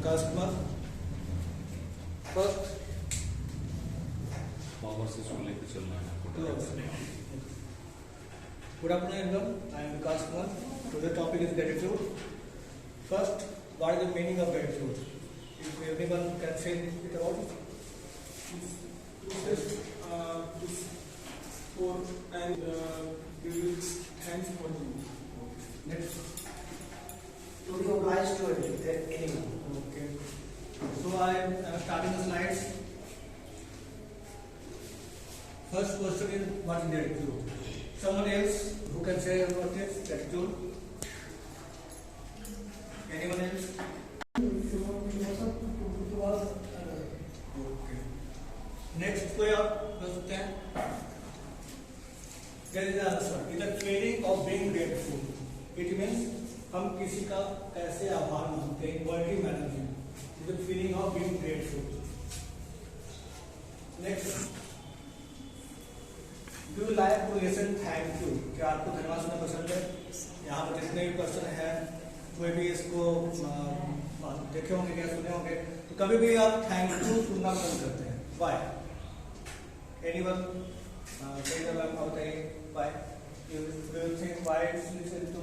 विकास Kumar. First power से सुन लेके चलना है। Good afternoon everyone, I am Vikas Kumar. Today's topic is gratitude. First, what is the meaning of gratitude? If everyone can say it about it. This for and give thanks for you. Next. To be obliged to anyone. Okay. So I am starting the slides. First question is what is gratitude? Someone else who can say about this gratitude? Anyone else? Okay. Next कोई आप कर सकते हैं? There is the answer. It is a feeling of being grateful. It means हम किसी का कैसे आभार मानते हैं वर्डिंग मैनर में. It is a feeling of being grateful. Next. Do you like to listen thank you? क्या आपको धन्यवाद सुनना पसंद है? यहाँ पर जितने भी पर्सन हैं कोई भी इसको देखे होंगे या सुने होंगे तो कभी भी आप थैंक यू सुनना पसंद करते हैं. Why? Anyone? कोई जब आप बताइए why? You will think why it's listen to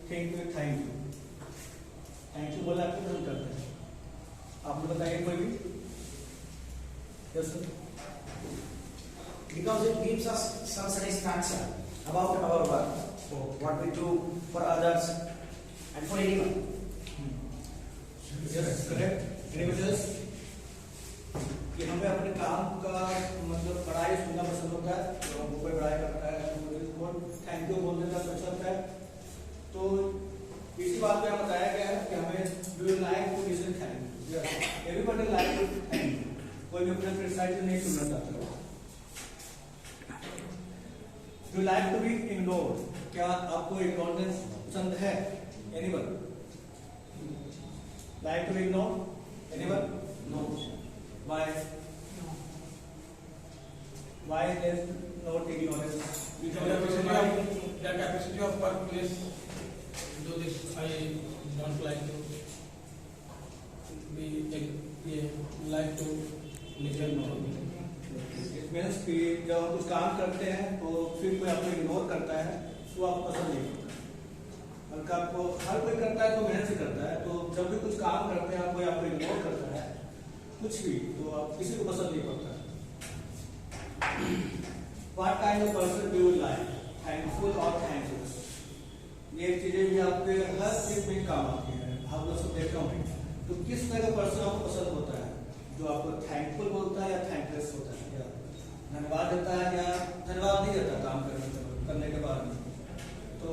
think with thank you. Thank you बोला आपको पसंद करते हैं. आप लोग बताइए कोई भी? Yes sir. Because it gives us some satisfaction about our work, what we do for others and for anyone. Yes, correct. Anyone else? कि हमें अपने काम का मतलब पढ़ाई सुनना पसंद होता है तो हम कोई पढ़ाई करता है तो थैंक यू बोलने का अच्छा लगता है. तो इसी बात पे हमें बताया गया है कि हमें do you like to listen thank you. Everybody like to thank you. कोई भी अपना क्रिटिसाइज नहीं सुनना चाहता. Do you like to be ignored. क्या आपको इग्नोरेंस पसंद है? Anyone like to be ignored? Anyone? No. Why? Why there is not ignorance? Because the capacity of workplace do this. I don't like to be like to listen to. It means कि जब हम कुछ काम करते हैं तो फिर कोई आपको इग्नोर करता है तो आपको पसंद नहीं करता. बल्कि आपको हर कोई करता है तो मेहनत से करता है. तो जब भी कुछ काम करते हैं कोई आपको इग्नोर करता है कुछ भी तो आप किसी को पसंद नहीं पड़ता. What kind of person do you like? Thankful or thankless? ये चीजें भी आपके हर चीज में काम आती है. आप लोग सब देख रहे होंगे तो किस तरह का पर्सन आपको पसंद होता है जो आपको थैंकफुल बोलता है या थैंकलेस होता है या धन्यवाद देता है या धन्यवाद नहीं देता काम करने के बाद में. तो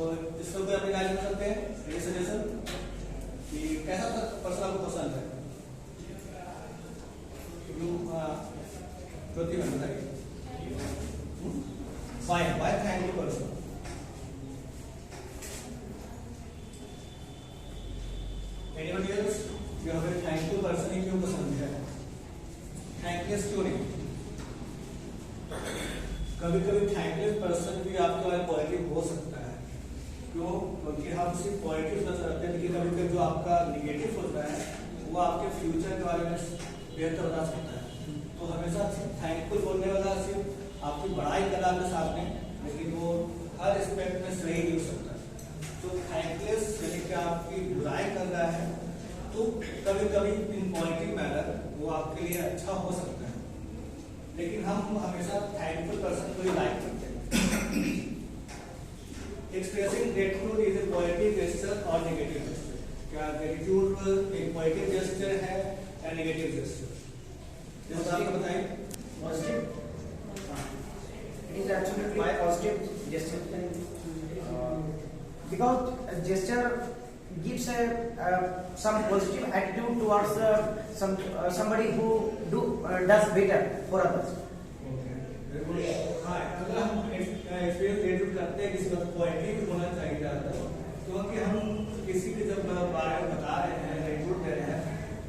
इसको भी अपनी राय कर सकते हैं. ये सजेशन कि कैसा पर्सन आपको पसंद है. ज्योति मैम बताइए. Why thankful person? Anybody else? You have a thankful person ही क्यों पसंद है? Thankless क्यों नहीं? कभी कभी thankless person भी आपका पॉजिटिव हो सकता है. क्यों? क्योंकि हम सिर्फ पॉजिटिव नजर आते हैं लेकिन कभी कभी जो आपका निगेटिव होता है वो आपके फ्यूचर के बारे में बेहतर बता सकता है. तो हमेशा थैंकफुल बोलने वाला सिर्फ आपकी बड़ाई कर रहा है सामने लेकिन वो हर एस्पेक्ट में सही नहीं हो सकता. तो थैंकलेस यानी कि आपकी बुराई कर रहा है तो कभी कभी इन पॉजिटिव मैनर वो आपके लिए अच्छा हो सकता है लेकिन हम हमेशा थैंकफुल पर्सन को ही लाइक करते हैं. Expressing grateful is a positive gesture और नेगेटिव जेस्चर. क्या ग्रेटिट्यूड एक पॉजिटिव जेस्चर है या नेगेटिव जेस्चर? आपको बताइए. Positive. It is absolutely positive gesture. Because a gesture gives some positive attitude towards somebody who does better for others. हाँ, अगर हम एक्सपीरियंस क्रिएट करते हैं किसी का पॉजिटिव होना चाहिए ज़्यादातर क्योंकि हम किसी के जब बारे में बता रहे हैं एटीट्यूड दे रहे हैं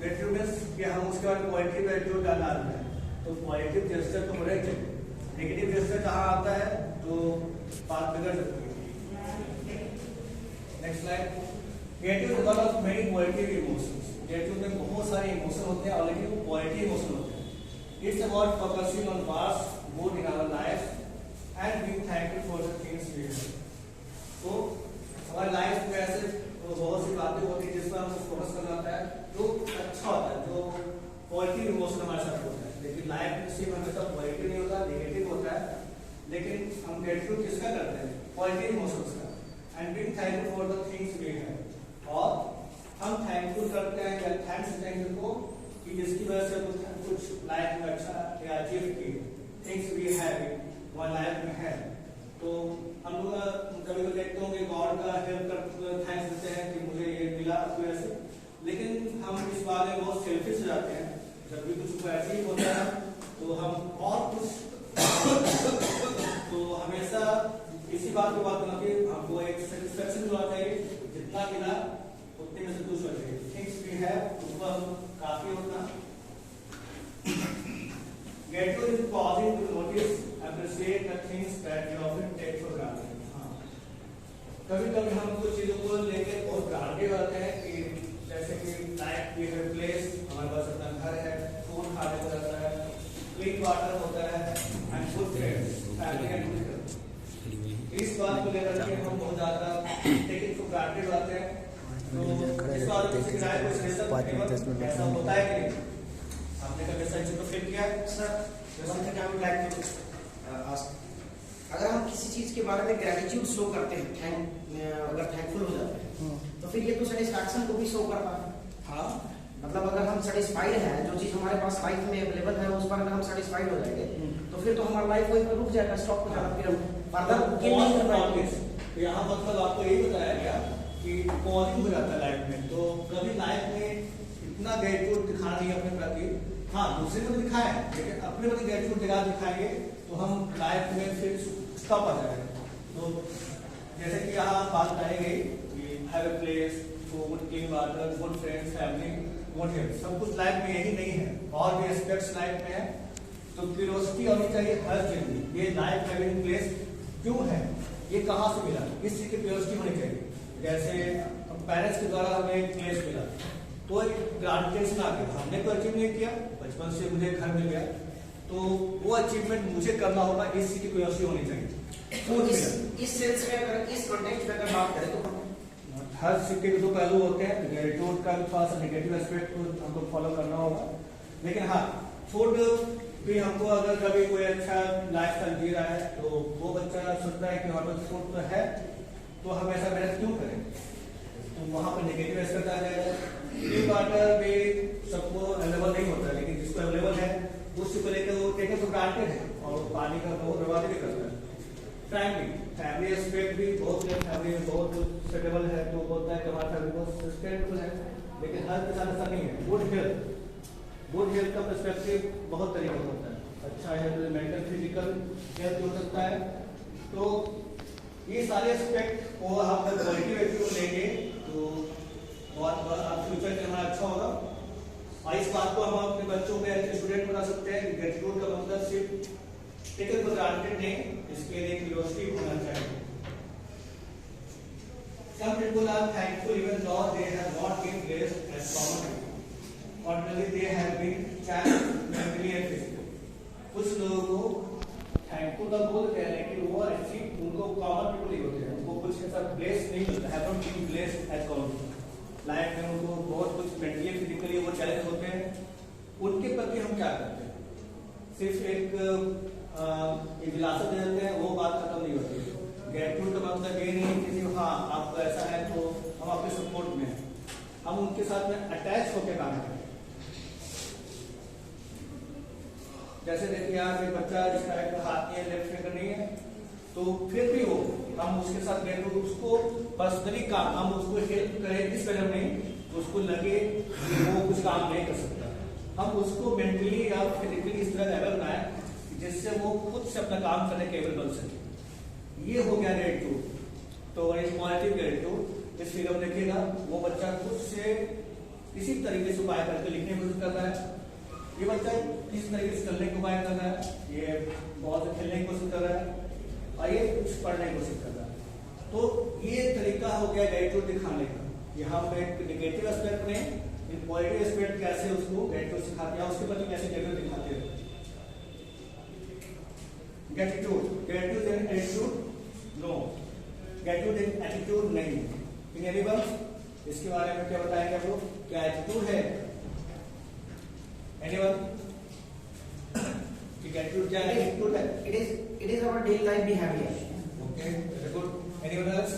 एटीट्यूड कि हम उसके बाद पॉजिटिव एटीट्यूड डाला रहे हैं तो पॉजिटिव जेस्चर तो होना ही चाहिए. नेगेटिव जेस्चर जहाँ आता है तो बात बिगड़ सकती है. Next slide. Negative is one of many positive emotions. Gratitude में बहुत सारे इमोशन होते हैं और लेकिन वो पॉजिटिव इमोशन होते हैं. It's about focusing on what's good in our life and being thankful for the things we have. तो हमारी लाइफ में ऐसे बहुत सी बातें होती है जिस पर हमको फोकस करना होता है जो अच्छा होता है, जो पॉजिटिव इमोशन हमारे साथ होता है. लेकिन लाइफ में सिर्फ हमेशा पॉजिटिव नहीं होता, नेगेटिव होता है. लेकिन हम ग्रेटिट्यूड किसका करते हैं? पॉजिटिव इमोशंस का. And being thankful for the things we have. और हम थैंकफुल करते हैं या थैंक्स देते हैं को कि जिसकी वजह से कुछ लाइफ में अच्छा या अचीव की थिंग्स वी हैव हमारी लाइफ में है. तो हम लोग कभी कभी देखते होंगे गॉड का हेल्प कर थैंक्स देते हैं कि मुझे ये मिला आपकी वजह से. लेकिन हम इस बारे में बहुत सेल्फिश हो जाते हैं. जब भी कुछ अचीव होता है तो हम और कुछ तो हमेशा इसी बात को बात करना कि हमको एक सेटिस्फेक्शन मिलना चाहिए. जितना मिला उतने में से खुश हो जाइए. थिंग्स वी हैव उसको हम काफी होता. Gratitude is pausing to notice, appreciate the things that we often take for granted. कभी कभी हम कुछ चीजों को लेके बहुत ग्रांटेड होते हैं कि जैसे कि लाइक वी हैव प्लेस, हमारे पास अपना घर है, फूड खाने को रहता है, क्लीन वाटर होता है and good friends, family and good. इस बात को लेकर के हम बहुत ज्यादा टेक इट फॉर ग्रांटेड होते हैं. तो इस बात को किसी राय को सेशन ऐसा होता है कि नहीं? आपने कभी ऐसा चीज को फील किया है? Sir one thing I would like to ask, अगर हम किसी चीज के बारे में ग्रेटिट्यूड शो करते हैं, अगर थैंकफुल हो जाते हैं तो फिर ये तो सेटिस्फैक्शन को भी शो करता है. हाँ, मतलब अगर हम सेटिस्फाइड हैं, जो चीज हमारे पास लाइफ में अवेलेबल है उस पर अगर हम सेटिस्फाइड हो जाएंगे तो फिर तो हमारा लाइफ वहीं पर रुक जाएगा, स्टॉप हो जाएगा. फिर हम फर्दर गेन नहीं कर पाएंगे. तो यहाँ मतलब आपको यही बताया गया कि पॉजिटिव हो जाता है लाइफ में. तो कभी लाइफ में इतना ग्रेटिट्यूड दिखाना नहीं अपने प्रति. हाँ, दूसरे को दिखाएं लेकिन अपने प्रति ग्रेटिट्यूड दिखाएंगे तो हम लाइफ में फिर स्टॉप आ जाएगा. तो जैसे कि यहाँ बात बताई गई कि have a place, food, clean water, good friends, family, good health. सब कुछ लाइफ में यही नहीं है, और भी एस्पेक्ट्स लाइफ में है. तो क्यूरियोसिटी होनी चाहिए हर चीज में. ये लाइफ हैविंग प्लेस क्यों है, ये कहाँ से मिला, इस चीज की क्यूरियोसिटी होनी चाहिए. जैसे पेरेंट्स के द्वारा हमें एक प्लेस मिला तो एक ग्रांटेशन आ गया, हमने तो अचीव नहीं किया, बचपन से मुझे घर मिल गया तो वो अचीवमेंट मुझे करना होगा, इस चीज की क्यूरियोसिटी होनी चाहिए. तो इस सेंस में अगर इस कॉन्टेक्स्ट में अगर बात करें तो हर सिक्के के दो पहलू होते हैं. ग्रेटिट्यूड का भी थोड़ा सा नेगेटिव एस्पेक्ट को हमको फॉलो करना होगा. लेकिन हाँ, फूड भी हमको अगर कभी कोई अच्छा लाइफस्टाइल जी रहा है तो वो बच्चा सोचता है कि हमारे पास फूड तो है तो हम ऐसा मेहनत क्यों करें, तो वहाँ पर नेगेटिव एस्पेक्ट आ जाएगा. क्लीन वाटर भी सबको अवेलेबल नहीं होता है, लेकिन जिसको अवेलेबल है उसको लेकर वो टेकन फॉर ग्रांटेड है और पानी का बहुत बर्बादी भी करता है. फैमिली एस्पेक्ट भी बहुत फैमिली में बहुत स्टेबल है तो बोलता है कि हमारी फैमिली बहुत स्टेबल है, लेकिन हर के साथ ऐसा नहीं है. गुड हेल्थ का पर्सपेक्टिव बहुत तरीके से होता है. अच्छा हेल्थ, मेंटल फिजिकल हेल्थ हो सकता है. तो ये सारे एस्पेक्ट को हम अगर पॉजिटिव को लेंगे तो बहुत फ्यूचर के हमारा अच्छा होगा. और इस बात को हम अपने बच्चों में अच्छे स्टूडेंट बना सकते हैं कि ग्रेटिट्यूड का मतलब सिर्फ टेकन फॉर ग्रांटेड नहीं, इसके लिए क्यूरियोसिटी होना चाहिए. Some people are thankful even though they have not been blessed as common people. Ordinarily they have been challenged mentally and physically. कुछ लोगों को थैंकफुल का बोल कह रहे हैं कि वो एक्चुअली उनको कॉमन पीपल ही होते हैं, उनको कुछ ऐसा ब्लेस नहीं मिलता, have not been blessed as common. Life में उनको बहुत कुछ मेंटली फिजिकली वो चैलेंज होते हैं. उनके प्रति हम क्या करते हैं? सिर्फ एक दिलासा दे देते हैं, वो बात खत्म नहीं होती. ग्रेटिट्यूड का मतलब ये नहीं है कि हाँ आपको ऐसा है तो हम आपके सपोर्ट में हैं, हम उनके साथ में अटैच होकर काम करें. जैसे देखिए यहाँ एक बच्चा जिसका एक हाथ नहीं है, लेफ्ट फिंगर नहीं है, तो फिर भी हो हम उसके साथ गए तो उसको पर्सनली काम, हम उसको हेल्प करें इस वजह नहीं तो उसको लगे कि वो कुछ काम नहीं कर सकता. हम उसको मेंटली या फिजिकली इस तरह लेवल बनाए जिससे वो खुद से अपना काम करने के केबल बन सके. ये हो गया ग्रेटिट्यूड. तो इस पॉजिटिव ग्रेटिट्यूड इस फिगर में देखिएगा वो बच्चा खुद से किसी तरीके से उपाय करके लिखने की कोशिश कर रहा है. ये बच्चा किस तरीके से चलने का उपाय कर रहा है, ये बॉल से खेलने की कोशिश कर रहा है और ये कुछ पढ़ने की कोशिश कर रहा है. तो ये तरीका हो गया ग्रेटिट्यूड दिखाने का. यहाँ पे एक नेगेटिव एस्पेक्ट में इन पॉजिटिव एस्पेक्ट कैसे उसको ग्रेटिट्यूड सिखाते हैं, उसके प्रति कैसे ग्रेटिट्यूड दिखाते हैं। Gratitude in attitude no, gratitude in attitude नहीं। इन एनीवन इसके बारे में क्या बताएंगे आप लोग, क्या एटीट्यूड है? एनीवन कि ग्रेटिट्यूड क्या है? एटीट्यूड है, it is our daily life behaviour. Okay very good. Anyone else?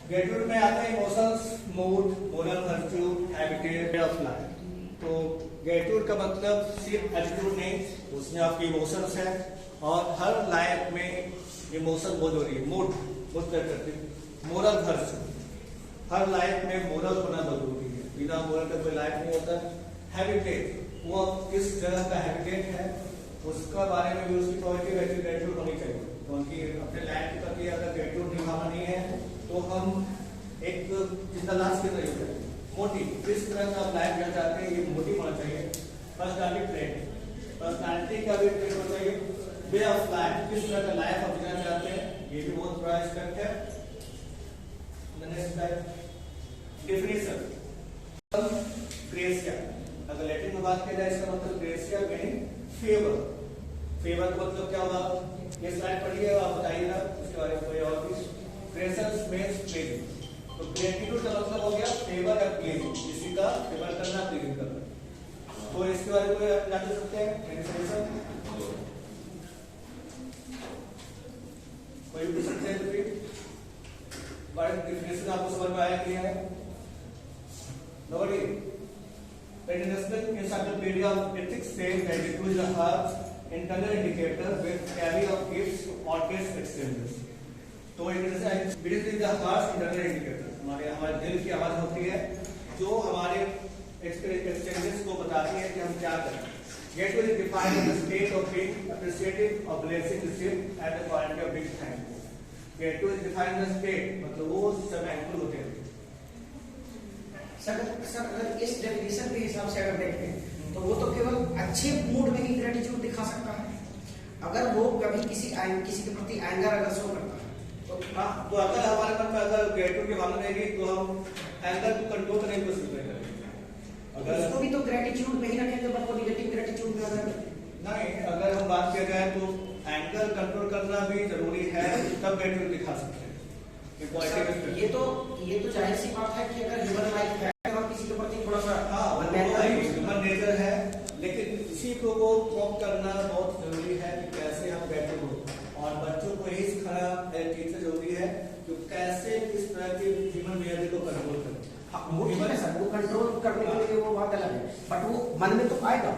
Gratitude में आता है emotions, mood, moral virtue, habitat of life. तो ग्रेटिट्यूड का मतलब सिर्फ एटीट्यूड नहीं, उसमें आपके इमोशंस है और हर लाइफ में इमोशन बहुत जरूरी है। मूड करते, मोरल वर्च्यू, हर लाइफ में मोरल होना जरूरी है, बिना मोरल का कोई लाइफ नहीं होता। हैबिटेट, वो किस जगह का हैबिटेट है उसका बारे में भी उसकी पॉजिटिव ग्रेटिट्यूड होनी चाहिए, क्योंकि अपने लाइफ के प्रति अगर ग्रेटिट्यूड निभाना नहीं है तो हम एक जिंदा लाश के तरीके हैं। मोटिव, किस तरह का आप लाइफ जीना चाहते हैं, ये मोटिव होना चाहिए। पर्सनालिटी ट्रेट, पर्सनालिटी का भी ट्रेट होना चाहिए। वे ऑफ लाइफ, किस तरह का लाइफ आप जीना चाहते हैं, ये भी बहुत बड़ा एस्पेक्ट है। डेफिनेशन, ग्रेसिया, अगर लैटिन में बात किया जाए इसका मतलब ग्रेसिया मीनिंग फेवर। फेवर का मतलब क्या होगा, ये स्लाइड पढ़िए आप बताइएगा उसके बारे में कोई और भी। ग्रेसेस मींस प्लीजिंग, तो ग्रेटिट्यूड का मतलब हो गया फेवर या प्लीजिंग, किसी का फेवर करना, प्लीजिंग करना। तो इसके बारे में कोई आप जान सकते हैं डेफिनेशन, कोई भी सकते हैं? तो बड़े डेफिनेशन आपको समझ में आया क्लियर है? Nobody? International Encyclopedia of Ethics says that it is a heart internal indicator with carry of its organs exchanges. तो it is the heart internal indicator, हमारे दिल की आवाज होती है जो हमारे exchanges को बताती है कि हम क्या करें। Yet it is defined as the state of being appreciative of blessing received and the quality of being thankful. Yet it is defined as state, मतलब वो सब thankful होते हैं। सर अगर इस डेफिनेशन के हिसाब से अगर देखें तो वो तो केवल अच्छे मूड में ही ग्रेटिट्यूड दिखा सकता है। अगर वो कभी किसी के प्रति एंगर अगर शो करता है तो अगर हमारे मन में अगर ग्रेटिट्यूड की भावना रहेगी तो हम एंगर को कंट्रोल करने की कोशिश करेंगे। अगर उसको भी तो ग्रेटिट्यूड में ही रखेंगे, बट वो नेगेटिव ग्रेटिट्यूड में अगर नहीं, अगर हम बात किया जाए तो एंगर कंट्रोल करना भी जरूरी है, तब ग्रेटिट्यूड दिखा सकते हैं। ये तो जाहिर सी बात है कि अगर ह्यूमन लाइफ है हम किसी के प्रति थोड़ा सा ह्यूमन नेचर है, लेकिन इसी को वो कॉप करना बहुत जरूरी है कि कैसे हम ग्रेटिट्यूड हो। और बच्चों को यही सिखाना टीचर जरूरी है कि कैसे किस तरह के ह्यूमन बिहेवियर को कंट्रोल करें। सर वो कंट्रोल करने के लिए वो बात अलग है, बट वो मन में तो आएगा,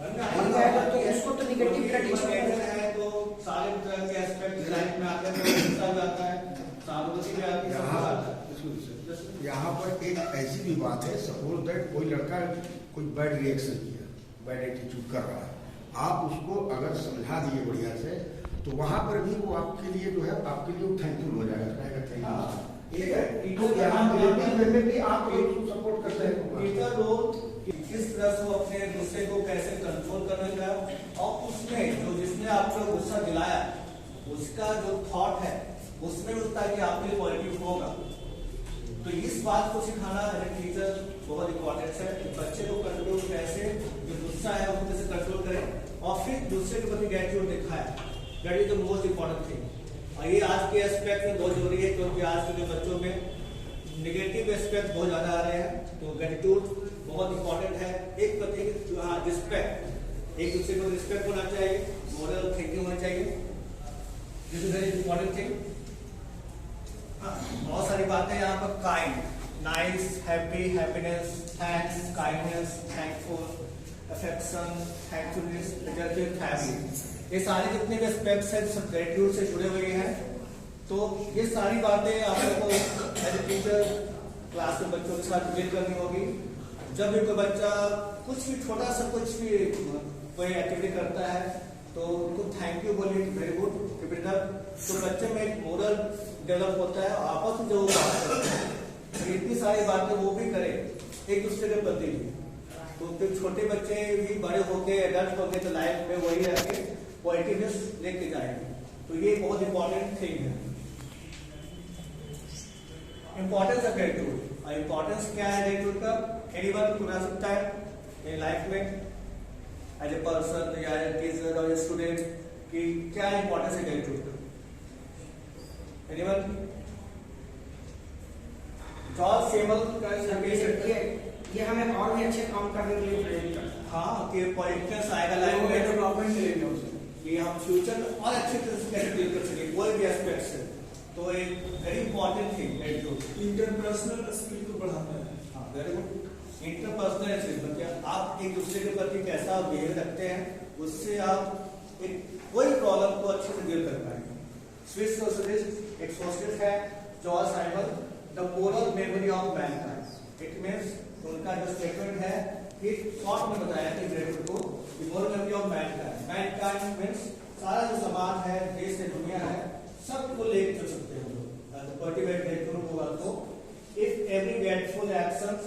मन में आएगा तो उसको तो नेगेटिव ग्रेटिट्यूड है तो सारे तरह के एस्पेक्ट लाइफ में आते हैं, गुस्सा भी आता है, सानुभूति भी आती है। यहाँ पर एक ऐसी भी बात है, सपोज दैट कोई लड़का कोई बैड रिएक्शन किया, बैड एटीट्यूड कर रहा है, आप उसको अगर समझा दिए बढ़िया से तो वहां पर भी वो आपके लिए जो है आपके लिए थैंकफुल हो जाएगा। तो यहाँ में भी आप सपोर्ट करते हैं टीचर रोल किस तरह से अपने गुस्से को कैसे कंट्रोल करने का, और उसमें जो जिसने आपको गुस्सा दिलाया उसका जो थॉट है उसमें उसका कि आपके लिए पॉजिटिव होगा। तो इस बात को सिखाना टीचर बहुत इंपॉर्टेंट है कि बच्चे को कंट्रोल कैसे, जो गुस्सा है उसको कैसे कंट्रोल करें और फिर दूसरे के प्रति ग्रेटिट्यूड दिखाए। That is the most important thing. और ये आज के एस्पेक्ट में बहुत जरूरी है, क्योंकि आज के बच्चों में नेगेटिव एस्पेक्ट बहुत ज्यादा आ रहे हैं। तो ग्रेटिट्यूड बहुत इंपॉर्टेंट है। एक प्रति रिस्पेक्ट, एक दूसरे को रिस्पेक्ट होना चाहिए, मोरल थिंकिंग होना चाहिए। This is very important thing. बहुत सारी बातें यहाँ पर kind, nice, happy, happiness, thanks, kindness, thankful, affection, thankfulness, resulted family, ये सारे जितने भी एस्पेक्ट्स हैं सब ग्रेटिट्यूड से जुड़े हुए हैं। तो ये सारी बातें आप लोगों को एज ए टीचर क्लास के बच्चों के साथ डील करनी होगी। जब भी कोई बच्चा कुछ भी छोटा सा कुछ भी कोई एक्टिविटी करता है तो उनको थैंक यू बोलिए, very good, keep it up. तो बच्चे में एक मोरल डेवलप होता है, आपस में जो बात करते हैं तो इतनी सारी बातें वो भी करें एक दूसरे के प्रति भी। तो फिर छोटे बच्चे भी बड़े होके एडल्ट होके तो लाइफ में वही आके पॉजिटिवनेस लेके जाएंगे। तो ये बहुत इंपॉर्टेंट थिंग है। Importance of gratitude. इंपॉर्टेंस क्या है ग्रेटिट्यूड का? एनीवन बता सकता है इन लाइफ में एज ए पर्सन या एज ए टीचर और स्टूडेंट कि क्या इंपॉर्टेंस है ग्रेटिट्यूड का? एनीवन? जॉर्ज सेमल का ये हमें और भी अच्छे काम करने के लिए प्रेरित करता है। हाँ कि पॉलिटिकल्स आएगा लाइफ में डेवलपमेंट के लिए कि हम फ्यूचर में और अच्छे तरह से कैसे कर सके कोई भी एस्पेक्ट से। तो एक very important thing gratitude interpersonal skill को बढ़ाता है। हाँ वेरी गुड। इंटरपर्सनल स्किल मतलब आप एक दूसरे के प्रति कैसा बिहेव रखते हैं, उससे आप एक कोई प्रॉब्लम को अच्छे से डील कर पाएंगे। स्विस सोशलिस्ट एक सोशलिस्ट है George Simon, the moral memory of Mankind. It means उनका जो स्टेटमेंट है कि शॉर्ट में बताया कि ग्रेटिट्यूड को moral memory of Mankind. Mankind means सारा जो समाज है, देश है, दुनिया है, सबको लेके चल सकते हैं हम लोग। पर्टिकुलर ग्रेटिट्यूड होगा तो if every grateful actions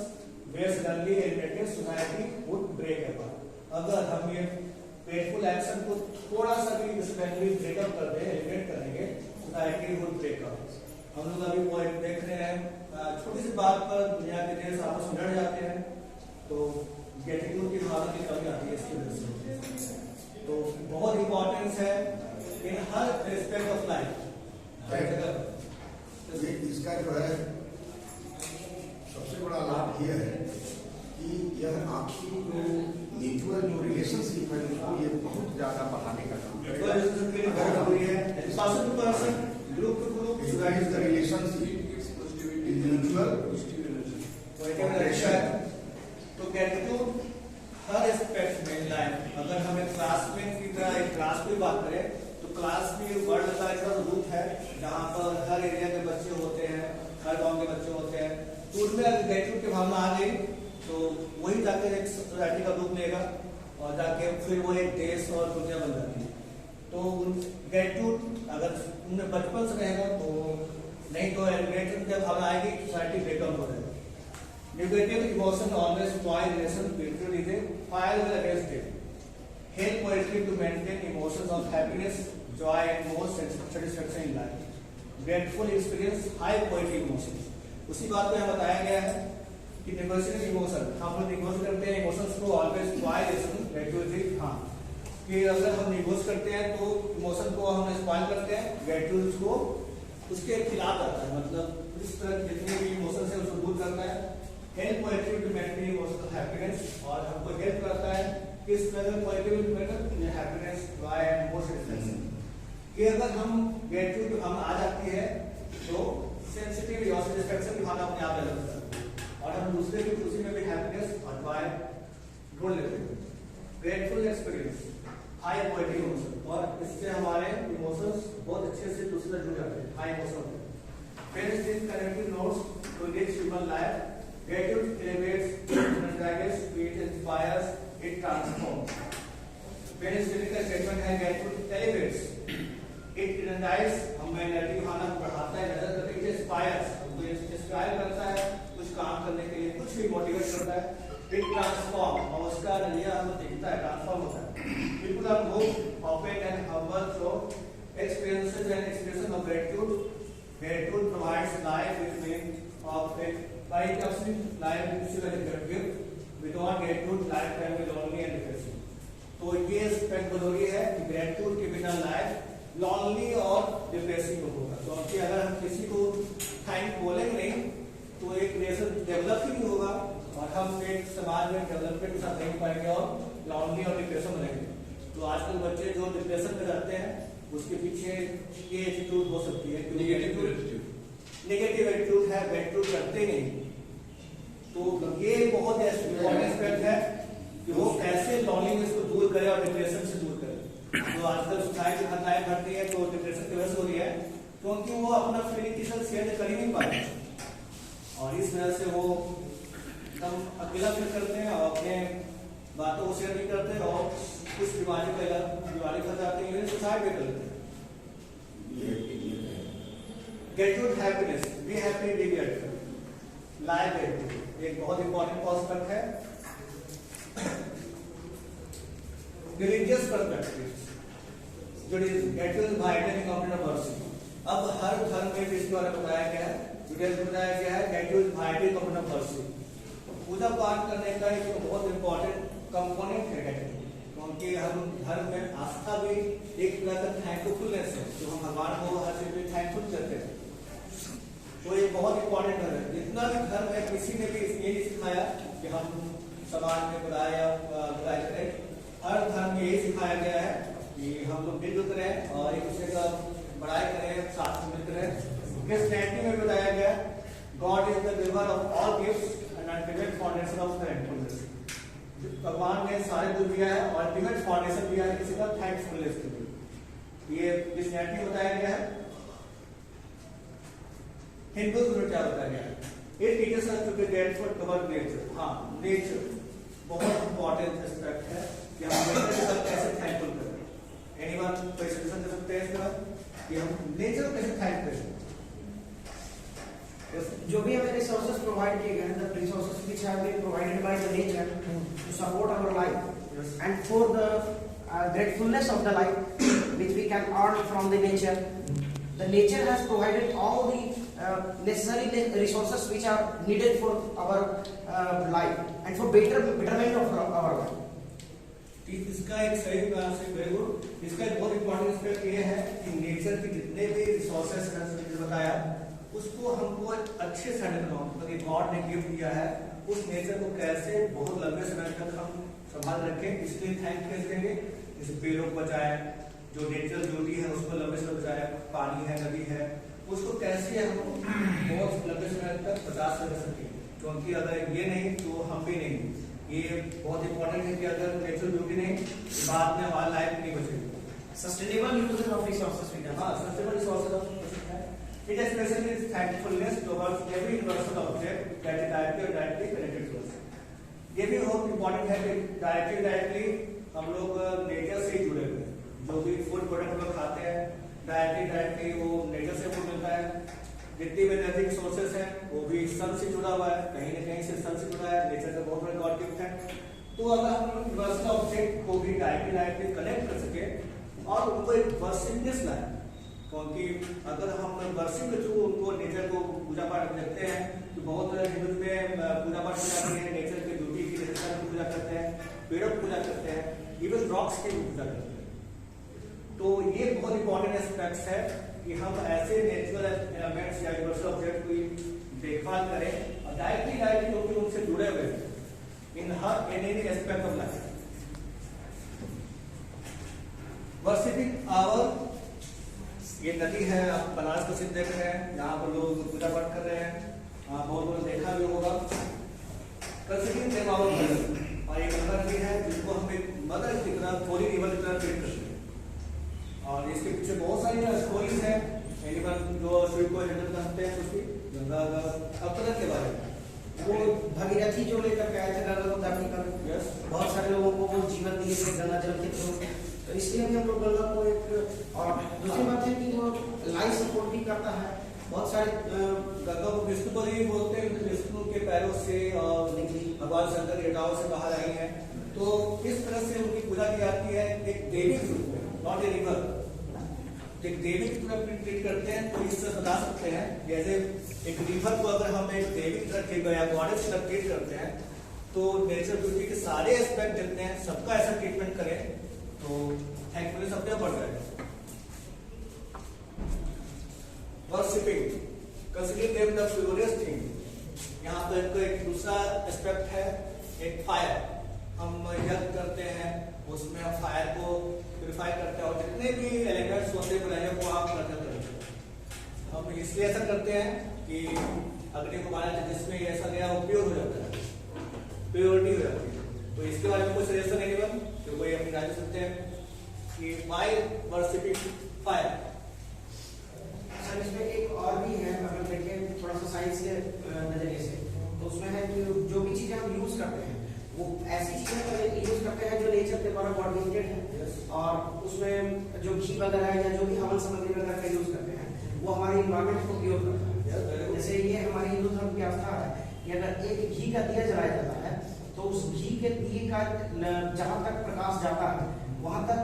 were suddenly eliminated society would break apart. अगर हम ये ग्रेटफुल एक्शन को थोड़ा सा भी सडनली ब्रेकअप कर दे, एलिमिनेट करेंगे, सोसाइटी वुड ब्रेक अप। हम लोग अभी पॉइंट देख रहे हैं छोटी सी बात पर दुनिया के देश आपस में लड़ जाते हैं, तो ग्रेटिट्यूड की भावना की कमी आती है इसकी वजह से। तो बहुत इंपॉर्टेंस है इन हर एस्पेक्ट ऑफ लाइफ। इसका जो है सबसे बड़ा लाभ यह है कि यह आपकी जो म्यूचुअल जो रिलेशनशिप है उसको ये बहुत ज्यादा बढ़ाने का काम है। Group to group is the relationship mutual तो ग्रेटिट्यूड हर एस्पेक्ट में लाइफ। अगर हम एक क्लासमेट की तरह एक क्लास की बात करें तो क्लास भी वर्ल्ड का एक रूप है जहाँ पर हर एरिया के बच्चे होते हैं, हर गांव के बच्चे होते हैं। तो उसमें अगर ग्रेटिट्यूड की भावना आ गई तो वही जाकर एक सोसाइटी का रूप लेगा और जाके फिर वो एक देश और दुनिया बन जाती है। तो ग्रेटिट्यूड अगर उनमें बचपन से रहेगा तो नहीं तो ग्रेटिट्यूड की भावना आएगी, सोसाइटी ब्रेकअप हो जाएगा। Negative emotion always spoil relation. Gratitude is a firewall against it. Help poetry to maintain emotions of happiness, joy, and more satisfaction in life. Grateful experience high poetic emotions. उसी बात को यहाँ बताया गया है कि नेगोशिएशन इमोशन, हम लोग नेगोशिएट करते हैं इमोशंस को ऑलवेज स्पॉइल रिलेशन। ग्रेटिट्यूड हाँ कि अगर हम नेगोशिएट करते हैं तो इमोशन को हम स्पॉइल करते हैं, ग्रेटिट्यूड को उसके खिलाफ आता है। मतलब इस तरह जितने भी इमोशंस है उसको दूर करता है। Help poetry to maintain emotional happiness और हमको हेल्प करता है किस तरह poetry will maintain happiness, joy and more satisfaction. कि अगर हम ग्रेटिट्यूड हम आ जाती है तो सेंसिटिव और सैटिस्फैक्शन की भावना अपने आप आ जाती है और हम दूसरे की खुशी में भी हैप्पीनेस और जॉय ढूंढ लेते हैं। Grateful experience high poetry emotion और इससे हमारे इमोशंस बहुत अच्छे से दूसरे जुड़ जाते हैं। High emotion friends this connective notes to rich human life. Gratitude elevates, energizes, it inspires, it transforms. When इस का स्टेटमेंट है gratitude elevates, it energizes, हमें एनर्जी भावना बढ़ाता है, नजर करके it inspires, हमको इंस्पायर करता है कुछ काम करने के लिए, कुछ भी मोटिवेट करता है। It transforms और उसका नजरिया हमें दिखता है, ट्रांसफॉर्म होता है। People are moved, open and humble through experiences and expression of gratitude. Gratitude provides life with meaning of it. By touching life with a gift, without gratitude, life can be lonely and depressing. तो ये aspect जरूरी है कि gratitude के बिना life lonely और depressing होगा। तो कि अगर हम किसी को थैंक बोलेंगे नहीं तो एक रिलेशन डेवलप ही नहीं होगा और हम एक समाज में डेवलपमेंट के साथ नहीं पाएंगे और लॉनली और डिप्रेशन में रहेंगे। तो आजकल बच्चे जो डिप्रेशन में रहते हैं उसके पीछे ये एटीट्यूड हो सकती है, नेगेटिव एटीट्यूड है, ग्रेटिट्यूड करते नहीं। तो ये बहुत इम्पोर्टेंट एस्पेक्ट है कि वो कैसे लॉनलीनेस को दूर करे और डिप्रेशन से दूर करे। तो आजकल सोसाइटी हर लाइफ बढ़ती है तो डिप्रेशन की वजह से हो रही है क्योंकि वो अपना फीलिंग के साथ शेयर कर ही नहीं पाते और इस वजह से वो एकदम अकेला फील करते हैं और अपने बातों को शेयर नहीं करते और कुछ बीमारी फंस जाते हैं, सुसाइड भी करते हैं। Gratitude happiness, be happy, be grateful. Life gratitude एक बहुत इंपॉर्टेंट कॉन्सेप्ट है। रिलीजियस पर्सपेक्टिव जो ग्रेटिट्यूड वाइडनिंग ऑफ मर्सी। अब हर धर्म में इसके बारे में बताया गया है डिटेल्स में बताया गया है that is vital component of worship. पूजा पाठ करने का एक बहुत इंपॉर्टेंट कंपोनेंट है क्योंकि हम धर्म में आस्था भी एक तरह का थैंकफुलनेस है, जो हम भगवान को हर चीज में थैंकफुल करते हैं, तो ये बहुत इंपॉर्टेंट है। जितना भी धर्म है किसी ने भी ये नहीं सिखाया कि हम समाज में बुराई करें, हर धर्म में यही सिखाया गया है कि हम लोग मिलजुल करें और एक दूसरे का बड़ाई करें, साथ में मिलकर रहें। क्रिश्चियनिटी में बताया गया God is the giver of all gifts and ultimate foundation of thankfulness. भगवान ने सारे कुछ दिया है और अल्टीमेट फाउंडेशन दिया है किसी का थैंकफुलनेस के लिए। ये क्रिश्चियनिटी में बताया गया है। हिंदुत्व में क्या बताया गया है? It teachers us to be grateful toward nature. हाँ, नेचर बहुत इंपॉर्टेंट एस्पेक्ट है कि हम नेचर के साथ कैसे थैंकफुल करें। एनीवन कोई सजेशन दे सकते हैं इसका कि हम नेचर को कैसे थैंक करें? जो भी हमें रिसोर्सेज प्रोवाइड किए गए हैं, the resources which have been provided by the nature to support our life and for the gratefulness of the life which we can earn from the nature. The nature has provided all the necessary resources which are needed for our life and for betterment of our life. इसका एक सही बात से very good. इसका एक बहुत important aspect ये है कि नेचर के जितने भी रिसोर्सेस हैं बताया उसको हमको अच्छे से हैंडल करना, मतलब गॉड ने गिफ्ट दिया है, उस नेचर को कैसे बहुत लंबे समय तक हम संभाल रखें, इसलिए थैंक कैसे देंगे। जैसे पेड़ों को बचाए, जो नेचुरल ब्यूटी है उसको लंबे समय बचाए, पानी है, नदी है, उसको कैसे हम बहुत लंबे समय तक बचा सकें, क्योंकि अगर ये नहीं तो हम भी नहीं। ये बहुत इंपॉर्टेंट है कि अगर नेचुरल ब्यूटी नहीं तो बाद में हमारी लाइफ नहीं बचेगी। Sustainable use of resources we can. हाँ, sustainable resources of it especially is thankfulness towards every universal object that is directly or indirectly connected to us. ये भी बहुत इंपॉर्टेंट है कि डायरेक्टली हम लोग नेचर से जुड़े हुए हैं। जो भी फूड प्रोडक्ट हम लोग खाते हैं डायरेक्टली वो नेचर से फूड मिलता है। जितनी भी एनर्जी सोर्सेस हैं वो भी सन से जुड़ा हुआ है, कहीं ना कहीं से सन से जुड़ा है, नेचर का बहुत बड़ा गॉड गिफ्ट है। तो अगर हम यूनिवर्सल ऑब्जेक्ट को भी डायरेक्टली कनेक्ट कर सके और उनको एक वर्शिपनेस लाए, क्योंकि अगर हम वर्शिप के थ्रू उनको नेचर को पूजा पाठ करते हैं तो बहुत हिंदू में पूजा पाठ की जाती है, नेचर के ब्यूटी की पूजा करते हैं, पेड़ों की पूजा करते हैं, इवन रॉक्स की पूजा करते हैं। तो ये बहुत इंपॉर्टेंट एस्पेक्ट्स है कि हम ऐसे नेचुरल एलिमेंट्स या यूनिवर्सल ऑब्जेक्ट की देखभाल करें और डायरेक्टली लोग उनसे जुड़े हुए हैं in any aspect of life. Worshipping our, ये नदी है, आप बनारस प्रसिद्ध देख रहे हैं, यहाँ पर लोग पूजा पाठ कर रहे हैं, बहुत लोग देखा भी होगा। कंसीडरिंग देम आवर मदर, और एक गंगा नदी है जिसको हम एक मदर की तरह, होली रिवर की तरह ट्रीट करते हैं। और इसके पीछे बहुत सारी स्टोरीज हैं, एनीवन जो शिव को हैंडल करते हैं उसकी गंगा अवतरण के बारे में। वो भगीरथी जो लेकर के आए थे गंगा को धरती पर, बहुत सारे लोगों को वो जीवन दिए थे गंगा जल के थ्रू, तो इसलिए हम लोग गंगा को एक, और दूसरी बात है कि वो लाइफ सपोर्ट भी करता है। बहुत सारे गंगा को विष्णु पर ही बोलते हैं, विष्णु के पैरों से और भगवान शंकर के जटाओं से बाहर आई है, तो इस तरह से उनकी पूजा की जाती है एक देवी के रूप में, नॉट ए रिवर। एक देवी की तरह ट्रीट करते हैं, तो इससे बता सकते हैं जैसे एक रिवर को अगर हम एक देवी की तरह ट्रीट या गॉडेस की तरह ट्रीट करते हैं, तो नेचर ब्यूटी के सारे एस्पेक्ट जितने हैं सबका ऐसा ट्रीटमेंट करें तो थैंकफुली सबसे बढ़ जाएगा। Worshipping, consider them the purest thing. यहाँ पर एक दूसरा एस्पेक्ट है, एक फायर। हम यज्ञ करते हैं, उसमें हम फायर को प्यूरिफाई करते हैं और जितने भी एलिमेंट्स होते हैं वो आप करते हैं। हम इसलिए ऐसा करते हैं कि अग्नि को माना जाए जिसमें ऐसा गया वो प्योर हो जाता है, प्योरिटी हो जाती है। तो इसके बारे में कुछ सजेशन है नहीं, तो कोई अपनी राय सकते हैं कि व्हाई वर्शिपिंग फायर। सर इसमें एक और भी है, अगर देखें थोड़ा सा साइंस के नजरिए से, तो उसमें है कि जो भी चीजें हम यूज करते हैं वो ऐसी चीजें यूज करते हैं जो नेचर के द्वारा कोऑर्डिनेटेड है, और उसमें जो घी वगैरह है या जो भी हवन सामग्री वगैरह का यूज करते हैं वो हमारे इन्वायरमेंट को प्योर करता है। जैसे ये हमारी हिंदू धर्म की आस्था है कि अगर एक घी का दिया जलाया जाता है तो उस घी के दिए का जहां तक प्रकाश जाता है वहां तक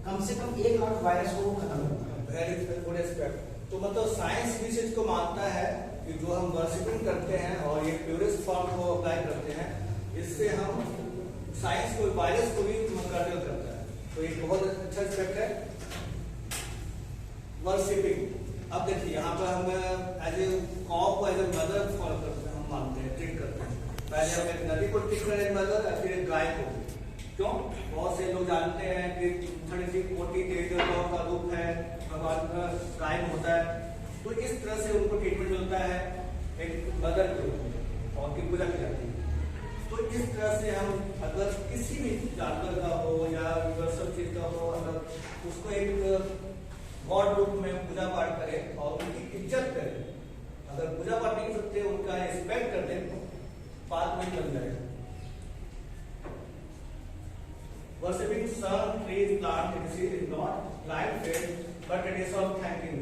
कम से कम 1 लाख वायरस को खत्म करता है। Very good aspect. तो मतलब साइंस भी इसको मानता है कि जो हम वर्शिपिंग करते हैं और ये प्योरेस्ट फॉर्म को अप्लाई करते हैं, इससे हम साइंस को, वायरस को भी कर्टल करता है। तो एक बहुत अच्छा एस्पेक्ट है वर्शिपिंग। अब देखिए यहाँ पर हम एज ए कॉ को एज ए मदर फॉलो करते हैं, हम मानते हैं, ट्रीट करते हैं। पहले हम एक नदी को ट्रीट करें मदर, फिर एक गाय को। क्यों? बहुत से लोग जानते हैं कि 30-40 देवियों का रूप है, भगवान का गाय में होता है। तो इस तरह से उनको ट्रीटमेंट मिलता है एक मदर के रूप में और उनकी पूजा की जाती है। तो इस तरह से हम अगर किसी भी जानवर का हो या यूनिवर्सल चीज का हो, अगर उसको एक गॉड रूप में पूजा पाठ करें और उनकी इज्जत करें, अगर पूजा पाठ नहीं कर सकते, उनका रिस्पेक्ट कर दें, बात नहीं बन जाएगा। Worshipping sun, trees, plant, etc. is not blind faith, but it is of thanking.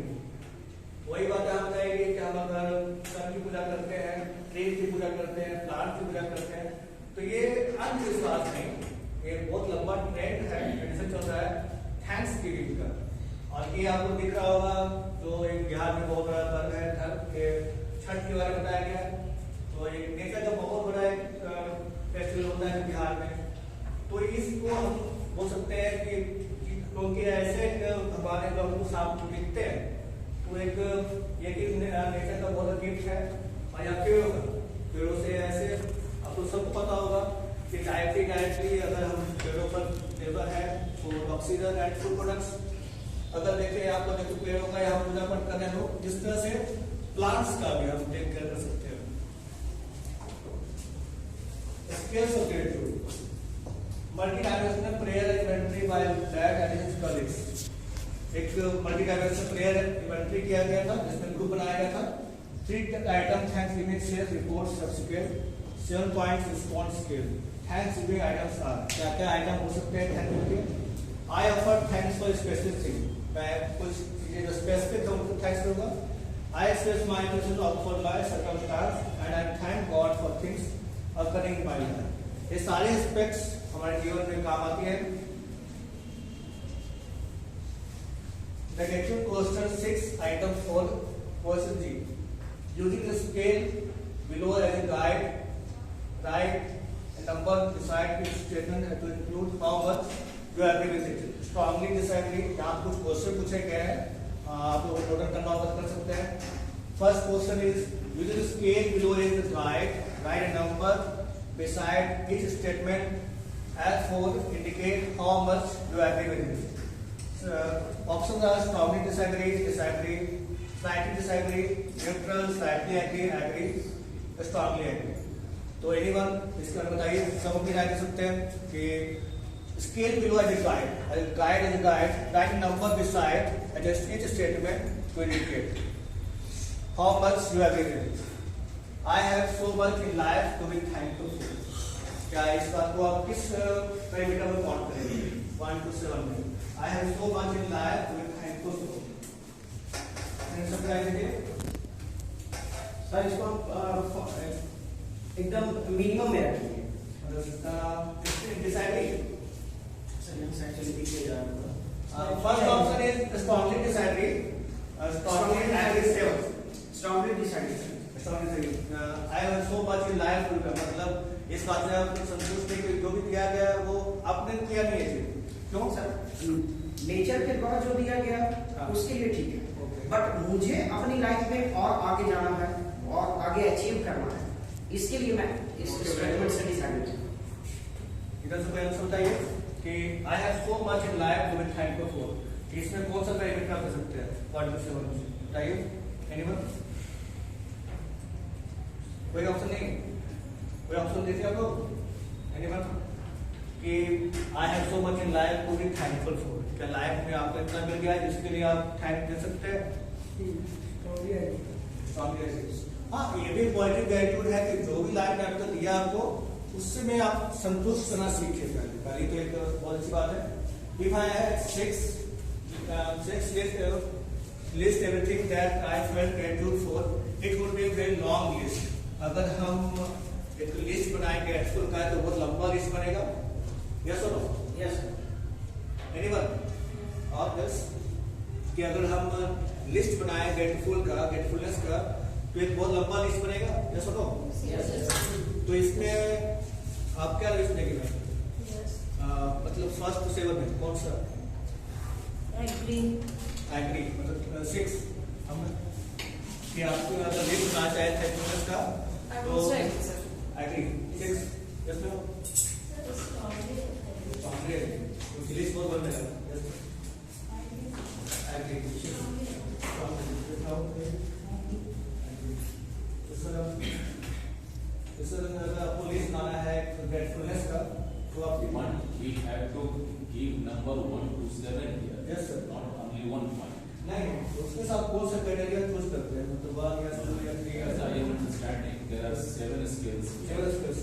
वही बात यहाँ बताएगी कि हम अगर सन की पूजा करते हैं, ट्रीज की पूजा करते हैं, प्लांट की पूजा करते हैं, तो ये अंधविश्वास नहीं, ये बहुत लंबा ट्रेंड है, ट्रेडिशन चल रहा है थैंक्स गिविंग का। और ये आपको दिख रहा होगा, जो एक बिहार में बहुत बड़ा पर्व है धर्म के छठ के बारे में बताया गया। तो एक नेचर का बहुत बड़ा एक फेस्टिवल होता है बिहार में। तो इसको हम बोल सकते हैं कि क्योंकि ऐसे हमारे जो हमको साफ दिखते हैं, तो एक ये कि नेचर का बहुत गिफ्ट है। और यहाँ पेड़ों से ऐसे आपको सबको पता होगा कि डायरेक्टली अगर हम पेड़ों पर निर्भर है तो ऑक्सीजन एंड फूड प्रोडक्ट्स अगर देखें, आपको देखो पेड़ों का यहाँ पूजा पाठ करने हो, जिस तरह से प्लांट्स का भी हम टेक केयर कर सकते हैं। Scales of gratitude, multidimensional prayer inventory by lad and his colleagues. एक मल्टी-डायमेंशनल प्रेयर इन्वेंटरी किया गया था, जिसमें ग्रुप बनाया गया था। 3 item thanks giving share report subsequent 7 points response scale. Thanks giving items are, क्या क्या आइटम हो सकते हैं थैंक यू के? I offer thanks for specific thing, मैं कुछ चीजें जो स्पेसिफिक है उनको थैंक्स करूंगा। I express my appreciation for my circumstance and I thank God for things occurring in my life। ये सारे एस्पेक्ट्स हमारे जीवन में काम आती है। नेगेटिव क्वेश्चन 6 आइटम 4 क्वेश्चन जी, using the scale below as a guide, write a number beside its statement to include how much you agree with it, strongly disagree। यहाँ कुछ क्वेश्चन पूछे गए हैं, आप लोग नोट करना कर सकते हैं। First question is using the scale below as a guide, write a number beside each statement as for indicate how much you agree with it. Options are strongly disagree, disagree, slightly disagree, neutral, slightly agree, agree, strongly agree। तो anyone इसके बारे में बताइए, सब अपनी राय दे सकते हैं कि scale below as a guide, write a number beside each statement to indicate how much you agree with it। I have so much in life to be thankful for। क्या इस बात को आप किस पैरामीटर में काउंट करेंगे? 1 to 7 में। I have so much in life to be thankful for। सब राय दीजिए। सर इसको एकदम मिनिमम में रखिए। First option is strongly disagree, strongly agree 7, strongly disagree. I have so much in life, मतलब इस बात से आप संतुष्ट नहीं कि जो भी दिया गया है वो आपने किया नहीं है। क्यों सर? नेचर के द्वारा जो दिया गया उसके लिए ठीक है, बट मुझे अपनी लाइफ में और आगे जाना है और आगे अचीव करना है, इसके लिए मैं इस स्टेटमेंट से डिसाइड हूं। इधर से कोई आंसर बताइए कि I have so much in life to be thankful for, इसमें कौन सा पैरामीटर आप दे सकते हैं? 1 to 7 बताइए। एनीवन? कोई ऑप्शन नहीं, कोई ऑप्शन देखिए आप लोग। एनीवन? कि I have so much in life to be thankful for, क्या लाइफ में आपको इतना मिल गया है जिसके लिए आप थैंक दे सकते हैं? हाँ, ये भी पॉजिटिव ग्रेटिट्यूड है कि जो भी लाइफ ने आपको दिया आपको उससे में आप संतुष्ट करना सीखे। पहली तो एक बहुत अच्छी बात है। If I had 6 list everything that I felt gratitude for, it would be a very long list. अगर हम एक लिस्ट बनाएंगे ग्रेटिट्यूड का तो बहुत लंबा लिस्ट बनेगा। यस और नो? यस। एनीवन? और यस कि अगर हम लिस्ट बनाए ग्रेटफुल का, ग्रेटफुलनेस का, तो एक बहुत लंबा लिस्ट बनेगा, जैसा तो तो इसमें आप क्या लिस्ट देंगे मैम? मतलब फर्स्ट टू 7 में कौन सा? एग्री मतलब 6 हम कि आपको अगर लिस्ट बनाना चाहे थे का तो एग्री 6 यस नो तो लिस्ट बहुत बन जाएगा यस एग्री सर अगर आपको लिस्ट बनाना है ग्रेटफुलनेस का तो आप We have to give number 1 to 7 here. Yes, sir. Not only 1 point. नहीं उसके साथ कौन सा क्राइटेरिया चूज करते हैं मतलब 1 या 2 या 3 या As I am understanding, there are 7 scales. Seven scales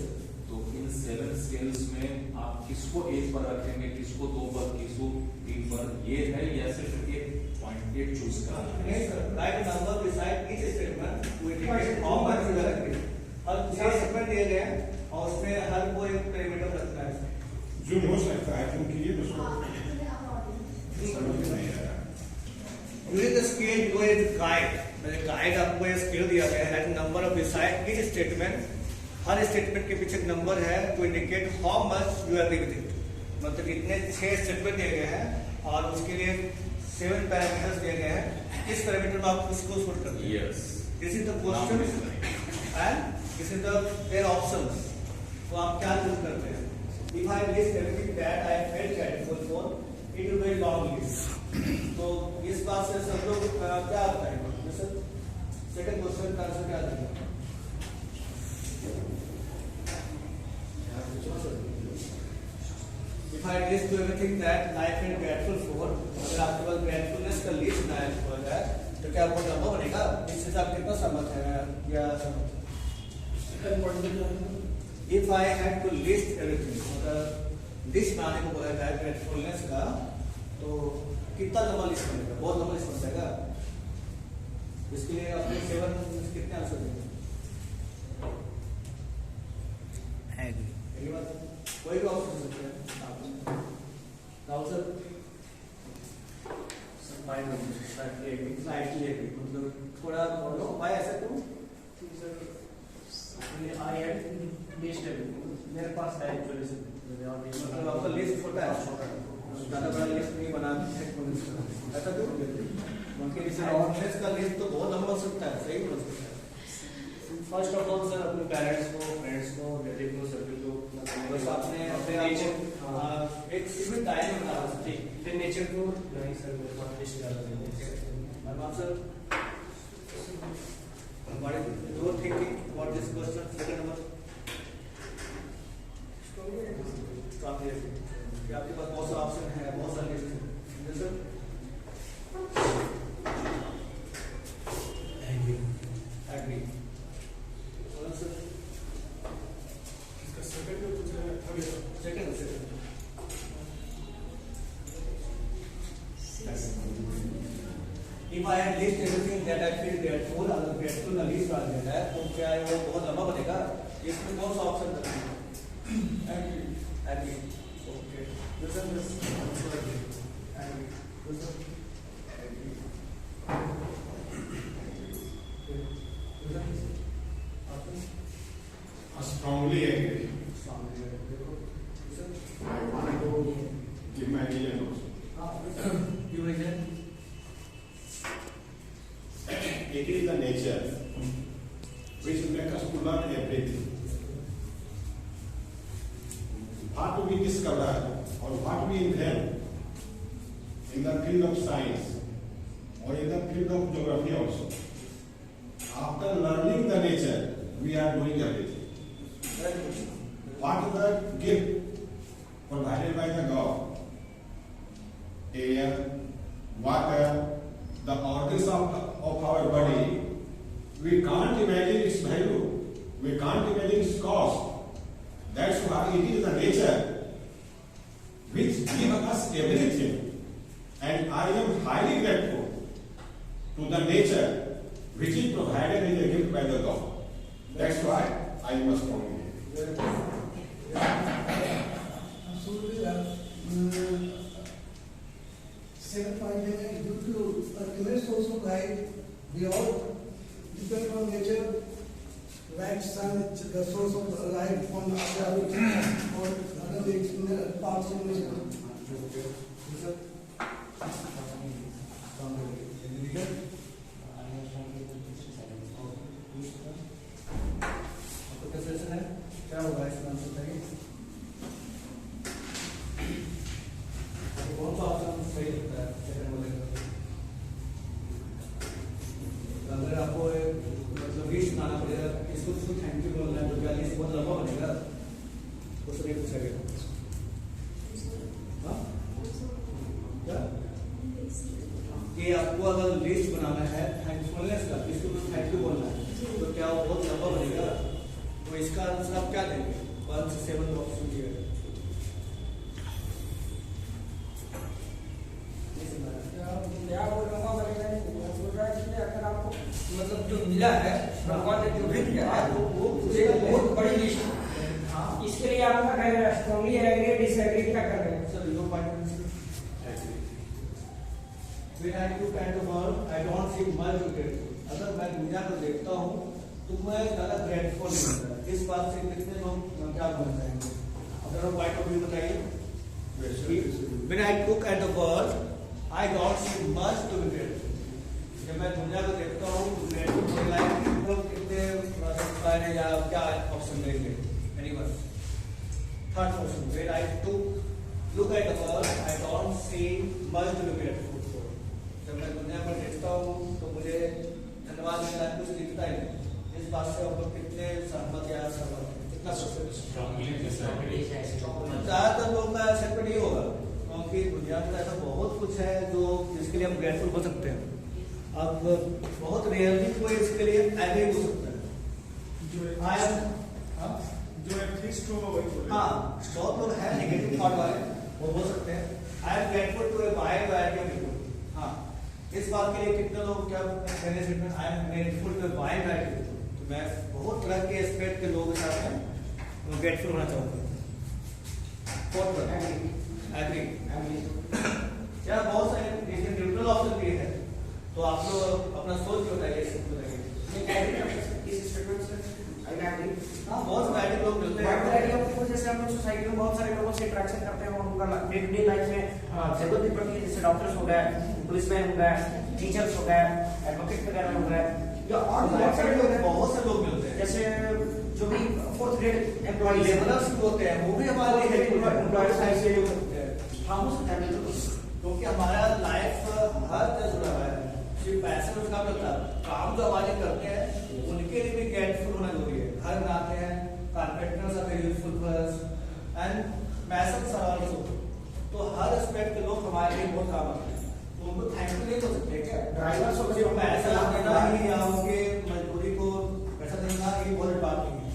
तो इन 7 scales में आप किसको 1 पर रखेंगे, किसको 2 पर, किसको 3 पर, ये है या सिर्फ एक पॉइंट एक चूज करना है? नहीं sir write number beside each statement to indicate how much you are agree हर 6 स्टेटमेंट दिए गए हैं और उसमें हर को एक पैरामीटर रखना है जो हो सकता है क्योंकि ये तो समझ नहीं आ रहा। Using the scale you is guide मतलब गाइड आपको ये स्केल दिया गया है number of beside each statement हर स्टेटमेंट के पीछे एक नंबर है to indicate how much you agree with it मतलब इतने 6 स्टेटमेंट दिए गए हैं और उसके लिए 7 पैरामीटर्स दिए गए हैं इस पैरामीटर में आप किसको सूट करते हैं Yes. This is the question and this is the their options तो आप क्या चूज करते हैं if I list everything that I felt grateful for it will be long list तो इस बात से सब लोग क्या बताएंगे जैसे सेकंड क्वेश्चन का आंसर क्या देंगे If I list to everything that I feel grateful for, अगर आपके पास gratefulness का लिस्ट बनाया हुआ है, तो क्या आपको नंबर बनेगा? इससे आप कितना सहमत हैं या सहमत? If I had to list everything, अगर लिस्ट बनाने को बोला जाए gratefulness का, तो कितना लंबा लिस्ट बनेगा? बहुत लंबा लिस्ट बन जाएगा। इसके लिए आपने 7 कितने आंसर देंगे? ये बात कोई भी ऑप्शन हो सकता है राहुल सर स्लाइटली एग्री मतलब थोड़ा बोलो भाई ऐसा क्यों मेरे पास है एक्चुअली सर मतलब आपका लिस्ट छोटा है ज़्यादा बड़ा लिस्ट नहीं बना ऐसा क्यों उनके ऑप्शंस का लिस्ट तो बहुत लंबा हो सकता है सही हो सकता है फर्स्ट ऑफ ऑल सर अपने पेरेंट्स को फ्रेंड्स को रिलेटिव को सभी को बस आपने अपने नेचर एक सीमित दायरे में डाला ठीक फिर नेचर को नहीं सर मेरे पास लिस्ट कर देंगे ma'am sir what is your thinking what this question second number strongly कि आपके पास बहुत सारे ऑप्शन है बहुत सारे लिस्ट है sir agree If I had list everything that I feel grateful, अगर grateful का लिस्ट डाल दिया जाए तो क्या वो बहुत लंबा बनेगा? इसमें कौन सा ऑप्शन रखेंगे? Agree. Okay. This one is also agree. Agree. This one. Agree. This one is option. Strongly agree. Strongly agree. देखो. This one. I want to give my opinion also. You again. It is the nature which makes us to learn everything. What we discover or what we invent in the field of science or in the field of geography also. After learning the nature, we are doing everything. What is the gift provided by the God? Air, water, the organs of our body, we can't imagine its value, we can't imagine its cost. That's why it is the nature which gives us everything. And I am highly grateful to the nature which is provided as a gift by the God. That's why I must come here. Due to tourists also guide, we all depend on nature source of life on other or other things in the parts of nature. आपको कैसे है क्या होगा इसका answer बताइए कौन सा option सही लगता है सेकंड वाले का अगर आपको मतलब विश बनाना पड़ेगा इसको थैंक यू बोलना है तो क्या लिस्ट बहुत लंबा बनेगा उस तरह पूछा गया हाँ क्या कि आपको अगर लिस्ट बनाना है थैंकफुलनेस का इसको थैंक यू बोलना है तो क्या वो बहुत लंबा बनेगा तो इसका आंसर आप क्या देंगे 1 से 7 ऑप्शन दिए मतलब जो मिला है भगवान ने जो भी दिया है वो एक बहुत बड़ी लिस्ट है। इसके लिए आप क्या कह रहे हैं स्ट्रांगली एग्री डिसएग्री क्या कर रहे हैं sir your point When I look at the world, I don't see much grateful. अगर मैं दुनिया को देखता हूँ तो मैं ज़्यादा ग्रेटफुल नहीं होता। इस बात से कितने लोग क्या बोलना चाहेंगे? अगर आप पॉइंट ऑफ व्यू बताइए। When I look at the world, I don't see much to be grateful. जब मैं दुनिया को देखता हूँ तो ग्रेटफुल होने लायक लोग कितने इंस्पायर हैं या क्या ऑप्शन देंगे? Anyone? Third question. When I look at the world, I don't see much to be grateful. जब मैं दुनिया पर देखता हूँ तो मुझे धन्यवाद देना कुछ दिखता ही नहीं। इस बात से हम लोग कितने सहमत या असहमत हैं? कितना ज़्यादातर लोग का एक्सेप्ट नहीं होगा क्योंकि दुनिया में ऐसा बहुत कुछ है जो जिसके लिए हम ग्रेटफुल हो सकते हैं। अब बहुत रेयरली कोई इसके लिए एग्री हो सकता है। जो एथिस्ट हो वही बोले। हाँ, बहुत लोग हैं नेगेटिव थॉट वाले वो हो सकते हैं। I am grateful to a wide variety of people. हाँ, इस बात के लिए कितने लोग क्या कहने statement I am grateful to a wide variety. तो मैं बहुत तरह के एस्पेक्ट के लोगों के साथ में ग्रेटफुल होना चाहूँगा। Fourth one agree. क्या बहुत सारे न्यूट्रल ऑप्शन भी है तो आप लोग अपना सोच के बताइए बताइए। इस स्टेटमेंट से आई एग्री। हाँ, बहुत वैरायटी लोग मिलते हैं। जैसे हम लोग सोसाइटी में बहुत सारे लोगों से इंटरेक्शन करते हैं और उनका डे टू डे लाइफ में जरूरत भी पड़ती है जैसे डॉक्टर्स हो गए पुलिसमैन हो गए टीचर्स हो गए एडवोकेट वगैरह हो गए या और बहुत सारे लोग हैं बहुत से लोग मिलते हैं जैसे जो भी फोर्थ ग्रेड एम्प्लॉय लेबरर्स होते हैं वो भी हमारे एम्प्लॉय साइड से हो सकते हैं। हम हो सकता है क्योंकि हमारा लाइफ हर तरह जुड़ा हुआ है सिर्फ पैसे में काम करता काम जो हमारे करते हैं उनके लिए भी ग्रेटफुल होना जरूरी है। घर में आते हैं carpenters are very useful for us and masons are also. तो हर एस्पेक्ट के लोग हमारे लिए बहुत काम आते हैं तो उनको थैंकफुल नहीं हो सकते क्या? ड्राइवर्स हो सिर्फ पैसा देना ही या उनके मजदूरी को पैसा देना ही बहुत बात नहीं है।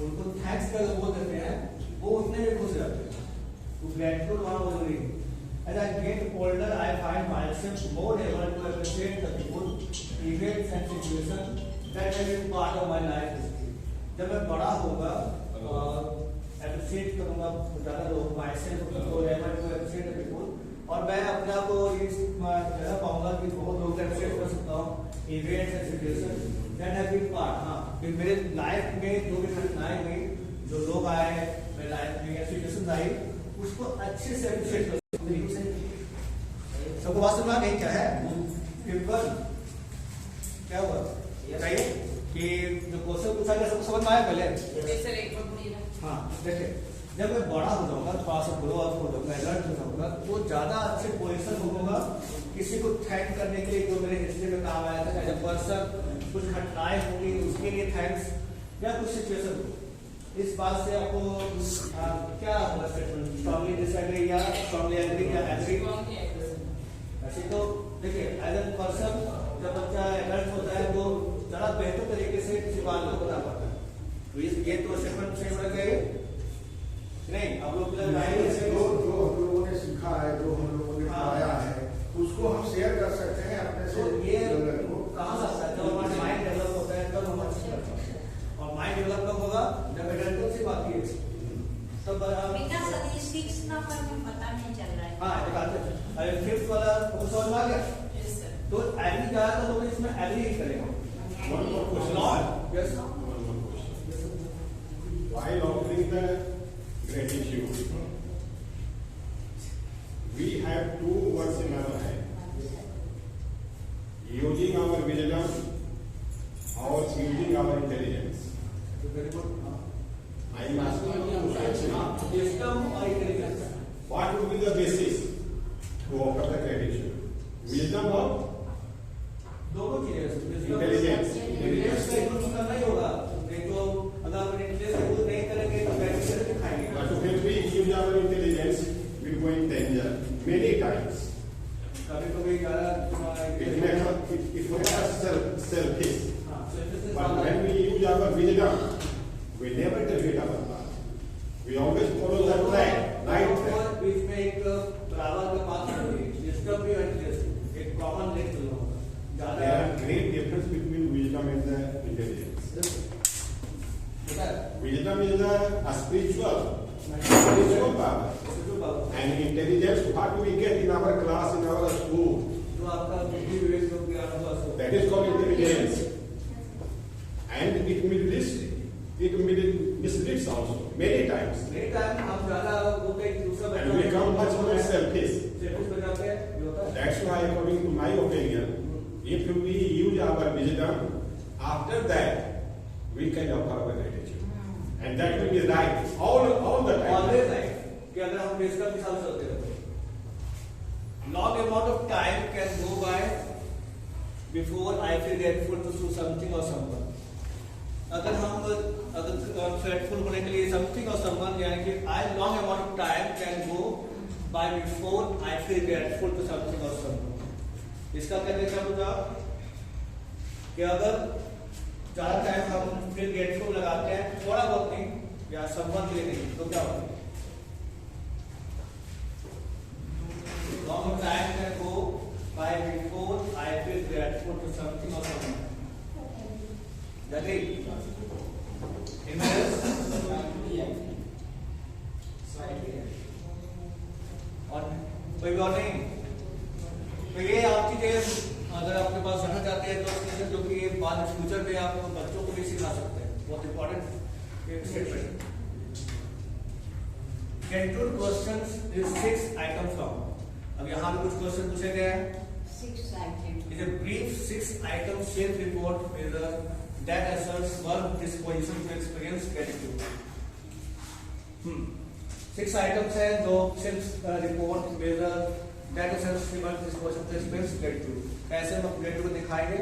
उनको थैंक्स का वो देते हैं वो उतने भी खुश रहते हैं। तो ग्रेटफुल होना बहुत जरूरी है। As I get older, I find myself more able to appreciate the people, events and situations that have been part of my life history. जब मैं बड़ा होगा appreciate करूँगा ज़्यादा लोग myself more able to appreciate the people और मैं अपने आप को इस जगह पाऊँगा कि बहुत लोग appreciate कर सकता हूँ events and situations that have been part। हाँ, कि मेरे लाइफ में जो भी घटनाएं हुई जो लोग आए मेरे लाइफ में या सिचुएशन आई उसको अच्छे से appreciate कर सबको बात समझ नहीं क्या है पीपल क्या हुआ बताइए कि जो क्वेश्चन पूछा गया सबको समझ में आया पहले। हाँ देखिए जब मैं बड़ा हो जाऊंगा थोड़ा सा ग्रो अप हो जाऊंगा एडल्ट हो जाऊंगा तो ज्यादा अच्छे पोजीशन होगा किसी को थैंक करने के लिए जो मेरे हिस्ट्री में काम आया था जब पर्सन कुछ घटनाएं होंगी उसके लिए थैंक्स या कुछ सिचुएशन हो। इस बात से आपको क्या होगा स्टेटमेंट स्ट्रांगली डिसएग्री या स्ट्रांगली एग्री या एग्री? ऐसे तो देखिए एज ए पर्सन जब बच्चा एडल्ट होता है तो ज़्यादा बेहतर तरीके से किसी बात को बता पाता है। तो ये तो स्टेटमेंट सही होना चाहिए नहीं? आप लोग जो हम लोगों ने सीखा है जो हम लोगों ने पाया है उसको हम शेयर कर सकते हैं अपने से। ये कहाँ सकता है जब हमारा माइंड डेवलप होता है तब हम अच्छी कर पाते हैं और माइंड डेवलप कब होगा जब एडल्ट से बात की तब हाँ अरे फिफ्थ वाला समझ में आ गया तो एग्री ज्यादातर लोग इसमें एग्री ही करेंगे। with the gratitude, we have two words in our hand. Using our wisdom or using our intelligence. Very good. I am asking you to answer. Wisdom or intelligence? What would be the basis to offer the gratitude? Wisdom or दोनों चीजें। Intelligence. Intelligence का use करना ही होगा। नहीं तो अगर हम intelligence का यूज नहीं करेंगे तो गैरेंटी दिखाएंगे। but when we use our intelligence, we go in danger many times. कभी-कभी ज़्यादा It makes us selfish. हाँ, selfishness But आता है। when we use our wisdom, we never deviate our path. We always follow the track, right track. बीच में एक बराबर का बात होगी। Wisdom भी और intelligence एक common link होगा। There are great difference between wisdom and the intelligence. Wisdom is a spiritual power. And intelligence, what do we get in our class, in our school? जो आपका बुद्धि विवेक जो ज्ञान होगा उसको That is called intelligence. And it misleads also, many times. मेरे time हम ज़्यादा वो कहीं दूसरा And we become much more selfish. Selfish बन जाते हैं ये होता है That's why, according to my opinion, if we use our wisdom, after that, we can offer our gratitude. And that will be right all the time. Always life कि अगर हम wisdom के साथ चलते रहते long amount of time can go by before I feel grateful to do something और someone अगर grateful होने के लिए समथिंग और समवन यानी कि I long amount of time can go by before I feel grateful to something और someone इसका कहने का मतलब कि अगर ज्यादा टाइम हम फील ग्रेटफुल लगाते हैं थोड़ा बहुत नहीं या समवन के लिए नहीं तो क्या होगा long time can go by before I feel grateful to something or someone. That is, और कोई बात नहीं तो ये आप चीजें अगर आपके पास रहना चाहते हैं तो जो कि बाद फ्यूचर में आप बच्चों को भी सिखा सकते हैं बहुत important statement Gratitude questions is 6 items long. अब यहाँ पे कुछ क्वेश्चन पूछे गए हैं 6 items. It's a brief 6-item self report with that asserts one's disposition to experience gratitude. 6 items है जो self report with that asserts one's disposition to experience gratitude. ऐसे हम gratitude दिखाएंगे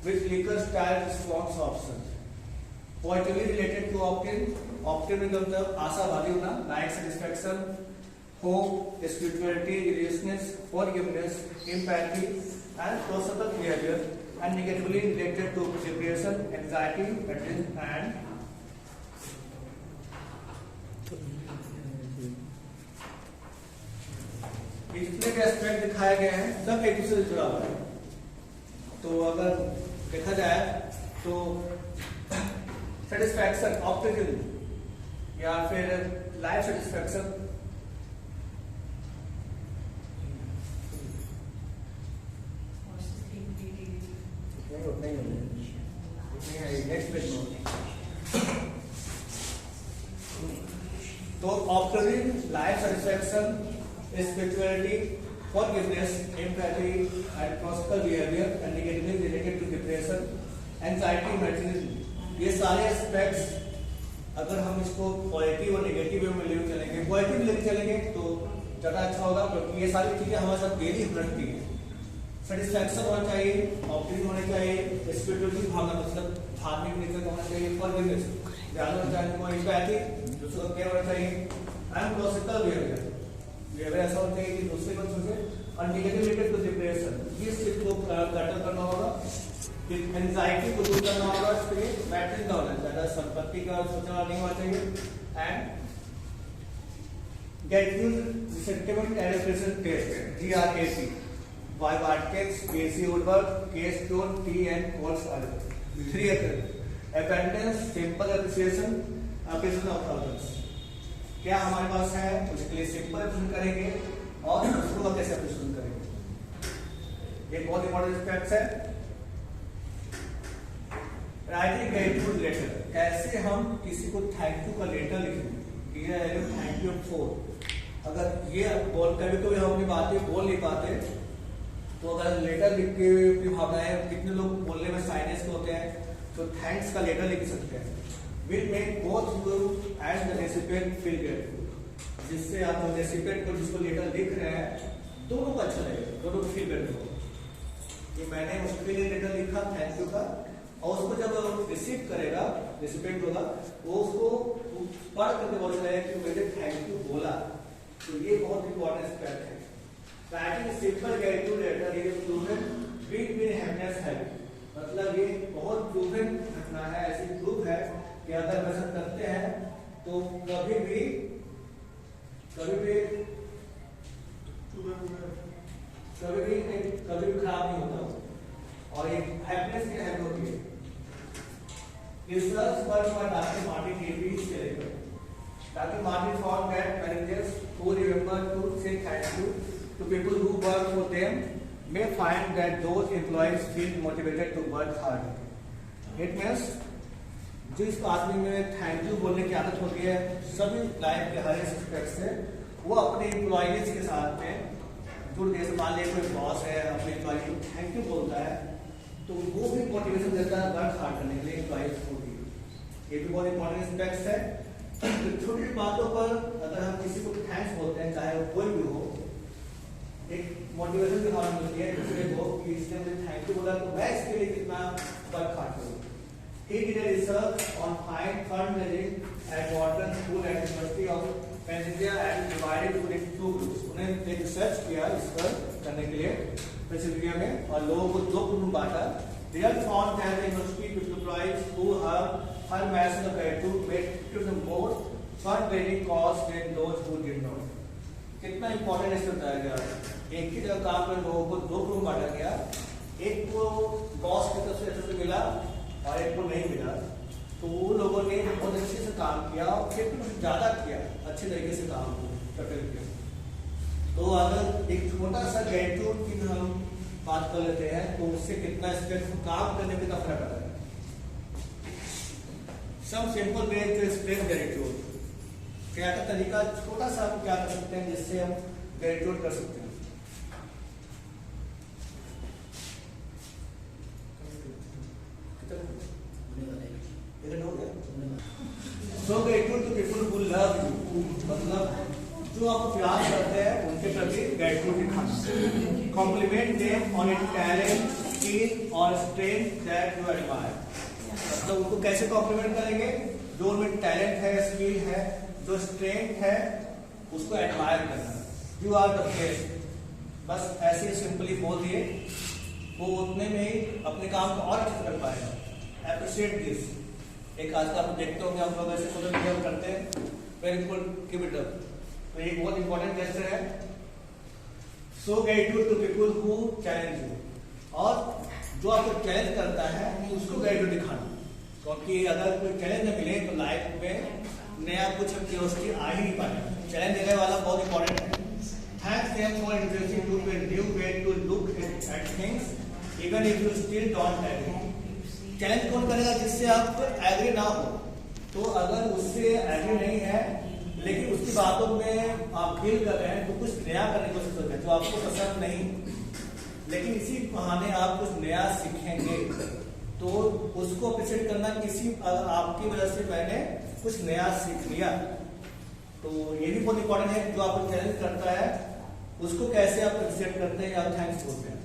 with clicker style response options. Positively related to opt-in में मतलब आशावादी होना, like satisfaction, hope, spirituality, seriousness, forgiveness, empathy, and personal behavior, and negatively related to depression, anxiety, and जितने भी aspect दिखाए गए हैं सब एक दूसरे से जुड़ा हुआ है तो अगर देखा जाए तो सेटिस्फैक्शन ऑप्टिमिज्म या फिर लाइफ सेटिस्फैक्शन तो optimism life satisfaction spirituality, forgiveness, empathy, and personal behavior, and negatively related to depression, anxiety, materialism. ये सारे एस्पेक्ट्स अगर हम इसको पॉजिटिव और नेगेटिव में लेकर चलेंगे पॉजिटिव लेकर चलेंगे तो ज़्यादा अच्छा होगा क्योंकि ये सारी चीज़ें हमारे साथ डेली घटती हैं सेटिस्फैक्शन होना चाहिए ऑप्टिमिज्म होना चाहिए स्पिरिचुअलिटी भावना मतलब धार्मिक नेचर होना चाहिए फॉरगिवनेस ध्यान होना चाहिए एम्पैथी दूसरों का केयर होना चाहिए एंड पर्सनल बिहेवियर ऐसा होना चाहिए कि दूसरे को सोचे और नेगेटिव रिलेटेड टू डिप्रेशन ये चीज को कैटर करना होगा फिर एंजाइटी को दूर करना होगा इसके लिए बैटरी का होना ज्यादा संपत्ति का सोचना नहीं होना चाहिए and gratitude sentiment appreciation test GRAT by Watkins केसी वुडवर्ड के स्टोन टी एंड कोल्स आदि 3 abundance simple appreciation of others क्या हमारे पास है उसके लिए सिंपल एप्रिसिएशन करेंगे और दूसरों का कैसे एप्रिसिएशन करेंगे एक बहुत इंपॉर्टेंट एस्पेक्ट है राइटिंग ग्रेटिट्यूड लेटर कैसे हम किसी को थैंक यू का लेटर लिखेंगे ये थैंक यू फॉर। अगर ये बोल कभी कभी हम अपनी बातें बोल नहीं पाते, तो अगर लेटर लिख के अपनी भावनाएं, कितने लोग बोलने में साइनेस होते हैं, तो थैंक्स का लेटर लिख सकते हैं। Will make both you and the recipient feel grateful, जिससे आप रेसिपिएंट को जिसको लेटर लिख रहे हैं दोनों को अच्छा लगेगा, दोनों को फील ग्रेटफुल कि मैंने उसके लिए लेटर लिखा थैंक यू का, और उसको जब रिसीव करेगा रेसिपिएंट होगा वो उसको पढ़ करके बोल रहा है कि मुझे थैंक यू बोला। तो ये बहुत इंपॉर्टेंट एस्पेक्ट है। राइटिंग सिंपल ग्रेटिट्यूड लेटर ये प्रूवन बिग बिग हैप्पीनेस है, मतलब ये बहुत प्रूवन घटना है, ऐसी प्रूफ है कि अगर वैसा करते हैं तो कभी भी खराब नहीं होता। और एक हैप्पीनेस क्या है होती है। Research work by Dr. Martin Davey Sterling. Dr. Martin found that managers who remember to say thank you to people who work for them may find that those employees feel motivated to work hard. It means जिस आदमी में thank you बोलने की आदत होती है सभी life के हर एस्पेक्ट से, वो अपने एम्प्लॉयज के साथ में जुड़ के, मान लीजिए कोई बॉस है अपने एम्प्लॉय को थैंक यू बोलता है तो वो भी मोटिवेशन देता है वर्क हार्ड करने के लिए एम्प्लॉयज को भी। ये भी बहुत इंपॉर्टेंट एस्पेक्ट्स है। तो छोटी बातों पर अगर हम किसी को थैंक्स बोलते हैं, चाहे वो कोई भी हो, एक मोटिवेशन भी हमें मिलती है दूसरे को कि इसने मुझे थैंक यू बोला तो मैं इसके लिए कितना वर्क हार्ड करूँ। He did a research on fundraising at Wharton School and University of Pennsylvania and divided it into two groups. उन्होंने एक रिसर्च किया इस पर करने के लिए पेंसिल्वेनिया में, और लोगों को दो ग्रुप में बांटा। They have found that the university employees who have massive gratitude made to the more fundraising costs than those who did not. कितना इंपॉर्टेंट इसमें बताया गया। एक ही जगह काम में लोगों को दो ग्रुप बांटा गया, एक को बॉस की तरफ से अच्छे से मिला और एक को नहीं मिला। तो वो लोगों ने बहुत अच्छे से काम किया और फिर कुछ ज्यादा किया, अच्छे तरीके से काम को टटल किया। तो अगर एक छोटा सा ग्रेटिट्यूड की हम बात कर लेते हैं तो उससे कितना स्ट्रेंथ काम करने में कितना फर्क आता है। Some simple way to explain gratitude, क्या का तरीका छोटा सा हम क्या कर सकते हैं जिससे हम ग्रेटिट्यूड कर सकते हैं। So gratitude to people who love you, मतलब जो आपको प्यार करते हैं उनके प्रति ग्रेटिट्यूड दिखाना। Compliment them on it talent, skill और स्ट्रेंथ दैट यू एडमायर, मतलब उनको कैसे कॉम्प्लीमेंट करेंगे, जो उनमें टैलेंट है, स्किल है, जो स्ट्रेंथ है, उसको एडमायर करना। यू आर द बेस्ट, बस ऐसे सिंपली बोल दिए, वो उतने में ही अपने काम को और अच्छे से कर पाएगा। अप्रिशिएट दिस, एक आजकल आप देखते होंगे हम लोग ऐसे सोशल मीडिया में करते हैं, very good give it up, तो एक बहुत इंपॉर्टेंट जेस्चर है। So gratitude to people who challenge you, और जो आपको चैलेंज करता है उसको ग्रेटिट्यूड दिखाना, क्योंकि अगर कोई चैलेंज न मिले तो लाइफ में नया कुछ क्यूरियोसिटी आ ही नहीं पाएगा। चैलेंज देने वाला बहुत इंपॉर्टेंट है। Thanks them for introducing you to a new way to look at things even if you still don't agree. Challenge कौन करेगा, जिससे आप एग्री ना हो। तो अगर उससे एग्री नहीं है लेकिन उसकी बातों में आप फील कर रहे हैं तो कुछ नया करने की कोशिश करते हैं जो आपको पसंद नहीं, लेकिन इसी बहाने आप कुछ नया सीखेंगे, तो उसको अप्रिशिएट करना, किसी आपकी वजह से मैंने कुछ नया सीख लिया, तो ये भी बहुत इंपॉर्टेंट है। जो आपको चैलेंज करता है उसको कैसे आप अप्रिशिएट करते हैं या थैंक्स बोलते हैं।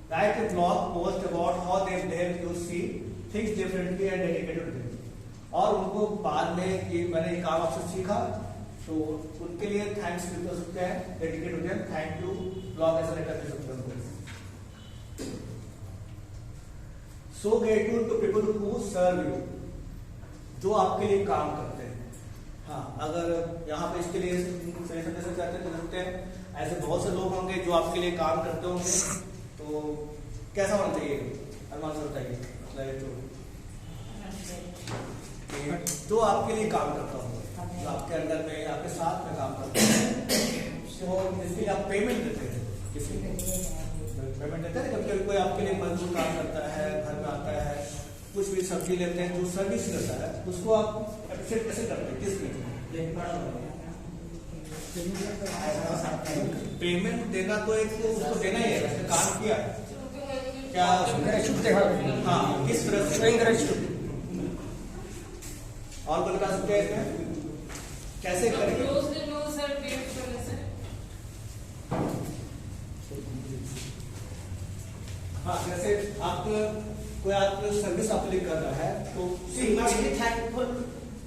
Write a blog post about how they help you see things differently and dedicate to them, और उनको बाद में कि मैंने ये काम आपसे सीखा तो उनके लिए थैंक्स भी कर सकते हैं, dedicate to them, thank you blog ऐसा लेटर दे सकते हैं। So gratitude to people who serve you, जो आपके लिए काम करते हैं। हाँ, अगर यहाँ पे इसके लिए सजेशन दे सकते हैं, ऐसे बहुत से लोग होंगे जो आपके लिए काम करते होंगे, तो कैसा होना चाहिए अनुमान से बताइए। जो आपके लिए काम करता हो, जो आपके अंदर में आपके साथ में काम करता है, तो जिसके आप पेमेंट देते हैं, किसी को पेमेंट देते हैं। कभी कभी कोई आपके लिए मजदूर काम करता है, घर में आता है, कुछ भी सब्जी लेते हैं, जो सर्विस करता है, उसको आप अप्रिशिएट कैसे करते हैं, किस में पेमेंट देना तो एक तो उसको देना ही है, उसने काम किया क्या, हाँ किस तरह से और बता सकते हैं इसमें कैसे करेंगे? हाँ जैसे आप कोई आप सर्विस अप्लाई कर रहा है तो thankful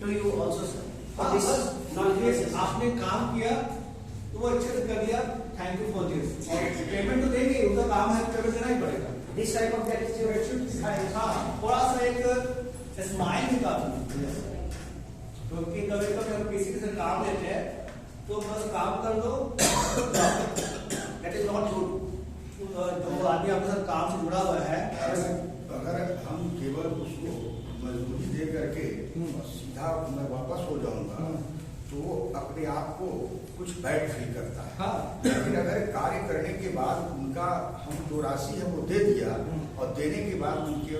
to you also sir. आपने काम किया तो वो अच्छे से कर दिया, thank you for this, payment तो देंगे, उसका काम है पेमेंट देना ही पड़ेगा। दिस टाइप ऑफ ग्रेटिट्यूड हाँ थोड़ा सा एक स्माइल निकालना, क्योंकि कभी कभी हम किसी से काम लेते हैं तो बस काम कर दो, दैट इज नॉट गुड। जो आदमी आपके साथ काम से जुड़ा हुआ है, अगर हम केवल उसको मजदूरी दे करके और सीधा मैं वापस हो जाऊंगा तो वो अपने आप को कुछ बैड फील करता है। हाँ। लेकिन अगर कार्य करने के बाद उनका हम जो राशि है वो दे दिया और देने के बाद उनके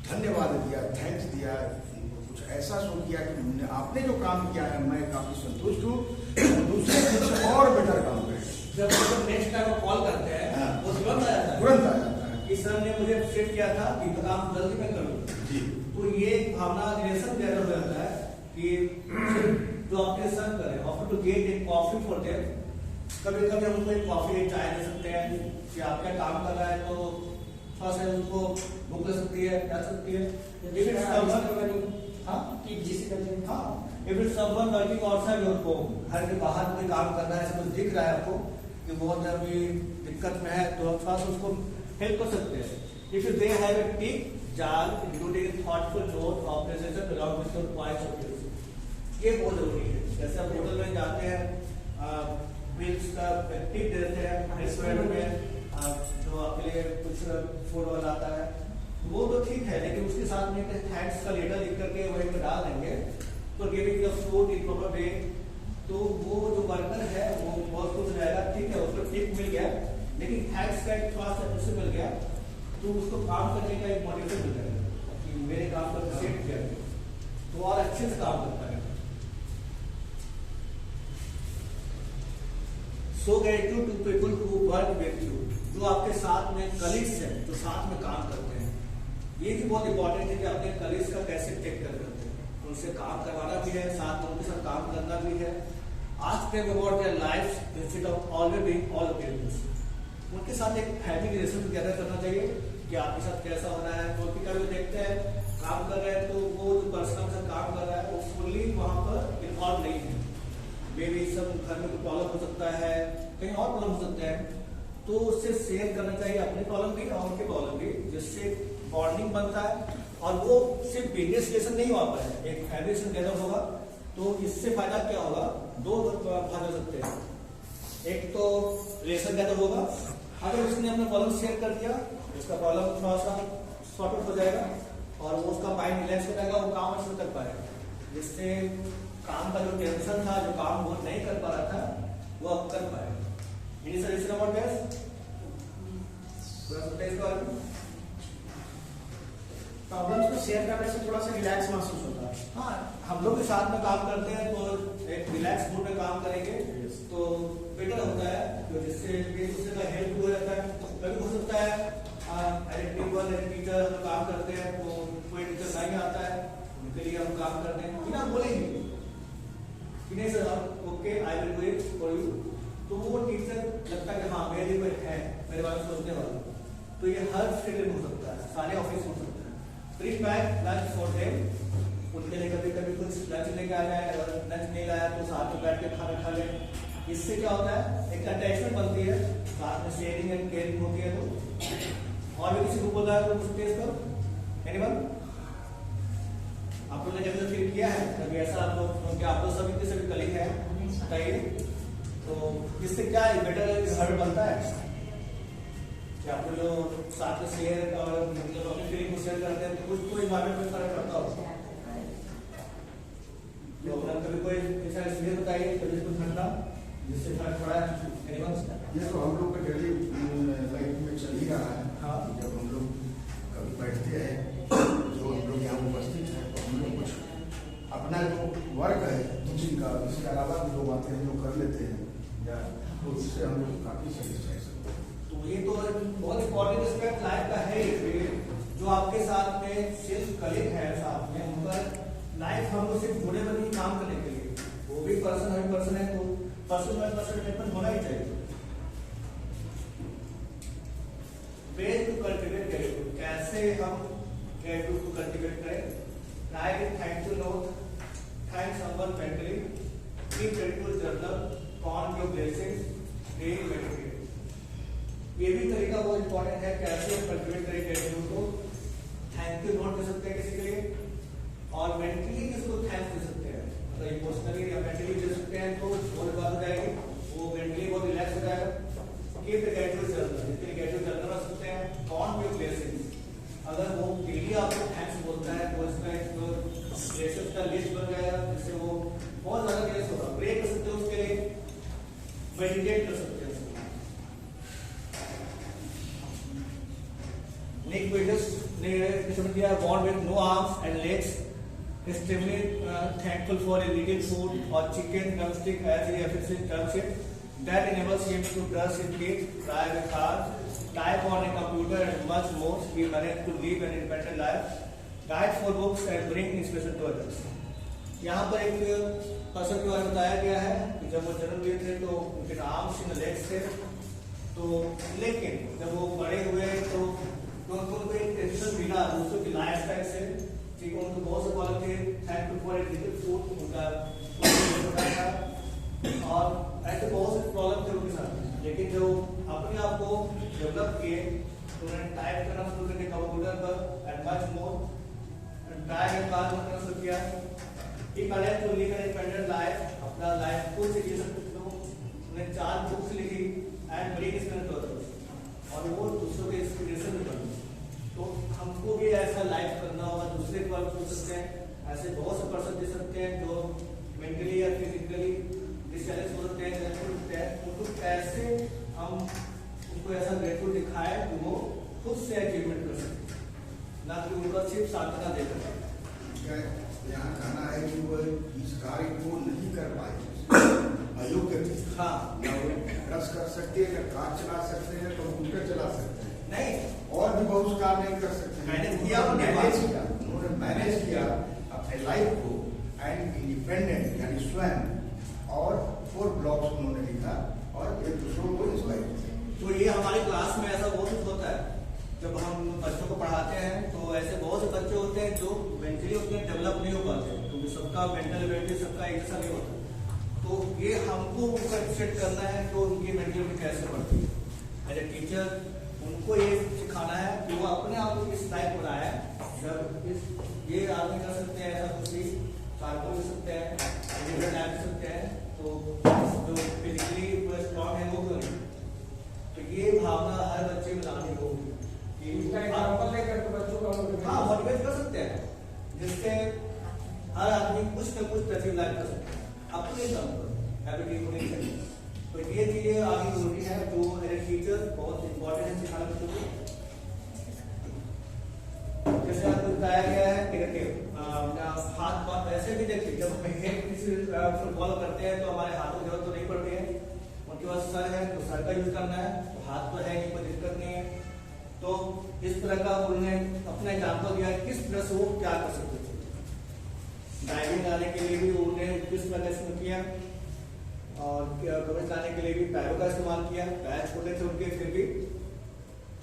धन्यवाद दिया, थैंक्स दिया, कुछ ऐसा शो किया कि आपने जो काम किया है मैं काफी संतुष्ट हूँ, दूसरे दिन से और बेटर काम करें। जब नेक्स्ट टाइम वो कॉल करते हैं वो तुरंत आ जाता है, तुरंत आ जाता है कि सर ने मुझे सेट किया था कि काम जल्दी में करूँ। जी। तो ये भावना रिलेशन जैसा हो जाता है कि जो आपके सर्व करें, offer to get a coffee for them. कभी कभी हम उनको एक कॉफी एक चाय दे सकते हैं कि आप क्या काम कर रहा है तो थोड़ा सा उनको भूख लग सकती है, क्या सकती है। If it's someone working outside your home, घर के बाहर कोई काम कर रहा है, ऐसा कुछ दिख रहा है आपको कि बहुत अभी दिक्कत में है, तो आप थोड़ा सा उसको हेल्प कर सकते हैं। If they have a tick jar including thoughtful note of presentation around with your points of view, ये बहुत जरूरी है। जैसे आप होटल में जाते हैं, बिल्स का टिप देते हैं, रेस्टोरेंट में जो आपके लिए कुछ फूड वाला आता है वो तो ठीक है, लेकिन उसके साथ में थैंक्स का लेटर लिख करके वहीं पर डाल देंगे तो giving the food in proper way, तो वो जो वर्कर है वो बहुत खुश रहेगा। ठीक है, उसको टिप मिल गया, लेकिन थैंक्स का एक थोड़ा सा उससे मिल गया तो उसको काम करने का एक मोटिवेशन मिल जाएगा कि मेरे काम पर सेट किया तो और अच्छे से काम करता है। So gratitude to people who work with you, जो आपके साथ में कलीग्स हैं, जो साथ में काम करते हैं। ये भी बहुत इंपॉर्टेंट है कि अपने कलीग्स का कैसे टेक केयर करते हैं, उनसे काम करवाना भी है, साथ में उनके साथ काम करना भी है। Ask them about their life instead of always being all opinions. उनके साथ एक फैमिली रिलेशन गैदर करना चाहिए कि आपके साथ कैसा हो रहा है। तो कभी देखते हैं काम कर रहे हैं तो वो जो पर्सन के साथ काम कर रहा है वो फुल्ली वहां पर इन्वॉल्व नहीं है, मे बी सब घर में कोई प्रॉब्लम हो सकता है, कहीं और प्रॉब्लम हो सकते हैं, तो उससे शेयर करना चाहिए अपनी प्रॉब्लम भी और उनकी प्रॉब्लम भी, जिससे बॉन्डिंग बनता है। और वो सिर्फ बिजनेस रिलेशन नहीं हुआ है, एक फैमिली रिलेशन डेवलप होगा। तो इससे फायदा क्या होगा, दो भाग हो सकते हैं। एक तो रिलेशन डेवलप होगा, अगर उसने अपना प्रॉब्लम शेयर कर दिया, उसका प्रॉब्लम थोड़ा सा सॉर्ट आउट हो जाएगा और वो उसका माइंड रिलैक्स हो जाएगा, वो काम अच्छे से कर पाएगा, जिससे काम का जो टेंशन था, जो काम वो नहीं कर पा रहा था, वो अब कर पाएगा। Any suggestion about this? Problems को शेयर करने से थोड़ा सा रिलैक्स महसूस होता है। हाँ, हम लोग के साथ में काम करते हैं तो एक रिलैक्स मूड में काम करेंगे तो बेटर होता है, तो जिससे एक दूसरे का हेल्प हो जाता है। कभी हो सकता है टीचर हम काम करते हैं तो कोई टीचर नहीं आता है, उनके लिए हम काम करते हैं बिना बोलेंगे कि नहीं sir okay I will do it for you, तो वो टीचर लगता है कि हाँ मेरे लिए कोई है, मेरे बारे में सोचने वाला। तो ये हर फील्ड में हो सकता है, सारे ऑफिस में हो सकता है। Pre pack lunch for them, उनके लिए कभी कभी कुछ लंच लेके आ जाए, अगर लंच नहीं लाया तो साथ में बैठ के खाना खा ले। इससे क्या होता है, एक अटैचमेंट बनती है, साथ में शेयरिंग एंड केयरिंग होती है। तो और भी किसी को बोल रहा है तो कुछ टेस्ट करो, एनीवन? आप लोगों ने जब फील किया है कभी ऐसा, आप लोग क्योंकि आप लोग सभी के सभी कलीग हैं, बताइए तो इससे क्या बेटर हर्ट बनता है कि आप लोग साथ में शेयर और मतलब अपनी फीलिंग को शेयर करते हैं तो कुछ तो इन्वायरमेंट में फर्क पड़ता हो। तो कभी कोई ऐसा एक्सपीरियंस बताइए, कभी कुछ घटना जिससे फर्क पड़ा है? ये तो हम लोग का डेली लाइफ में चल ही रहा है। हाँ। जब हम लोग कभी बैठते हैं जो हम लोग यहाँ उपस्थित हैं तो हम लोग कुछ अपना जो वर्क है टीचिंग का, इसके अलावा भी जो बातें हम लोग कर लेते हैं या तो उससे हम लोग काफ़ी सेटिस्फैक्शन। तो ये तो बहुत इंपॉर्टेंट एस्पेक्ट लाइफ का है ये, जो आपके साथ में सिर्फ कलीग है साथ में, उन पर लाइफ हम लोग सिर्फ जुड़े बने काम करने के लिए, वो भी पर्सन है तो पर्सन बाय पर्सन डेवलपमेंट होना ही चाहिए। वेज टू कल्टिवेट ग्रेटिट्यूड, कैसे हम ग्रेटिट्यूड को कल्टिवेट करें? Write it thank to note, thank someone mentally, keep gratitude journal, count your blessings, daily meditate. ये भी तरीका बहुत इंपॉर्टेंट है, कैसे हम कल्टिवेट करें ग्रेटिट्यूड को। थैंक यू नोट दे सकते हैं किसी के लिए, और मेंटली किसको थैंक्स दे सकते हैं, मतलब इमोशनली या मेंटली दे सकते हैं तो वो बात हो जाएगी, वो मेंटली बहुत रिलैक्स हो जाएगा। कीप द ग्रेटिट्यूड जर्नल, जितने ग्रेटिट्यूड जर्नल रख सकते हैं। काउंट योर ब्लेसिंग्स, अगर वो डेली आपको थैंक्स बोलता है तो इसका एक ब्लेसिंग्स का लिस्ट बन जाएगा, जिससे वो बहुत ज्यादा ब्लेस होगा। प्रे कर सकते हो उसके लिए, मेडिटेट कर सकते हैं। Nick Vegas ने समझ दिया, born with no arms and legs, extremely thankful for a little food or chicken drumstick as he efficiently terms it, that enables him to brush his teeth, drive a car, type on a computer and much more. He managed to live an independent life, write 4 books and bring inspiration to others. यहाँ पर एक person के बारे में बताया गया है कि जब वो जन्म लिए थे तो उनके आर्म्स इन लेग्स थे, तो लेकिन जब वो बड़े हुए तो उनको एक टेंशन मिला दूसरों की लाइफ स्टाइल से, ठीक है, उनको बहुत से प्रॉब्लम थे, thank you for a little food, उनका और ऐसे बहुत से प्रॉब्लम थे उनके साथ, लेकिन जो अपने आप को डेवलप किए तो उन्होंने टाइप करना शुरू करके कंप्यूटर पर and much more, type and card करना शुरू किया। एक अलग तो लिव एन इंडिपेंडेंट लाइफ, अपना लाइफ खुद से जी सकते थे। उन्होंने 4 बुक्स लिखी and bring inspiration to others, और वो दूसरों के इंस्पिरेशन भी बने। तो हमको भी ऐसा लाइफ करना होगा, दूसरे के बारे में सोच सकते हैं। ऐसे बहुत से पर्सन दे सकते हैं जो मेंटली या फिजिकली डिसचैलेंज हो सकते हैं, उनको कैसे हम उनको ऐसा ग्रेटफुल दिखाएं कि वो खुद से अचीवमेंट कर सकते, ना कि उनका सिर्फ साधना देकर। यहाँ कहना है कि वो इस कार्य को नहीं कर पाए, अयोग्य थे। हाँ, ना वो ब्रश कर सकते हैं, ना कार चला सकते हैं, कंप्यूटर चला सकते हैं, नहीं और भी बहुत काम नहीं कर सकते। मैनेज किया, उन्होंने मैनेज किया अपने लाइफ को एंड इंडिपेंडेंट यानी स्वयं, और 4 ब्लॉग्स उन्होंने लिखा और एक दूसरों को इंस्पायर किया। तो ये हमारी क्लास में ऐसा बहुत कुछ होता है, जब हम बच्चों को पढ़ाते हैं तो ऐसे बहुत से बच्चे होते हैं जो मेंटली उतने डेवलप नहीं हो पाते, क्योंकि सबका मेंटल एबिलिटी सबका एक जैसा नहीं होता। तो ये हमको उनका सेट करना है कि उनकी मेंटलिटी कैसे बढ़ती है। एज ए टीचर उनको ये सिखाना है कि वो अपने आप को किस टाइप बनाए, जब ये आदमी कर सकते हैं, ऐसा कुछ भी कारको कर सकते हैं, कर सकते हैं, तो जो फिजिकली स्ट्रॉन्ग है वो करें। तो ये भावना हर बच्चे में लानी होगी कि हाँ मोटिवेट कर सकते हैं, जिससे हर आदमी कुछ न कुछ अचीव लाइफ कर सकते हैं अपने दम पर, एबिलिटी होनी चाहिए। तो ये चीजें आगे जरूरी है, जो एज ए टीचर बहुत इंपॉर्टेंट है सिखाना बच्चों को। जैसे आपको बताया गया है कि देखिए हाथ पाँव ऐसे भी देखिए, जब हम किसी फुटबॉल करते हैं तो हमारे हाथों की जरूरत तो नहीं पड़ती है, उनके पास सर है तो सर का यूज करना है, तो हाथ तो है, कोई दिक्कत नहीं है। तो इस तरह का उन्होंने अपना एग्जाम्पल दिया किस तरह से वो क्या कर सकते थे। डाइविंग आने के लिए भी उन्होंने किस तरह इसमें किया, और कवच लाने के लिए भी पैरों का इस्तेमाल किया, पैर छोटे थे उनके फिर भी,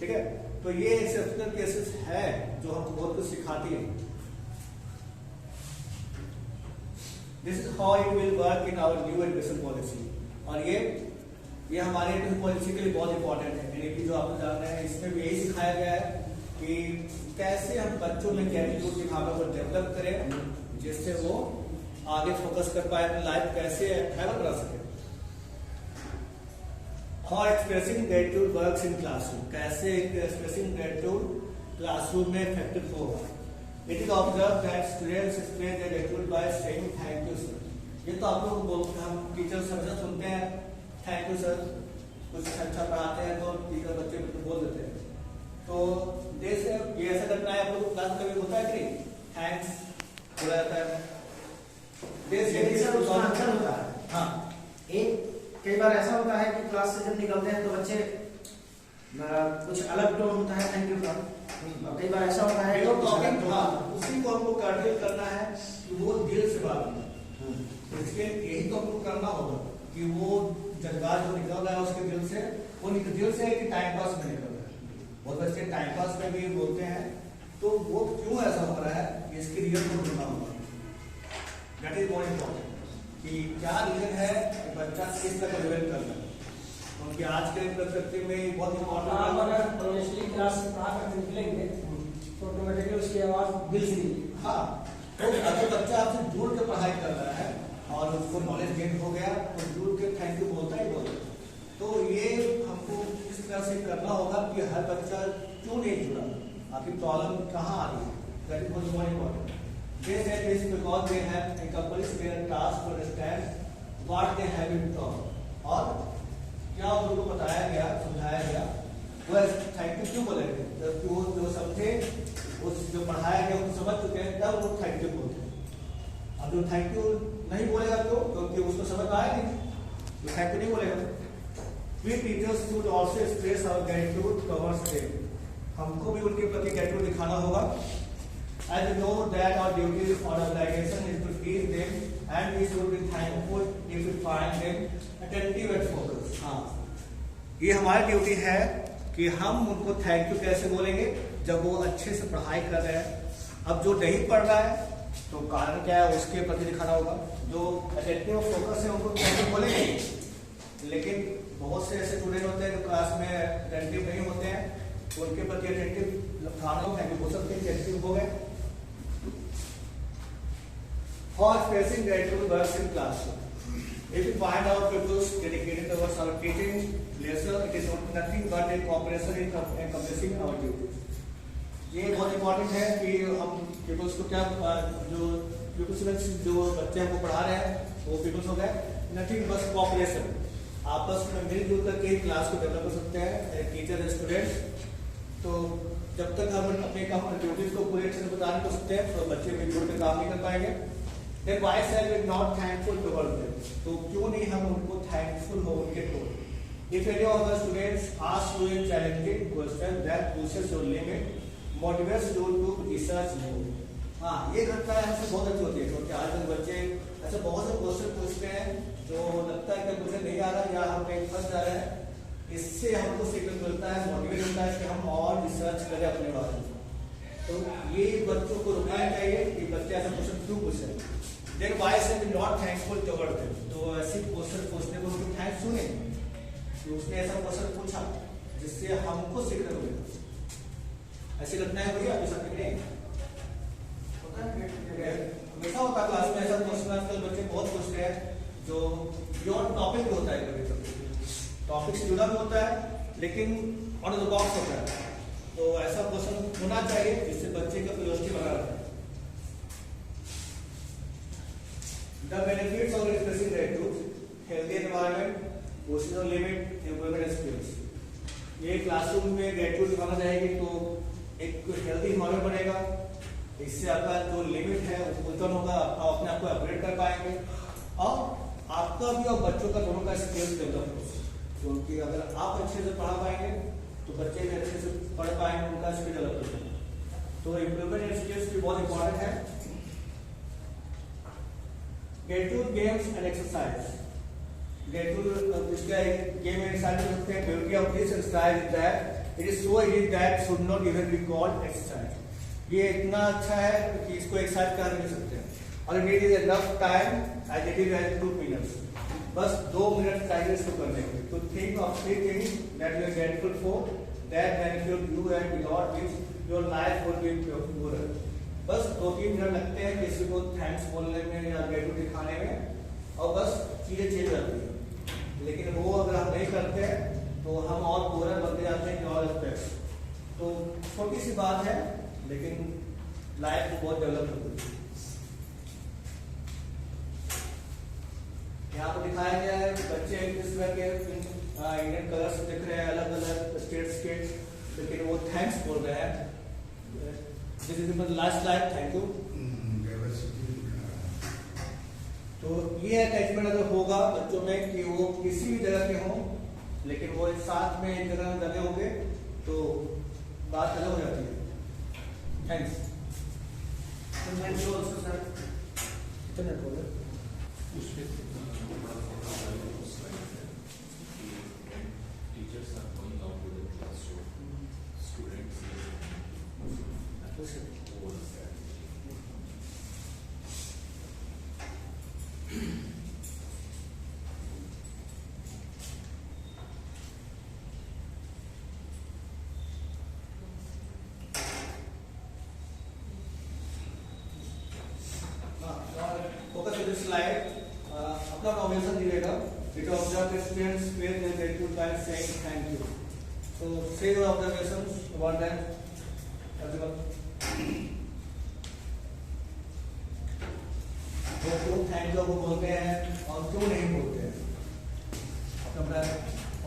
ठीक है। तो ये एक्सेप्शनल केसेस है जो हमको बहुत कुछ सिखाती है। This is how it will work in our new education policy, और ये हमारे एजुकेशन पॉलिसी के लिए बहुत इंपॉर्टेंट है। एनईपी जो आपको जानना है, इसमें भी यही सिखाया गया है कि कैसे हम बच्चों में ग्रेटिट्यूड की भावना को डेवलप करें, जिससे वो आगे फोकस कर पाए, अपनी लाइफ कैसे हैव बना सके। How expressing gratitude works in classroom, कैसे एक्सप्रेसिंग ग्रेटिट्यूड क्लासरूम में इफेक्टिव होगा। It is observe that students express their gratitude by saying thank you sir. ये तो आप लोग बोलते हैं, हम टीचर्स हमेशा सुनते हैं थैंक यू सर, कुछ अच्छा पढ़ाते हैं तो टीचर बच्चे बोल देते हैं। तो जैसे ये ऐसा करना है, आप लोग क्लास कभी होता है कि थैंक्स बोला जाता है। सर उसका कई बार ऐसा होता है कि क्लास से जब निकलते हैं तो बच्चे कुछ अलग टोन होता है थैंक यू का, और कई बार ऐसा होता है जो कि कुछ अलग टॉपिक tone- था उसी को हमको कंट्रोल करना है कि वो दिल से बात करें। इसके यही तो हमको करना होगा कि वो जज्बात जो निकल रहा है उसके दिल से, वो दिल से है कि टाइम पास में निकल रहा है। बहुत बच्चे टाइम पास में भी बोलते हैं, तो वो क्यों ऐसा हो रहा है इसकी रीजन को ढूंढना होगा। दैट इज मोर इम्पोर्टेंट कि क्या रीजन है कि बच्चा किस तरह रिवेल कर रहा है, क्योंकि आज के प्रकृति में बहुत आप इम्पोर्टेंट अगर प्रोफेशनली क्लास से पढ़ा कर निकलेंगे तो ऑटोमेटिकली उसकी आवाज दिल से निकलेगी। हाँ, तो अगर बच्चा आपसे जुड़ के पढ़ाई कर रहा है और उसको नॉलेज गेन हो गया तो जुड़ के थैंक यू बोलता ही बोलता है। तो ये हमको इस तरह से करना होगा कि हर बच्चा क्यों नहीं जुड़ा, आपकी प्रॉब्लम कहाँ आ रही है। That is more important. They said this because they have accomplished their task to understand what they have been taught. और क्या उनको बताया गया, समझाया गया, वह थैंक यू क्यों बोलेंगे? जब वो जो सब थे उस जो पढ़ाया गया उनको समझ चुके हैं, तब वो थैंक यू बोलते हैं। अब जो थैंक यू नहीं बोलेगा तो क्योंकि उसको समझ में आएगी, तो थैंक यू नहीं बोलेगा। We teachers should also express our gratitude towards them. हमको भी उनके प्रति gratitude दिखाना होगा। As we know that our duty or obligation is to teach them, and we should be thankful if we find them attentive and focused. हाँ, ये हमारी duty है कि हम उनको थैंक यू कैसे बोलेंगे जब वो अच्छे से पढ़ाई कर रहे हैं। अब जो नहीं पढ़ रहा है तो कारण क्या है उसके प्रति दिखाना होगा। जो अटेंटिव और फोकस है उनको थैंक यू बोलेंगे, लेकिन बहुत से ऐसे स्टूडेंट होते हैं जो क्लास में अटेंटिव नहीं होते हैं, तो उनके प्रति अटेंटिव दिखाना थैंक यू बोल सकते हैं, अटेंटिव हो गए। For expressing gratitude works in classroom. If we find our pupils dedicated towards our teaching lesson, it is nothing but a cooperation in accomplishing our duties. ये बहुत इम्पोर्टेंट है कि हम पीपल्स को क्या जो पीपल्स जो बच्चे हमको पढ़ा रहे हैं वो पीपल्स हो गए, नथिंग बस कॉपरेशन। आपस में मिलजुल करके क्लास को डेवलप कर सकते हैं टीचर स्टूडेंट। तो जब तक हम अपने ड्यूटीज को पूरे अच्छे से बता नहीं सकते हैं तो बच्चे मिलजुल कर काम नहीं कर पाएंगे। Then why shall we not thankful towards them? तो क्यों नहीं हम उनको थैंकफुल हो उनके toll. If any of the students ask you a challenging question that pushes your limit, motivates you to research more. हाँ, ये घटना हमसे बहुत अच्छी होती है क्योंकि आजकल बच्चे ऐसे बहुत से क्वेश्चन पूछते हैं जो लगता है कि मुझे नहीं आ रहा या हम कहीं फंस जा रहे हैं। इससे हमको सीखने मिलता है, मोटिवेट होता है कि हम और रिसर्च करें अपने बारे में। तो ये बच्चों को रुकना चाहिए कि बच्चे ऐसा क्वेश्चन क्यों पूछे। Then why should we not thankful toward them? तो ऐसी क्वेश्चन पूछने को उनको थैंक्स क्यों नहीं कि उसने ऐसा क्वेश्चन पूछा जिससे हमको सीखने को मिला। ऐसी घटनाएं हुई आपके साथ नहीं होता है? हमेशा होता क्लास में ऐसा क्वेश्चन आजकल बच्चे बहुत पूछते हैं जो बियॉन्ड टॉपिक भी होता है, कभी टॉपिक से जुड़ा भी होता है लेकिन आउट ऑफ द बॉक्स होता है। तो ऐसा क्वेश्चन होना चाहिए जिससे बच्चे का क्यूरियोसिटी बना रहता है। The benefits of expressing gratitude: healthy environment, pushing the limit, improvement skills. ये क्लासरूम में ग्रेटिट्यूड दिखाना चाहेगी तो एक हेल्दी इन्वायरमेंट बनेगा, इससे आपका जो लिमिट है वो फुलटन होगा, आप अपने आप को अपग्रेड कर पाएंगे और आपका भी और बच्चों का दोनों का स्किल्स डेवलप होगा। क्योंकि अगर आप अच्छे से पढ़ा पाएंगे तो बच्चे भी अच्छे से पढ़ पाएंगे, उनका स्किल डेवलप होगा। तो इम्प्रूवमेंट स्किल्स भी बहुत इंपॉर्टेंट है। Gratitude games and exercise. Gratitude इसका एक गेम में एक्सरसाइज कर सकते हैं। Beauty of this exercise is that it is so easy that should not even be called exercise. ये इतना अच्छा है कि इसको एक्सरसाइज कर नहीं सकते हैं। और it is enough time as it is as 2 minutes. बस 2 मिनट चाहिए इसको करने के लिए। तो think of 3 things that you are grateful for that benefit you and without which your life would be poorer. बस 2-3 मिनट लगते हैं किसी को थैंक्स बोलने में या ग्रेटिट्यूड दिखाने में और बस चीजें चेंज जाती है। लेकिन वो अगर हम नहीं करते हैं तो हम और पूरा बनते जाते हैं और एस्पेक्ट्स। तो छोटी सी बात है लेकिन लाइफ को बहुत डेवलप होती है। यहाँ पर दिखाया गया है बच्चे किस तरह के इंडियन कलर्स दिख रहे हैं, अलग अलग स्टेट्स के, लेकिन वो थैंक्स बोल रहे हैं। This is the last slide. Thank you. तो तो ये अटैचमेंट अगर होगा बच्चों में कि वो किसी भी जगह के हों लेकिन वो एक साथ में एक जगह में लगे होंगे तो बात अलग हो जाती है। थैंक्स। कितने बोले teachers are going out to the class students focus on this slide. अपना ऑब्जर्वेशन दीजिएगा। It observe the students where they gratitude by saying thank you. So say your observations about that. वो क्यों thank you को बोलते हैं और क्यों नहीं बोलते हैं, अपना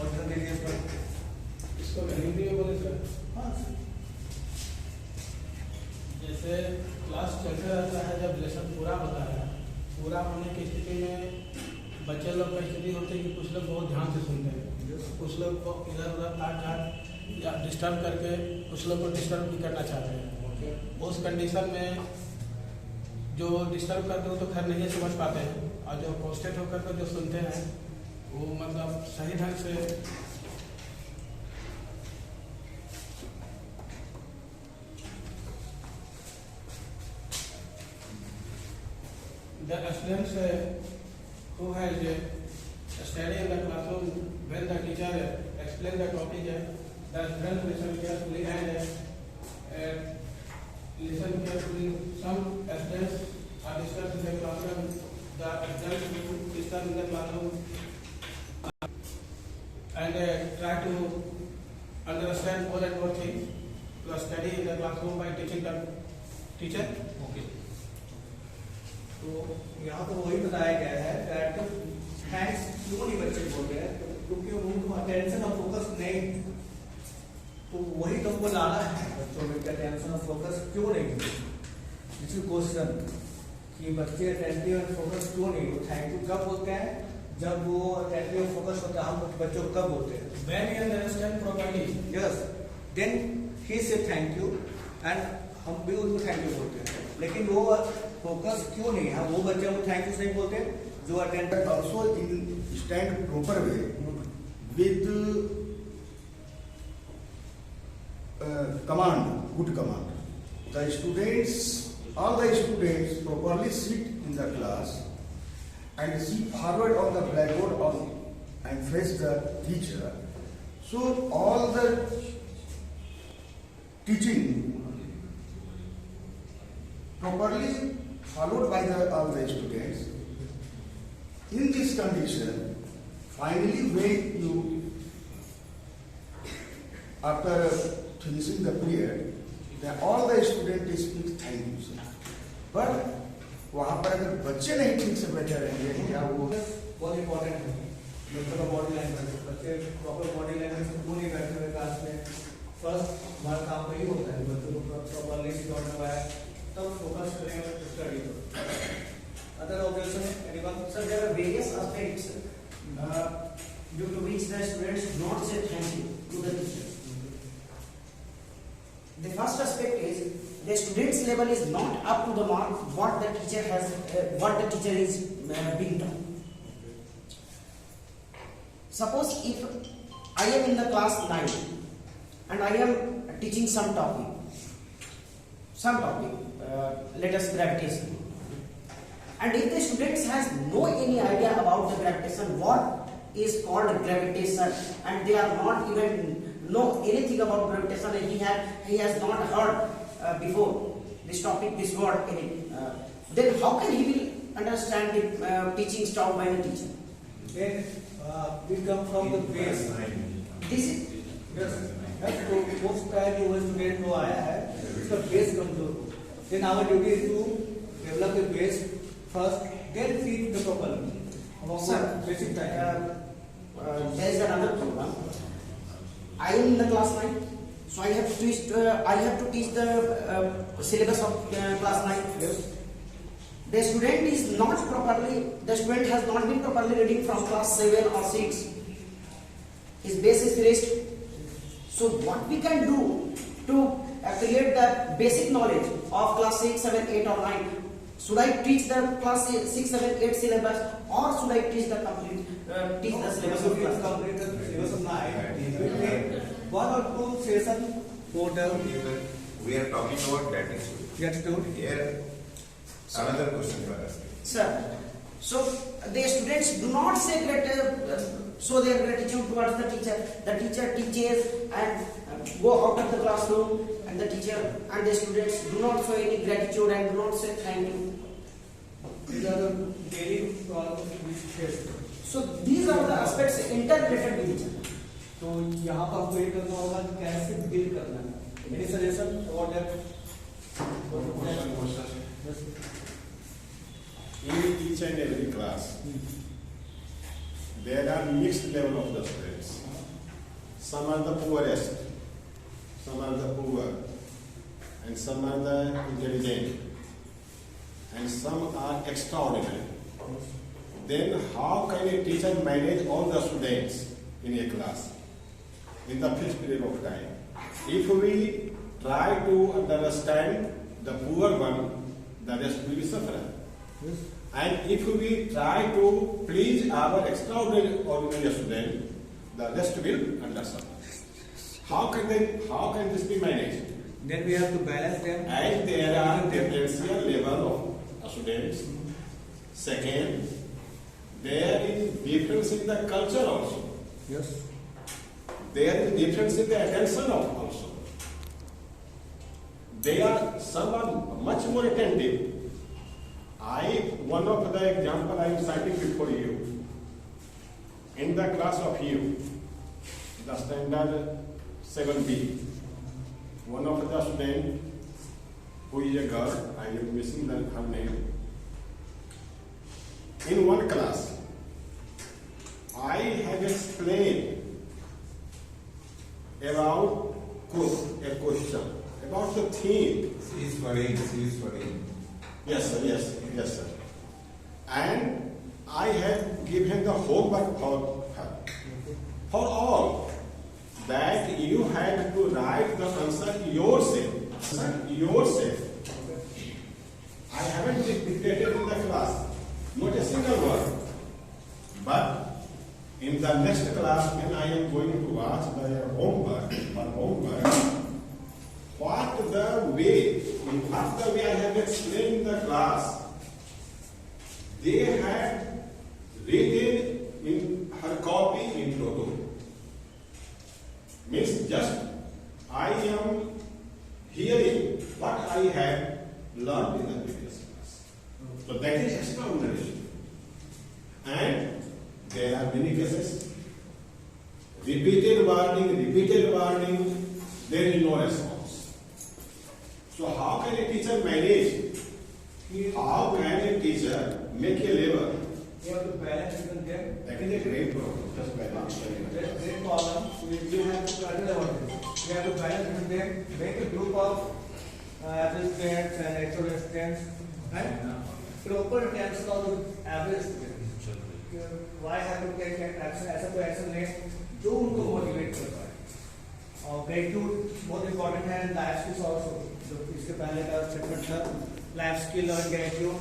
ऑब्जर्वेशन दीजिए इस पर। इसको हिंदी में बोले सर। हाँ जैसे क्लास चलते रहता है, जब लेसन पूरा होता है, पूरा होने की स्थिति में बच्चे लोग का स्थिति होती है कि कुछ लोग बहुत ध्यान से सुनते हैं, कुछ लोग को इधर उधर काट या डिस्टर्ब करके कुछ लोग को डिस्टर्ब भी करना चाहते हैं। उस कंडीशन में जो डिस्टर्ब करते हो तो खैर नहीं समझ पाते हैं, और जो कॉन्सेंट्रेट होकर के जो सुनते हैं वो मतलब सही ढंग से the students who has studied in the classroom when the teacher explain the topic, the students listen carefully and listen carefully. Some students are discussed in the classroom, the students who listen in the classroom and try to understand more and more things to study in the classroom by teaching the teacher. Okay. तो यहाँ तो वही बताया गया है that thanks क्यों नहीं बच्चे बोल रहे हैं, क्योंकि उनको अटेंशन और फोकस नहीं, तो वही तुमको लाना है बच्चों में अटेंशन और फोकस क्यों नहीं। दिस इज क्वेश्चन कि बच्चे अटेंटिव और फोकस क्यों नहीं। वो थैंक यू कब बोलते हैं, जब वो अटेंटिव और फोकस होता है। हम बच्चों को कब बोलते हैं, When you understand properly, yes then he say thank you and हम भी उनको थैंक यू बोलते हैं। लेकिन वो फोकस क्यों नहीं है, वो बच्चे को थैंक यू नहीं बोलते जो attend. Also in stand proper way with command, good command. The students, all the students properly sit in the class and see forward on the blackboard and face the teacher. So all the teaching properly followed by all the students. In this condition, finally when you, after finishing the period, then all the students speak thank you sir. But वहाँ पर अगर बच्चे नहीं ठीक से बैठे रहेंगे क्या वो बहुत इंपॉर्टेंट है बच्चों का बॉडी लैंग्वेज। बच्चे प्रॉपर बॉडी लैंग्वेज क्यों नहीं बैठे हुए क्लास में। फर्स्ट हमारा काम वही होता है बच्चों को प्रॉपरली सिखाना पाया तब फोकस करेंगे स्टडी पर। Other observation anyone? So there are various aspects due to which the students do not say thank you to the teacher. The first aspect is the student's level is not up to the mark what the teacher has, what the teacher is being done. Suppose if I am in the class 9 and I am teaching some topic, let us gravitation. And if the students has no any idea about the gravitation, what is called gravitation, and they are not even know anything about gravitation, and he has not heard before this topic, this word, then how can he will understand the teaching taught by the teacher? Then we come from the base. This is Yes. तो उस time जो student जो आया है उसका base कमजोर हो। Then our duty is to develop the base first, then teach the proper. Sir, Basic time. there is another program. I am in the class 9, so I have to teach the syllabus of class 9. Yes. the student has not been properly reading from class 7 or 6. His base is finished. So what we can do to create the basic knowledge of class 6, 7, 8 or 9? Should I teach the class 6, 7, 8 syllabus, or should I teach the syllabus of class? Complete the syllabus of 9. One or two sessions for the We are talking about gratitude. gratitude. Here, another question you are asking. Sir, so the students do not say show their gratitude towards the teacher. The teacher teaches and go out of the classroom, and the teacher and the students do not show any gratitude and do not say thank you. These are the daily problems we face. So these are the aspects interrelated with each other. तो यहाँ पर आपको ये करना होगा कि कैसे deal करना है. Any suggestion for that? In each and every class, there are mixed level of the students. Some are the poorest, some are the poor, and some are the intelligent, and some are extraordinary. Then how can a teacher manage all the students in a class in the fixed period of time? If we try to understand the poor one, the rest will be suffering. And if we try to please our extraordinary student, the rest will understand. How can this be managed? Then we have to balance them. And there are differential level of students. Second, there is difference in the culture also. Yes. There is difference in the attention also. Some are much more attentive. One of the example I am citing before you. In the class of you, the standard 7B, one of the student who is a girl, I am missing her name. In one class, I have explained about a question, about the theme. She is studying. Yes, sir. And I have given the homework for her. For all, that you have to write the answer yourself. I haven't dictated in the class, not a single word. But in the next class, when I am going to ask the homework, what the way I have explained in the class, they had written in her copy in toto. Means just I am hearing what I have learned in the previous class. So that is extraordinary. And there are many cases. Repeated warning, there is no response. So how can a teacher manage? How can a teacher make a level? You have to balance between them. That is a great problem. Just balance. That's a great problem. So you have to control about it. You have to balance between them. Make a group of average students and excellent students. And proper attention of the average students. Why have to take action? ऐसा कोई action ले जो उनको motivate कर पाए. और gratitude बहुत important है. Life skills also. जो इसके पहले का स्टेटमेंट था. Life skill और gratitude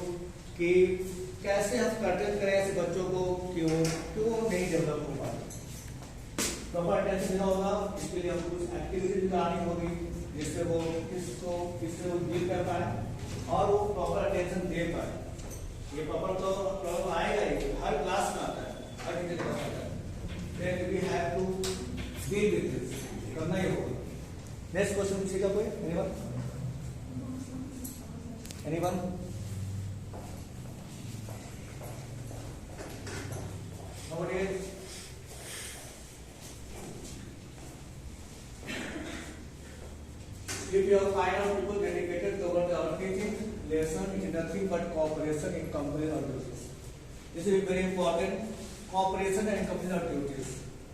कि कैसे हम कंटेंट करें ऐसे बच्चों को कि वो नहीं डेवलप हो पाते. प्रॉपर अटेंशन देना होगा. इसके लिए हमको कुछ एक्टिविटी करानी होगी जिससे वो किससे डील कर पाए और वो प्रॉपर अटेंशन दे पाए. ये प्रॉपर तो प्रॉब्लम आएगा ही. हर क्लास में आता है, हर टीचर के पास आता है. Then we have to deal with this. करना ही होगा. नेक्स्ट क्वेश्चन पूछेगा कोई? Anyone? Nobody else? If you have 5 people dedicated towards our teaching, lesson is nothing but cooperation in company activities. This is very important. Cooperation and company activities.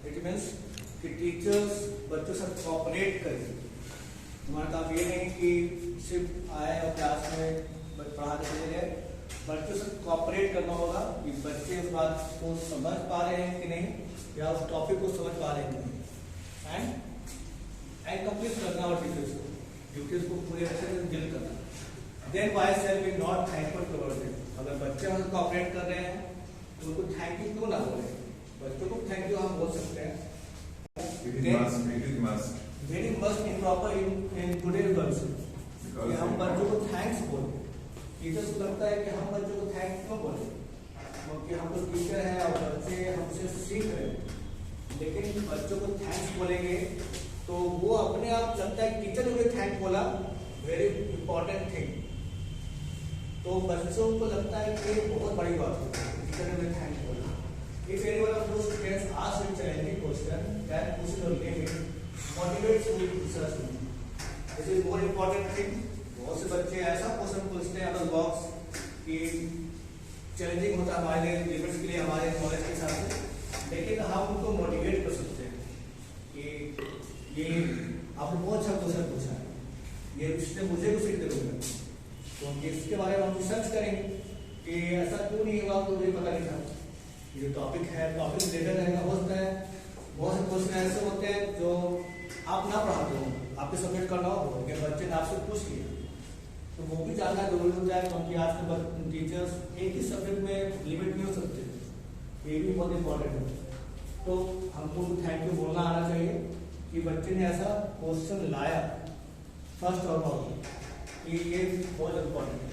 It means कि teachers बच्चों से cooperate करें. हमारा काम ये नहीं कि सिर्फ आए और क्लास में पढ़ाते चले गए बच्चों से कॉपरेट करना होगा कि बच्चे उस बात को समझ पा रहे हैं कि नहीं या उस टॉपिक को समझ पा रहे हैं कि नहीं, एंड कंप्लीट करना और ड्यूटीज को पूरे अच्छे से डील करना। Then why self is not thankful towards them. अगर बच्चे हमसे कॉपरेट कर रहे हैं तो उनको थैंक यू क्यों ना बोले? बच्चों को थैंक यू हम बोल सकते हैं। Very must improper in today's world हम बच्चों को थैंक्स बोले। टीचर्स को लगता है कि हम बच्चों को थैंक्स क्यों बोले, क्योंकि हम तो टीचर हैं और बच्चे हमसे सीख रहे हैं। लेकिन बच्चों को थैंक्स बोलेंगे तो वो अपने आप लगता है टीचर ने मुझे थैंक बोला, वेरी इंपॉर्टेंट थिंग, तो बच्चों को लगता है कि बहुत बड़ी बात है टीचर ने मुझे थैंक बोला। If any one of those students asks a challenging question that pushes your limit, motivates you to research. This is more important thing. बहुत से बच्चे ऐसा क्वेश्चन पूछते हैं आउट ऑफ बॉक्स कि चैलेंजिंग होता है हमारे लिए, लिमिट्स के लिए, हमारे नॉलेज के हिसाब से, लेकिन हम उनको मोटिवेट कर सकते हैं कि ये आपने बहुत अच्छा क्वेश्चन पूछा है, ये इससे मुझे भी सीखने को मिला, तो इसके बारे में हम रिसर्च करेंगे कि ऐसा क्यों नहीं हुआ, तो मुझे पता नहीं था। ये टॉपिक है, टॉपिक रिलेटेड रहेगा, हो सकता है बहुत से क्वेश्चन ऐसे होते हैं जो आप ना पढ़ाते हो, आपके सब्जेक्ट का ना हो, कि बच्चे ने आपसे पूछ लिया, तो वो भी जानना जरूरी हो जाए, क्योंकि आज के टीचर्स एक ही सब्जेक्ट में लिमिट नहीं हो सकते, ये भी बहुत इंपॉर्टेंट है। तो हमको थैंक यू बोलना आना चाहिए कि बच्चे ने ऐसा क्वेश्चन लाया फर्स्ट ऑफ ऑल, कि ये बहुत इंपॉर्टेंट है।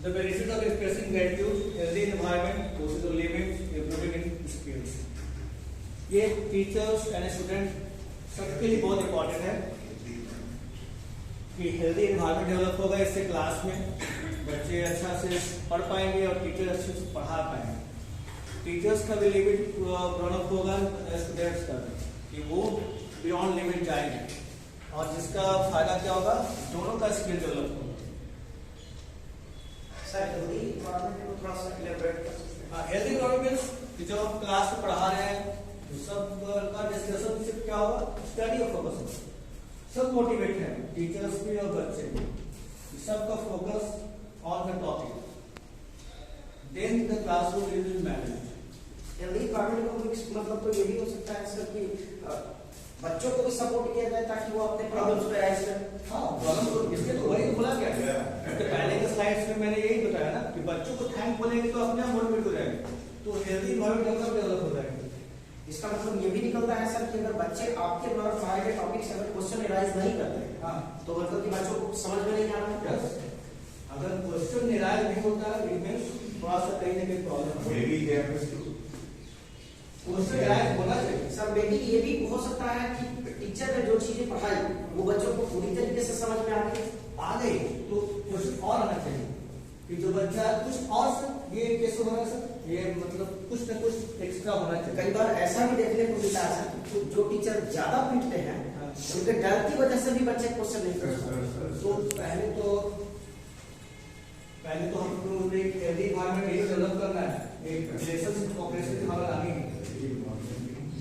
The benefit of expressing gratitude, healthy environment, poses a limit, improving in skills. ये टीचर्स एंड स्टूडेंट सबके लिए बहुत इंपॉर्टेंट है कि हेल्दी एनवायरनमेंट डेवलप होगा, इससे क्लास में बच्चे अच्छा से पढ़ पाएंगे और टीचर अच्छे से पढ़ा पाएंगे। टीचर्स का भी लिमिट डेवलप होगा स्टूडेंट्स का, कि वो बियॉन्ड लिमिट जाएंगे, और जिसका फायदा क्या होगा, दोनों का स्किल डेवलप होगा। हेल्दी एनवायरनमेंट को थोड़ा सा इलैबोरेट कर सकते हैं? हेल्दी एनवायरनमेंट कि जब हम क्लास में पढ़ा रहे हैं तो सब का डिस्कशन से क्या होगा, स्टडी और फोकस, सब मोटिवेट है, टीचर्स भी और बच्चे भी, सबका focus on the topic, then the classroom will be managed. Healthy environment को मतलब तो ये भी हो सकता है सर कि बच्चों को भी सपोर्ट किया जाए ताकि वो अपने प्रॉब्लम्स को राइज करें। हाँ, प्रॉब्लम तो इसलिए तो वही बोला गया है, तो पहले के स्लाइड्स में मैंने यही बताया ना कि बच्चों को थैंक बोलेंगे तो अपने आप मोटिवेट हो जाएंगे, तो हेल्दी एनवायरनमेंट डेवलप हो जाएगा। इसका मतलब ये भी निकलता है सर कि अगर बच्चे आपके द्वारा पढ़ाए गए टॉपिक से अगर क्वेश्चन राइज नहीं करते, हाँ, तो मतलब कि बच्चों को समझ में नहीं आ रहा है। अगर क्वेश्चन निराश नहीं होता, इट मींस थोड़ा सा कहीं ना कहीं प्रॉब्लम है। क्वेश्चन निराश होना चाहिए सर। बेटी ये भी हो सकता है कि टीचर ने जो चीजें पढ़ाई वो बच्चों को पूरी तरीके से समझ में आ गई, तो क्वेश्चन और आना चाहिए कि जो बच्चा कुछ और सर ये कैसे होना सर, ये मतलब कुछ ना कुछ एक्स्ट्रा होना चाहिए। कई बार ऐसा भी देखने को मिलता है सर, जो टीचर ज्यादा पीटते हैं उनके डर की वजह से भी बच्चे क्वेश्चन नहीं कर सकते। तो पहले तो हमको एक हेल्दी एनवायरनमेंट यही डेवलप करना है, एक रिलेशनशिप कोऑपरेशन हमारा आगे है,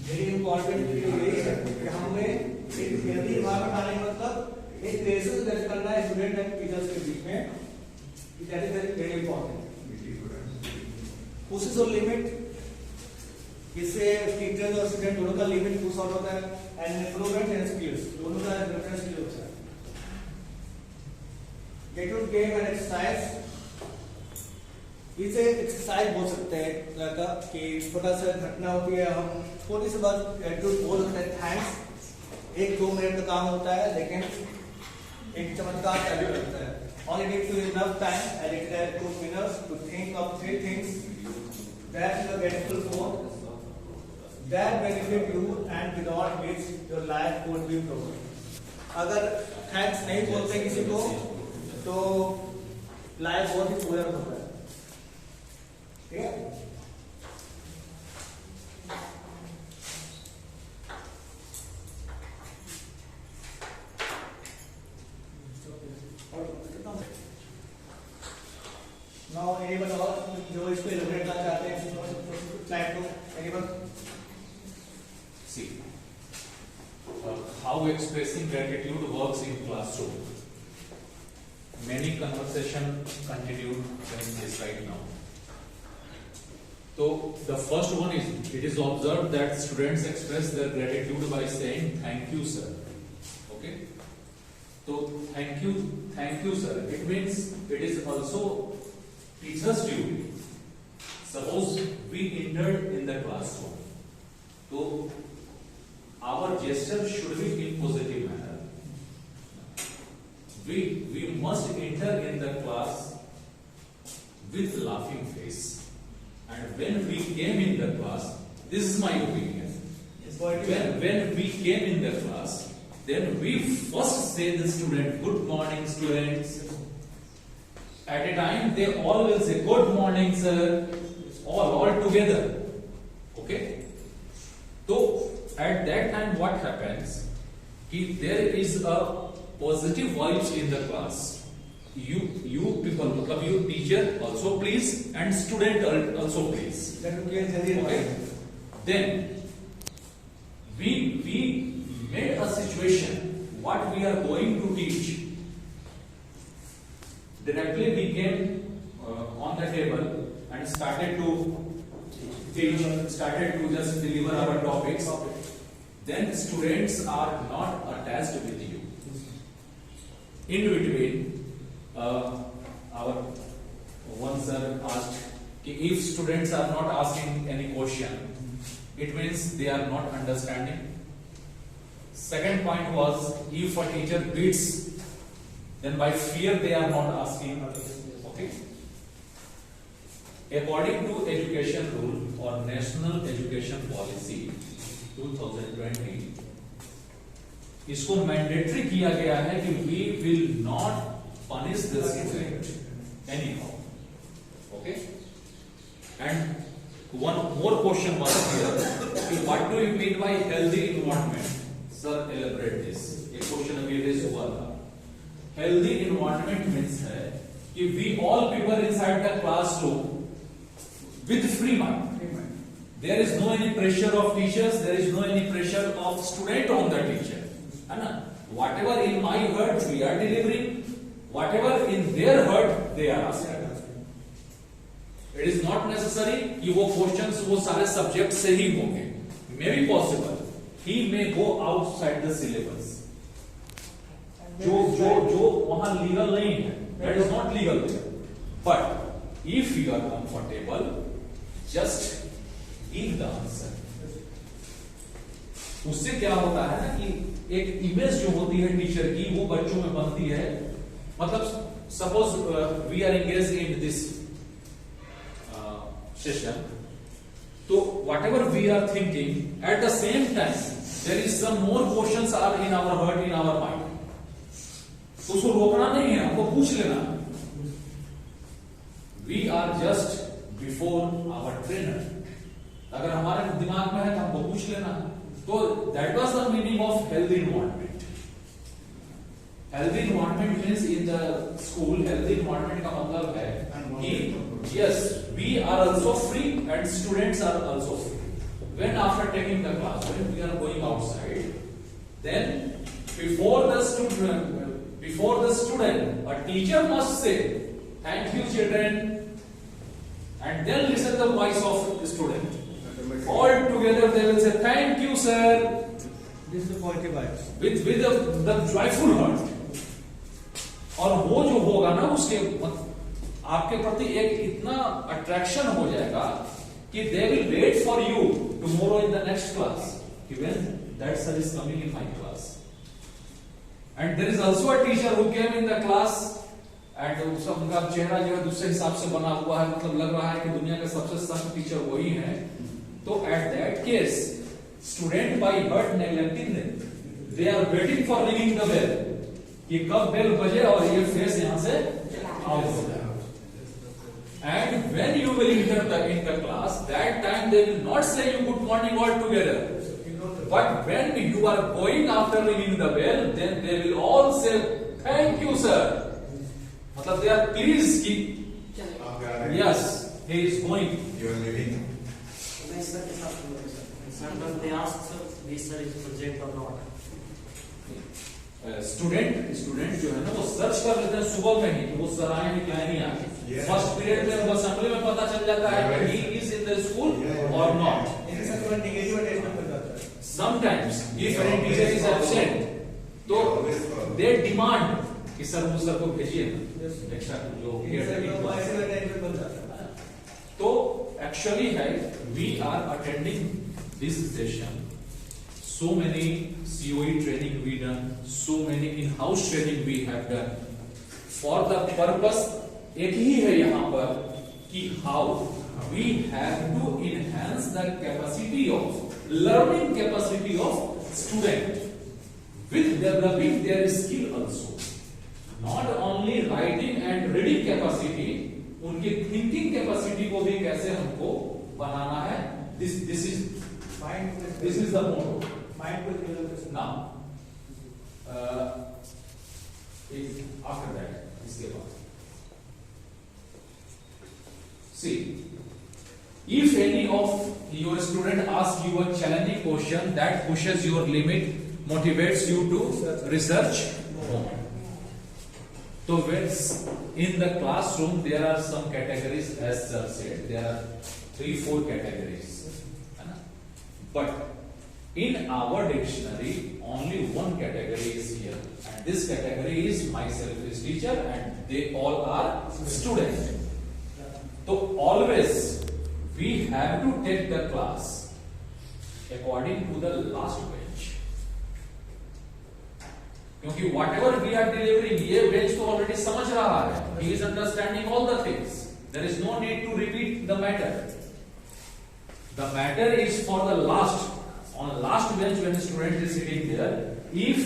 वेरी इंपॉर्टेंट यही है कि हमें एक हेल्दी एनवायरनमेंट आने मतलब एक रिलेशन डेवलप करना है स्टूडेंट एंड टीचर्स के बीच में, that is very important. Pushes और लिमिट, इससे टीचर और स्टूडेंट दोनों का लिमिट पुश आउट होता है, एंड इम्प्रूवमेंट एंड स्किल्स दोनों का डिफरेंस स्किल होता है। गेट गेम एंड एक्सरसाइज, इसे एक्सरसाइज बोल सकते हैं तरह का कि छोटा सा घटना होती है, हम छोटी सी बात ग्रेटिट्यूड बोल सकते हैं, थैंक्स, 1-2 मिनट का काम होता है लेकिन एक चमत्कार चालू करता है। All you need to enough time, and it has 2 minutes to think of 3 things that you are grateful for, that benefit you and without which your life would be broken. अगर थैंक्स नहीं बोलते किसी को तो life बहुत ही पूरा होता है, ठीक है। Now, anyone और जो इसको इलैबोरेट करना चाहते हैं स्लाइड को, anyone? See, how expressing gratitude works in classroom. many conversation continued in this right now. So the first one is, it is observed that students express their gratitude by saying thank you sir. Okay, so thank you sir, it means it is also teacher's duty. Suppose we entered in the classroom, so our gesture should be in positive manner. We must enter in the class with laughing face. And when we came in the class, this is my opinion. When we came in the class, then we first say the student, good morning students. At a time, they all will say, good morning sir, all together. Okay? So, at that time what happens? If there is a positive vibes in the class, you people, you teacher also please, and student also please. Okay? Then we made a situation what we are going to teach. Directly we came on the table and started to teach, started to just deliver our topics. Then students are not attached with you. In between, our one sir asked, if students are not asking any question, it means they are not understanding. Second point was, if a teacher beats, then by fear they are not asking. Okay. According to education rule or National Education Policy 2020, इसको mandatory किया गया है कि we will not punish the student anyhow. Okay? And one more question was here. What do you mean by healthy environment? Sir, elaborate this. एक question अभी raise हुआ था. Healthy environment means है कि we all people inside the classroom with free mind. There is no any pressure of teachers. There is no any pressure of student on the teacher. है ना? Whatever in my heart we are delivering. Whatever in their heart they are asking. It is not necessary कि वो questions वो सारे subject से ही होंगे. May be possible. He may go outside the syllabus. जो वहाँ legal नहीं है. That is not legal there. But if you are comfortable, just give the answer. उससे क्या होता है ना कि एक इमेज जो होती है टीचर की वो बच्चों में बनती है. मतलब suppose we are engage in this session, तो whatever we are thinking at the same time there is some more questions are in our heart, in our mind. तो उसको रोकना नहीं है, हमको पूछ लेना. We are just before our trainer. अगर हमारे दिमाग में है तो हमको पूछ लेना. तो that was the meaning of healthy environment. Healthy environment means in the school, healthy environment का मतलब है कि yes we are also free and students are also free. When after taking the class, when we are going outside, then before the student, a teacher must say, "Thank you, children," and then listen the voice of the student. All together they will say, "Thank you, sir." This is the quality vibes. With the joyful heart. और वो जो होगा ना उसके आपके प्रति एक इतना अट्रैक्शन हो जाएगा कि they will wait for you tomorrow in the next class. When that sir is coming in my class. And there is also a teacher who came in the class and उनका चेहरा जो है दूसरे हिसाब से बना हुआ है, मतलब लग रहा है कि दुनिया का सबसे सख्त टीचर वही है. तो at that case, student by heart neglecting them, they are waiting for ringing the bell. कि कब बेल बजे और ये फेस यहाँ से आउट हो जाए. And when you will enter in the class, that time they will not say you good morning all together. But when you are going after ringing the bell, then they will all say thank you, sir. मतलब they are pleased कि yes, he is going. You are leaving. Sometimes they ask, sir, this sir is project or not. Student जो है ना वो search कर लेते हैं सुबह में ही, तो वो सर आए नहीं क्या नहीं आए, फर्स्ट पीरियड में असेंबली में पता चल जाता है कि he is in the school और नॉट। नेगेटिव अटैचमेंट बन जाता है। Sometimes if any teacher is absent तो दे डिमांड कि सर वो सर को भेजिए ना एक्स्ट्रा जो ऐसे अटैचमेंट बन जाता है। तो एक्चुअली है we are attending this session, so many COE training we done, so many in-house training we have done for the purpose एक ही है यहाँ पर कि how we have to enhance the capacity of learning capacity of student with developing their skill also, not only writing and reading capacity, उनकी thinking capacity को भी कैसे हमको बनाना है, this is the motto. Now, after that, इसके बाद, see, if any of your student asks you a challenging question that pushes your limit, motivates you to research more. So when in the classroom there are some categories, as sir said, there are 3-4 categories, but in our dictionary, only one category is here, and this category is myself is teacher, and they all are student. So always we have to take the class according to the last bench, क्योंकि whatever we are delivering, ये bench तो already समझ रहा है, he is understanding all the things. There is no need to repeat the matter. The matter is for the last. On last bench when the student is sitting there, if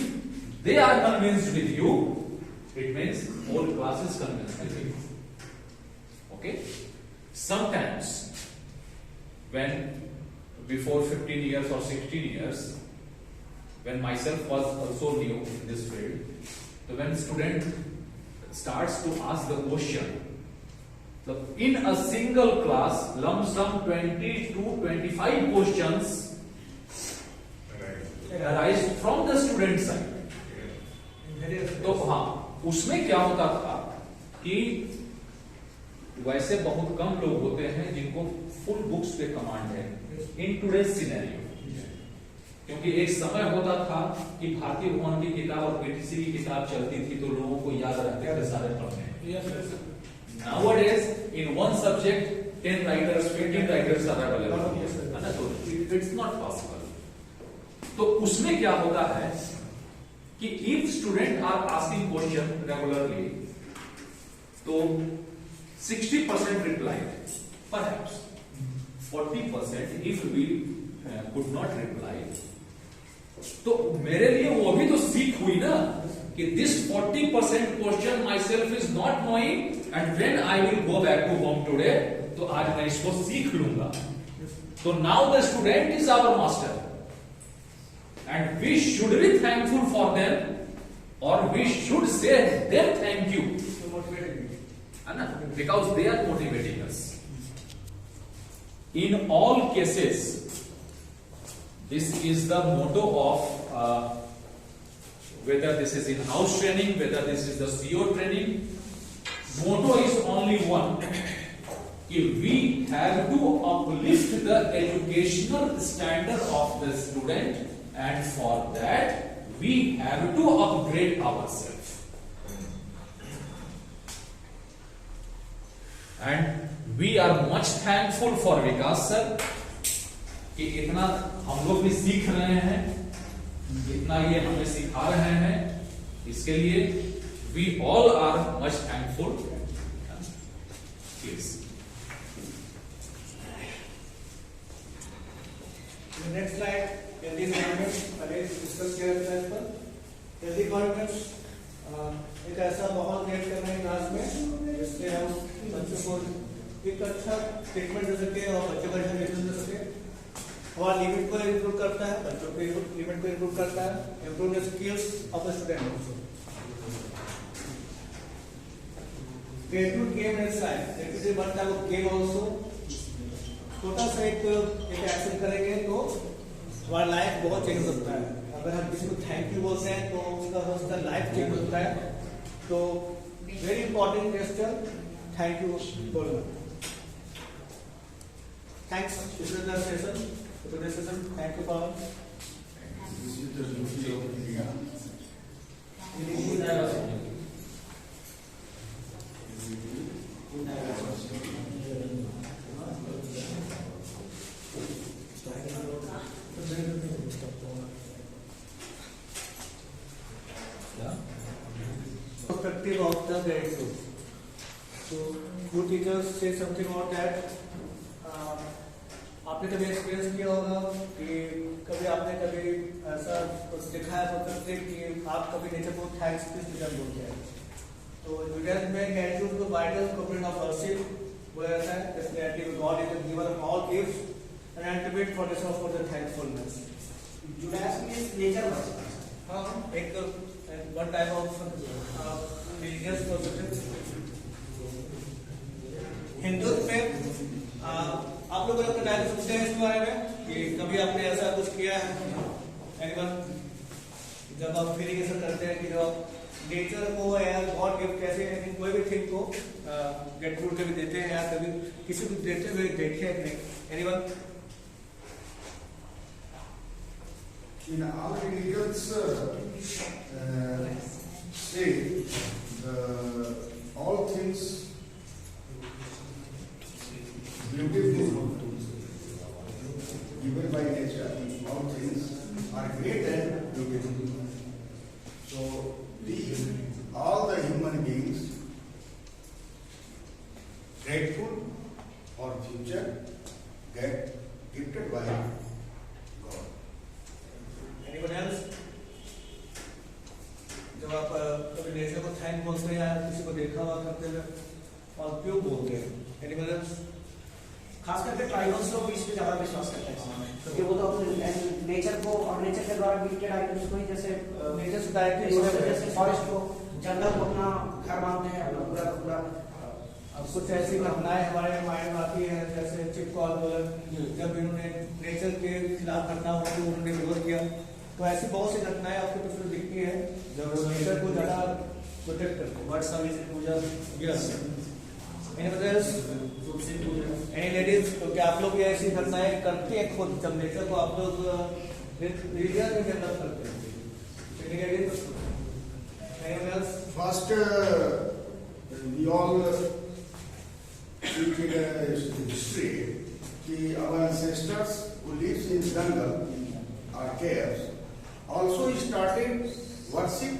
they are convinced with you, it means whole class is convinced with you. Okay? Sometimes when before 15 years or 16 years, when myself was also new in this field, so when student starts to ask the question, so in a single class, lump sum 20 to 25 questions arise from the student side. तो हाँ, उसमें क्या होता था कि वैसे बहुत कम लोग होते हैं जिनको फुल बुक्स पे कमांड है इन टुडेज सिनेरियो, क्योंकि एक समय होता था कि भारतीय भवन की किताब और पीटीसी की किताब चलती थी तो लोगों को याद रहते थे सारे पढ़ने। Nowadays in one subject 10 writers, 15 writers are available, है ना, तो it's not possible. तो उसमें क्या होता है कि if student are asking question regularly, तो 60% replied, perhaps 40% if we could not reply, तो मेरे लिए वो भी तो सीख हुई ना कि this 40% question myself is not knowing, and when I will go back to home today, तो आज मैं इसको सीख लूंगा. तो now the student is our master. And we should be thankful for them, or we should say them thank you, because they are motivating us. In all cases, this is the motto of whether this is in-house training, whether this is the CO training. Motto is only one: we have to uplift the educational standard of the student. And for that, we have to upgrade ourselves. And we are much thankful for Vikas sir कि इतना हम लोग भी सीख रहे हैं, इतना ये हमें सिखा रहे हैं, इसके लिए we all are much thankful. Please. The next slide. Healthy environment, पहले डिस्कस किया था इस पर। हेल्दी एनवायरनमेंट एक ऐसा माहौल क्रिएट करना है क्लास में जिससे हम बच्चों को एक अच्छा ट्रीटमेंट दे सके और बच्चों का एजुकेशन दे सके। हमारा लिमिट को इम्प्रूव करता है, बच्चों के लिमिट को इम्प्रूव करता है, improve the skills of the student also. Game exercise, it is one type of game also. छोटा सा एक एक्शन करेंगे तो हमारा लाइफ बहुत चेंज हो सकता है। अगर हम किसी को थैंक यू बोलते हैं तो उसका लाइफ चेंज होता है। तो very important gesture thank you बोलना। Thanks session thank you for perspective of the gratitude. So, good teachers say something about that. आपने कभी एक्सपीरियंस किया होगा कि कभी आपने कभी ऐसा कुछ देखा है परस्पेक्टिव कि आप कभी नेचर को थैंक्स किस रिटर्न बोलते हैं। तो जुडाइज्म में ग्रेटिट्यूड को वाइटल कंपोनेंट ऑफ वर्शिप बोला जाता है, जैसे God is the giver of all gifts and ultimate for the thankfulness. Judaism में नेचर वर्शिप, हाँ, एक one type of religious perspective. Hindutva में आप लोग अलग टाइप सोचते हैं इसके बारे में कि कभी आपने ऐसा कुछ किया है? एनीवन, जब आप फीलिंग ऐसा करते हैं कि जब नेचर को या गॉड गिफ्ट कैसे कोई भी थिंग को ग्रेटिट्यूड कभी देते हैं या कभी किसी को देते हुए देखे हैं नहीं? Anyone? In our religions, say all things beautiful given by nature, all things are great and beautiful. So we, all the human beings, grateful for future, get gifted by God. Anyone else? जब आप कभी nature को thank बोलते हैं या किसी को देखा हुआ करते हुए और क्यों बोलते हैं? Anyone else? खास करके ट्राइबल्स लोग इस पे ज्यादा विश्वास करते हैं क्योंकि वो तो अपने नेचर को और नेचर के द्वारा गिफ्टेड आइटम्स को ही जैसे नेचर से डायरेक्टली जैसे फॉरेस्ट को, जंगल को अपना घर मानते हैं पूरा पूरा। अब कुछ ऐसी घटनाएं हमारे माइंड में आती है जैसे चिपको आंदोलन, जब इन्होंने नेचर के खिलाफ घटना हुई तो उन्होंने विरोध किया। तो ऐसी बहुत सी घटनाएं आपको पिछले दिखती है जब वो नेचर को ज्यादा प्रोटेक्ट करते हैं। वर्ड सर्विस पूजा, यस। एनी लेडीज, क्योंकि आप लोग भी ऐसी घटनाएं करती हैं खुद जब नेचर को आप लोग रिलीजन में डेवलप करते हैं। First, we all read history कि our ancestors who lives in jungle or caves also started worship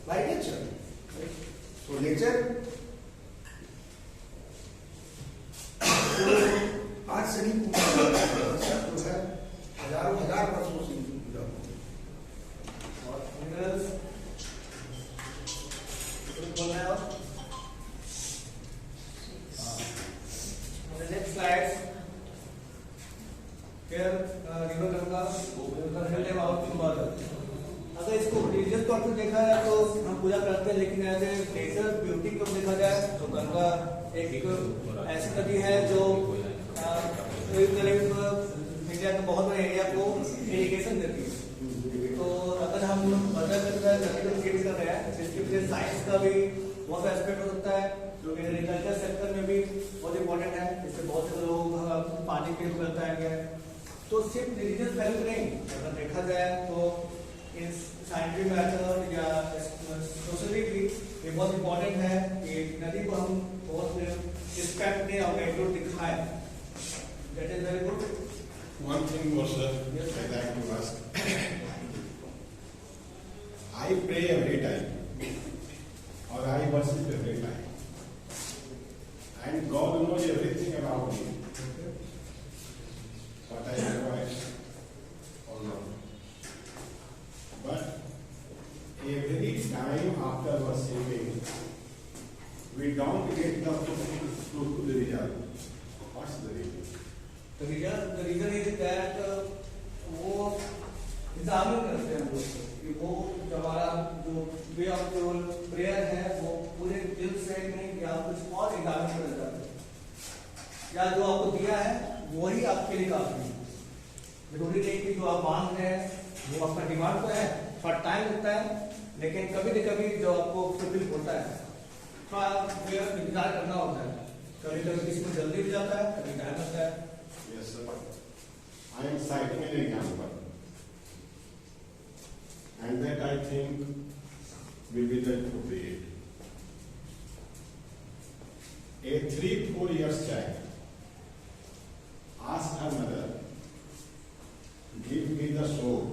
by nature. So nature आज से नहीं पूजा जो है हजारों हजार वर्षों से पूजा next slide. Here, river Ganga, about mother. अगर इसको रिलीजियस तौर पर देखा जाए तो हम पूजा करते हैं, लेकिन एज ए नेचर ब्यूटी को देखा जाए तो गंगा एक ऐसी नदी है जो इंडिया के बहुत बड़े एरिया को इरिगेशन देती है। तो अगर हम मदर नदी कर रहे हैं जिसकी वजह से साइंस का भी बहुत एस्पेक्ट हो सकता है, जो एग्रीकल्चर सेक्टर में भी बहुत इंपॉर्टेंट है, जिससे बहुत से लोग पानी के लिए बताया गया है। तो सिर्फ रिलीजियस वैल्यू नहीं, अगर देखा जाए तो इस साइंटिफिक मेथड या सोशली भी ये बहुत इंपॉर्टेंट है कि नदी को हम बहुत रिस्पेक्ट दें और ग्रेटिट्यूड दिखाएं। That is very good. One thing more, sir, I'd like to ask. I pray every time, or I worship every time, and God knows everything about me. What I require or not. But every time after worshiping, we don't get the result. What's the reason? The reason is that वो examine करते हैं हम लोग कि वो जो हमारा जो वे ऑफ प्रेयर है वो पूरे दिल से नहीं या कुछ और एग्जामिन कर जाते हैं, या जो आपको दिया है वही आपके लिए काफी है। जरूरी नहीं कि जो आप मांग रहे हैं वो आपका डिमांड तो है, थोड़ा टाइम लगता है, लेकिन कभी न कभी जो आपको फुलफिल होता है, थोड़ा इंतजार करना होता है। कभी कभी किसी को जल्दी भी जाता है, कभी टाइम लगता है। Yes, sir. I am citing an example. And that I think will be the appropriate. A 3-4 years child asked her mother, give me the sword,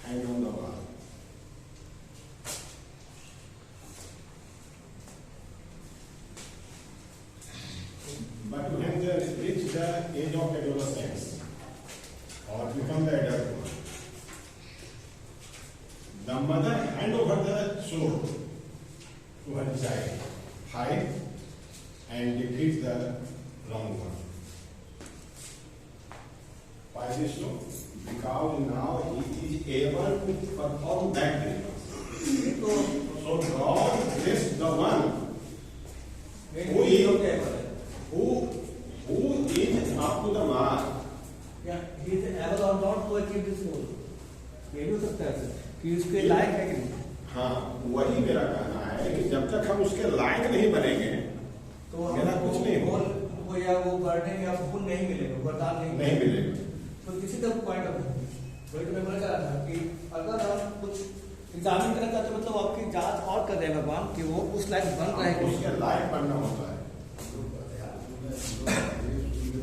hang on the wall. But when they reach the age of adolescence or become the adult one, the mother hand over the sword to her child, fight and defeat the wrong one. Why is this so? Because now he is able to perform that deliverance. So God bless the one who is up to the mark. Yeah, he is able or not to achieve this goal. ये भी हो सकता है sir, कि उसके लायक है कि नहीं। हाँ, वही मेरा कहना है कि जब तक हम उसके लायक नहीं बनेंगे तो मेरा कुछ नहीं होगा। वो या वो बर्डन या फूल नहीं मिलेगा, वरदान नहीं मिलेगा। तो किसी का पॉइंट ऑफ वही तो मैं बोल रहा था कि अगर हम कुछ एग्जामिन करना चाहते हैं, मतलब आपकी जांच और कर रहे हैं भगवान कि वो उस लायक बन रहे हैं, उसके लायक बनना होता है।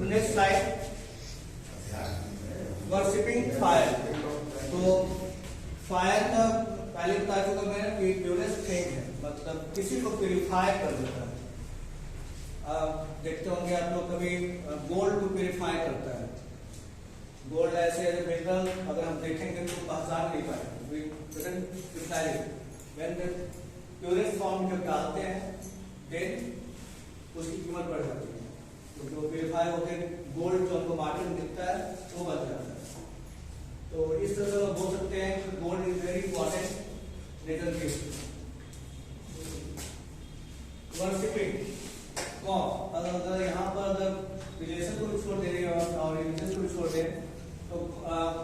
Next slide, worshipping fire. तो फायर का पहले बता चुका मैं कि प्योरेस्ट थिंग है, मतलब किसी को प्यूरिफाई कर देता है। देखते होंगे आप लोग कभी गोल्ड को प्यूरिफाई करता है। गोल्ड ऐसे मिनरल अगर हम देखेंगे तो पहचान नहीं पाएंगे। प्योरेस्ट फॉर्म जब डालते हैं देन उसकी कीमत बढ़ जाती है, तो जो प्यूरिफाई होकर गोल्ड जो हमको मार्केट में दिखता है वो बच जाता है। तो इस तरह से हम बोल सकते हैं कि gold is very important nature gift. Worshipping अगर यहाँ पर अगर रिलेशन को भी छोड़ दे रही है और रिलीजन को भी छोड़ दे तो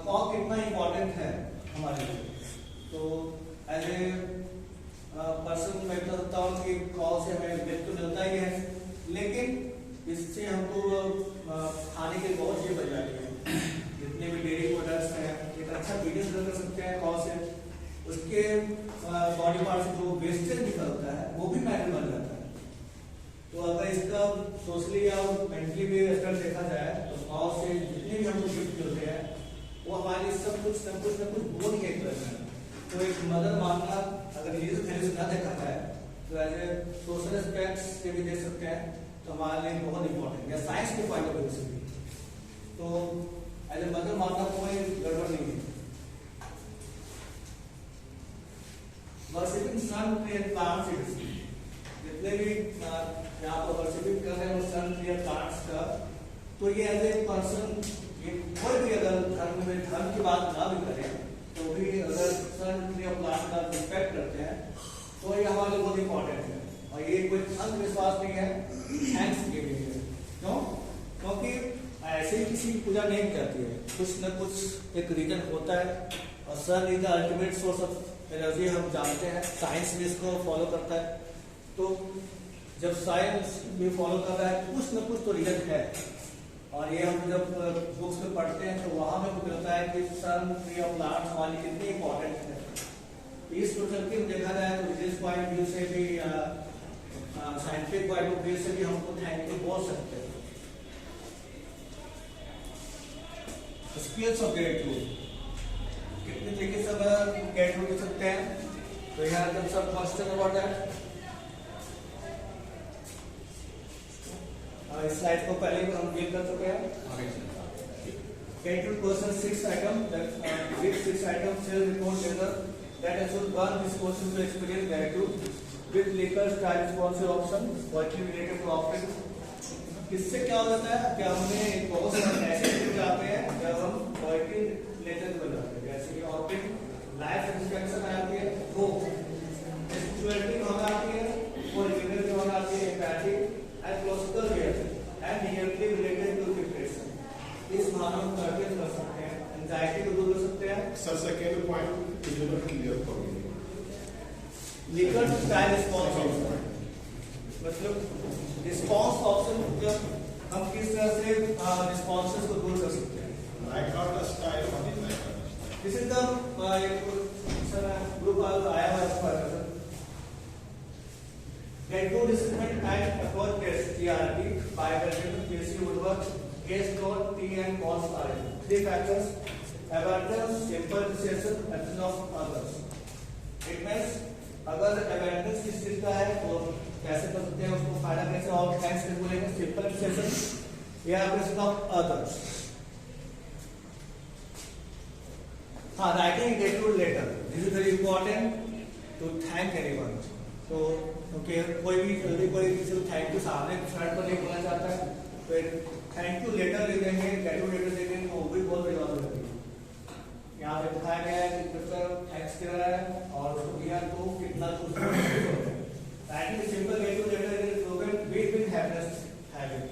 कॉ कितना इंपॉर्टेंट है हमारे लिए। तो एज ए पर्सन मैं बता सकता हूँ कि कॉ से हमें मिल्क तो मिलता ही है, लेकिन इससे हमको खाने के बहुत चीजें बच जाती है। जितने भी डेयरी प्रोडक्ट्स हैं एक अच्छा बिजनेस कर सकते हैं कॉ से। उसके बॉडी पार्ट से जो वेस्टेज निकलता है वो भी मेटल बन जाता है। तो अगर इसका सोशली या मेंटली भी एस्पेक्ट देखा जाए तो कॉ से जितने भी हमको गिफ्ट मिलते हैं वो हमारे लिए सब कुछ बोल के करना है। तो एक मदर मानना अगर रिलीजियस वैल्यू से ना देखा जाए तो एज ए सोशल एस्पेक्ट से भी देख सकते हैं, तो हमारे लिए बहुत इंपॉर्टेंट है, साइंस के पॉइंट ऑफ व्यू से भी। तो एज ए मदर मानना कोई गड़बड़ नहीं है। Worshipping sun tree and plants, जितने भी यहाँ पर वर्शिपिंग कर रहे हैं सन ट्री एंड प्लांट्स का, तो ये एज ए पर्सन ये कोई भी अगर धर्म में धर्म की बात ना भी करें तो भी अगर सन ट्री और प्लांट का रिस्पेक्ट करते हैं तो ये हमारे लिए बहुत इंपॉर्टेंट है। और ये कोई अंधविश्वास नहीं है, थैंक्स गिविंग है। क्यों? क्योंकि ऐसे ही किसी की पूजा नहीं की जाती है, कुछ न कुछ एक रीजन होता है। और sun is the ultimate source of energy, हम जानते हैं, साइंस भी इसको फॉलो करता है। तो जब साइंस भी फॉलो कर रहा है कुछ न कुछ तो रीजन है। और ये हम जब बुक्स में पढ़ते हैं तो वहां में मिलता है कि सन ट्री और प्लांट हमारे लिए कितनी इंपॉर्टेंट है। इस परस्पेक्टिव देखा जाए तो रिलीजियस पॉइंट व्यू से भी साइंटिफिक पॉइंट ऑफ व्यू से भी हमको थैंक यू बोल सकते हैं। स्किल्स ऑफ ग्रेटिट्यूड, कितने तरीके से हम ग्रेटिट्यूड दे सकते हैं। तो यहाँ जब सब क्वेश्चन अबाउट दैट, इस स्लाइड को पहले भी हम डील कर चुके हैं। Gratitude person 6 item that with 6 items shall report later that I should burn this person to experience gratitude with liquor star responsive option working related to offering। इससे क्या हो जाता है कि हमने बहुत सारे ऐसे चीज आते हैं जब हम वर्किंग रिलेटेड हो जाते हैं, जैसे कि ऑप्टिंग लाइफ सेटिस्फैक्शन आती है, वो स्पिरिचुअलिटी में आती है, वो रिलीजियस में आती है, empathy and philosophical reaction and nearly related to depression. इस भावना को कंट्रोल कर सकते हैं, एंजाइटी को दूर कर सकते हैं। Sir second It is not clear for me. Likert style response option, मतलब रिस्पॉन्स ऑप्शन मतलब हम किस तरह से रिस्पॉन्सेस को दूर कर सकते हैं। Nyquist style, what is Nyquist style? This is the sir group आया हुआ है पर get to discipline and approach test TRT by Benjamin PC Woodward, case note T and cons are 3 factors: awareness, simple decision, absence of others. It means अगर awareness किस चीज का है तो कैसे कर सकते हैं उसको, फायदा कैसे और थैंक्स कैसे बोलेंगे, सिंपल सेशन या absence of others. हाँ, writing gratitude letter, this is very important to thank anyone. तो क्योंकि कोई भी जल्दी कोई किसी को थैंक यू सामने फ्रंट पर नहीं बोलना चाहता है तो एक थैंक यू लेटर दे देंगे, ग्रेटिट्यूड लेटर दे देंगे, वो भी बहुत बड़ी बात होती है। यहाँ पे दिखाया गया है कि मतलब थैंक्स कर रहा है और उसको दिया तो कितना खुश हो रहा है। Writing simple gratitude letter is proven with happiness habit.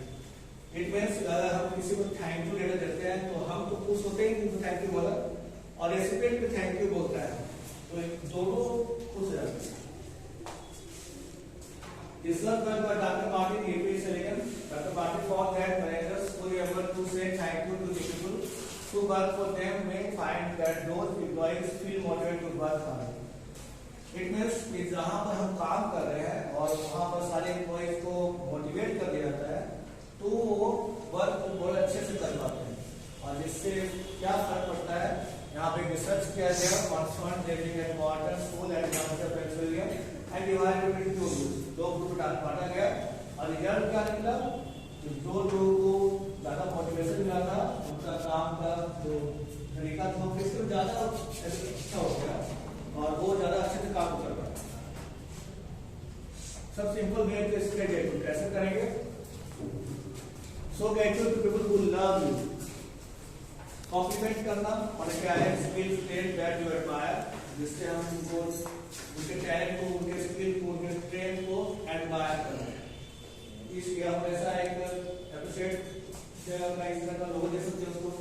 It means अगर हम किसी को थैंक यू लेटर देते हैं तो हम तो खुश होते हैं कि थैंक यू बोला और रेसिपिएंट भी थैंक यू बोलता है, तो दोनों खुश हो जाते हैं। This was done by Dr. Martin A.P. Seligman. Dr. Martin found that managers who ever to say thank you to the people who work for them may find that those employees feel motivated to work hard. It means कि जहाँ पर हम काम कर रहे हैं और वहाँ पर सारे एम्प्लॉइज को मोटिवेट कर दिया जाता है तो वो वर्क को बहुत अच्छे से कर पाते हैं। और जिससे क्या फर्क पड़ता है, यहाँ पे रिसर्च किया गया concern dealing at water school at university of Pennsylvania and divided into 2 groups, 2 group में बांटा गया और रिजल्ट क्या निकला, जो लोगों को ज्यादा मोटिवेशन मिला था, उनका काम का जो तरीका था वो किससे ज्यादा अच्छा हो गया और वो ज्यादा अच्छे से काम कर पाया। सब सिंपल वे टू इसके ग्रेटिट्यूड कैसे करेंगे। So gratitude to people who love you, compliment करना और talent skill trait that you admire, जिससे हम उनको उनके टैलेंट को, उनके स्किल को, उनके ट्रेन को एडमायर करना है। इसलिए हम ऐसा एक एपिसोड से अपना इंस्टा का लोगो दे सकते हैं उसको।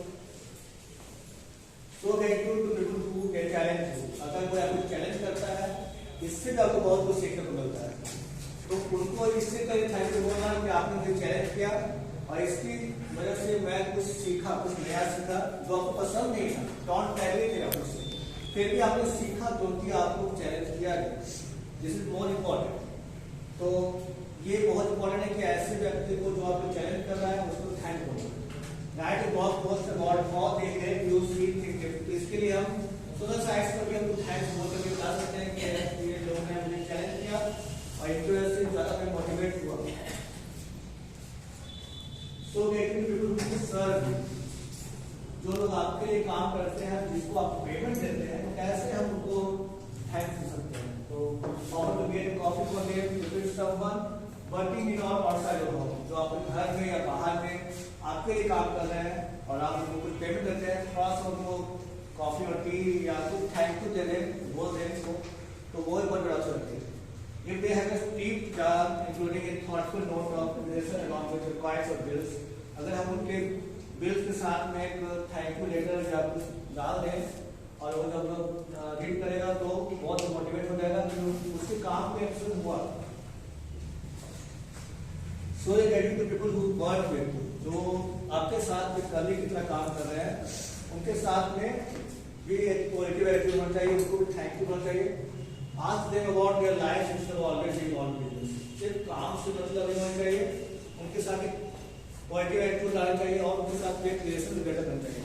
So gratitude to people who get challenge, अगर कोई आपको चैलेंज करता है इससे भी आपको बहुत कुछ सीखने को मिलता है, तो उनको इससे कहीं थैंक यू बोलना कि आपने मुझे चैलेंज किया और इसकी वजह से मैं कुछ सीखा, कुछ नया सीखा जो आपको पसंद नहीं था, डोंट कैरी थे आपसे, फिर भी आपने सीखा क्योंकि आपको चैलेंज किया गया। This is more important. तो ये बहुत इम्पोर्टेंट है कि ऐसे व्यक्ति को जो आपको चैलेंज कर रहा है उसको थैंक बोलो। Write a blog post about how they help you see think. इसके लिए हम सोशल साइट्स पर भी हम थैंक्स बोल करके बता सकते हैं कि ये लोगों ने मुझे चैलेंज किया और इनकी वजह से ज्यादा मैं मोटिवेट हुआ। So getting people to serve, जो लोग आपके लिए काम करते हैं, जिसको आप पेमेंट देते हैं, तो कैसे हम उनको थैंक्स दे सकते हैं। तो offer to get coffee for them, to someone working in और आउटसाइड योर होम, जो आपके घर में या बाहर में आपके लिए काम कर रहे हैं और आप उनको कुछ पेमेंट देते हैं, थोड़ा सा उनको कॉफी और टी या कुछ थैंक यू दे दें, बोल दें उसको, तो वो एक बहुत बड़ा अवसर है। If they have a steep jar including a thoughtful note of appreciation along with requires or bills, अगर हम उनके बिल्स के साथ में एक थैंक यू लेटर या कुछ डाल दें और वो जब रीड करेगा तो बहुत मोटिवेट हो जाएगा कि उसके काम पे एक्शन हुआ। सो ये getting to people who work with, जो आपके साथ में कली की तरह काम कर रहे हैं, उनके साथ में भी एक पॉजिटिव एटीट्यूड होना चाहिए, उनको भी थैंक यू होना चाहिए। Ask them about their lives instead of always being on business. सिर्फ काम से मतलब नहीं होना चाहिए, उनके साथ एक पॉजिटिव एटीट्यूड लाना चाहिए और उनके साथ एक रिलेशन बेटर करना चाहिए।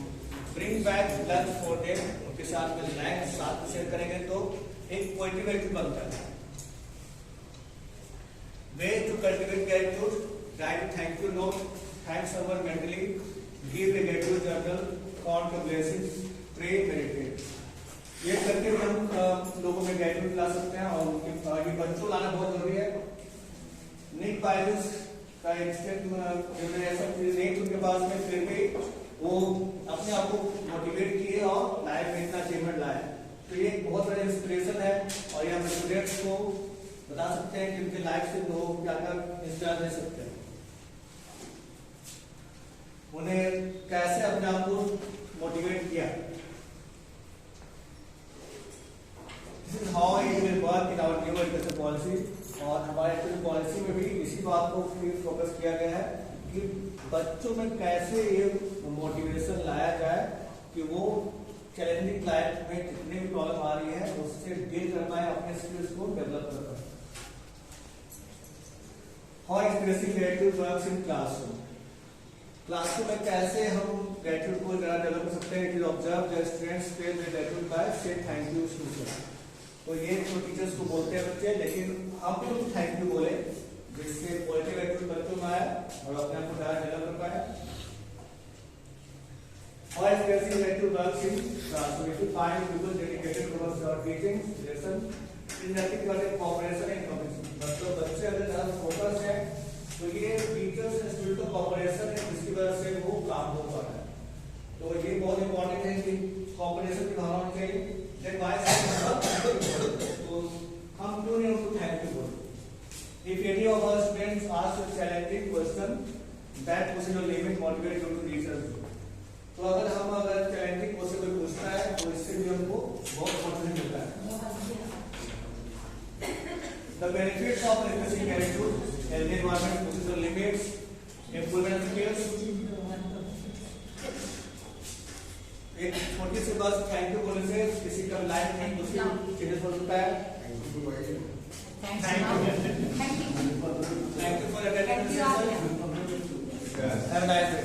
Bring back lunch for them, उनके साथ में लंच साथ में शेयर करेंगे तो एक पॉजिटिव एटीट्यूड बनता है। Way to cultivate gratitude: write a thank you note, thank someone mentally, give a gratitude journal, count your blessings, pray, meditate. ये करके भी हम लोगों में ग्रेटिट्यूड ला सकते हैं और उनके बच्चों लाना बहुत जरूरी है। निक बाइजस का एक्सटेंट ऐसा चीज नहीं उनके पास में, फिर भी वो अपने आप को मोटिवेट किए और लाइफ में इतना अचीवमेंट लाए, तो ये बहुत बड़ा इंस्पिरेशन है और ये हम स्टूडेंट्स को बता सकते हैं कि उनके लाइफ से लोग क्या क्या इंस्पायर दे सकते हैं, उन्हें कैसे अपने आप को मोटिवेट किया। पॉलिसी, और हमारे एक्चुअली पॉलिसी में भी इसी बात को फोकस किया गया है कि बच्चों में कैसे ये मोटिवेशन लाया जाए कि वो चैलेंजिंग लाइफ में जितने भी प्रॉब्लम आ रही है उससे डील कर पाए, अपने स्किल्स को डेवलप कर पाए। How expressing gratitude works in classroom. Classroom में कैसे हम ग्रेटिट्यूड को जरा डेवलप कर सकते हैं। It is observe the students feel the gratitude by say thank you teacher. तो ये तो टीचर्स को बोलते हैं बच्चे, लेकिन हम भी थैंक यू बोले जिससे पॉजिटिव एटीट्यूड बच्चों में आया और अपने आप को जरा डेवलप कर पाए। How expressing gratitude works in classroom. If you find people dedicated towards your teaching lesson in nothing but cooperation and communication. मतलब बच्चे अगर ज्यादा फोकस है तो ये टीचर्स एंड स्टूडेंट का कोऑपरेशन है जिसकी वजह से वो काम हो पा रहा है। तो ये बहुत इंपॉर्टेंट है कि कोऑपरेशन की भावना होनी चाहिए। देन व्हाई तो हम क्यों नहीं उनको थैंक यू बोलते। If any of our students ask a challenging question that question will limit motivate you to reach us. तो अगर चैलेंजिंग क्वेश्चन कोई पूछता है तो इससे भी हमको बहुत कॉन्फिडेंस मिलता है। The benefits of expressing gratitude, healthy environment, physical limits, improvement of skills. एक छोटी सी बस थैंक यू बोलने से किसी का लाइफ नहीं दूसरी चेंजेस हो सकता है। Thank you for attending this session. Have a nice day.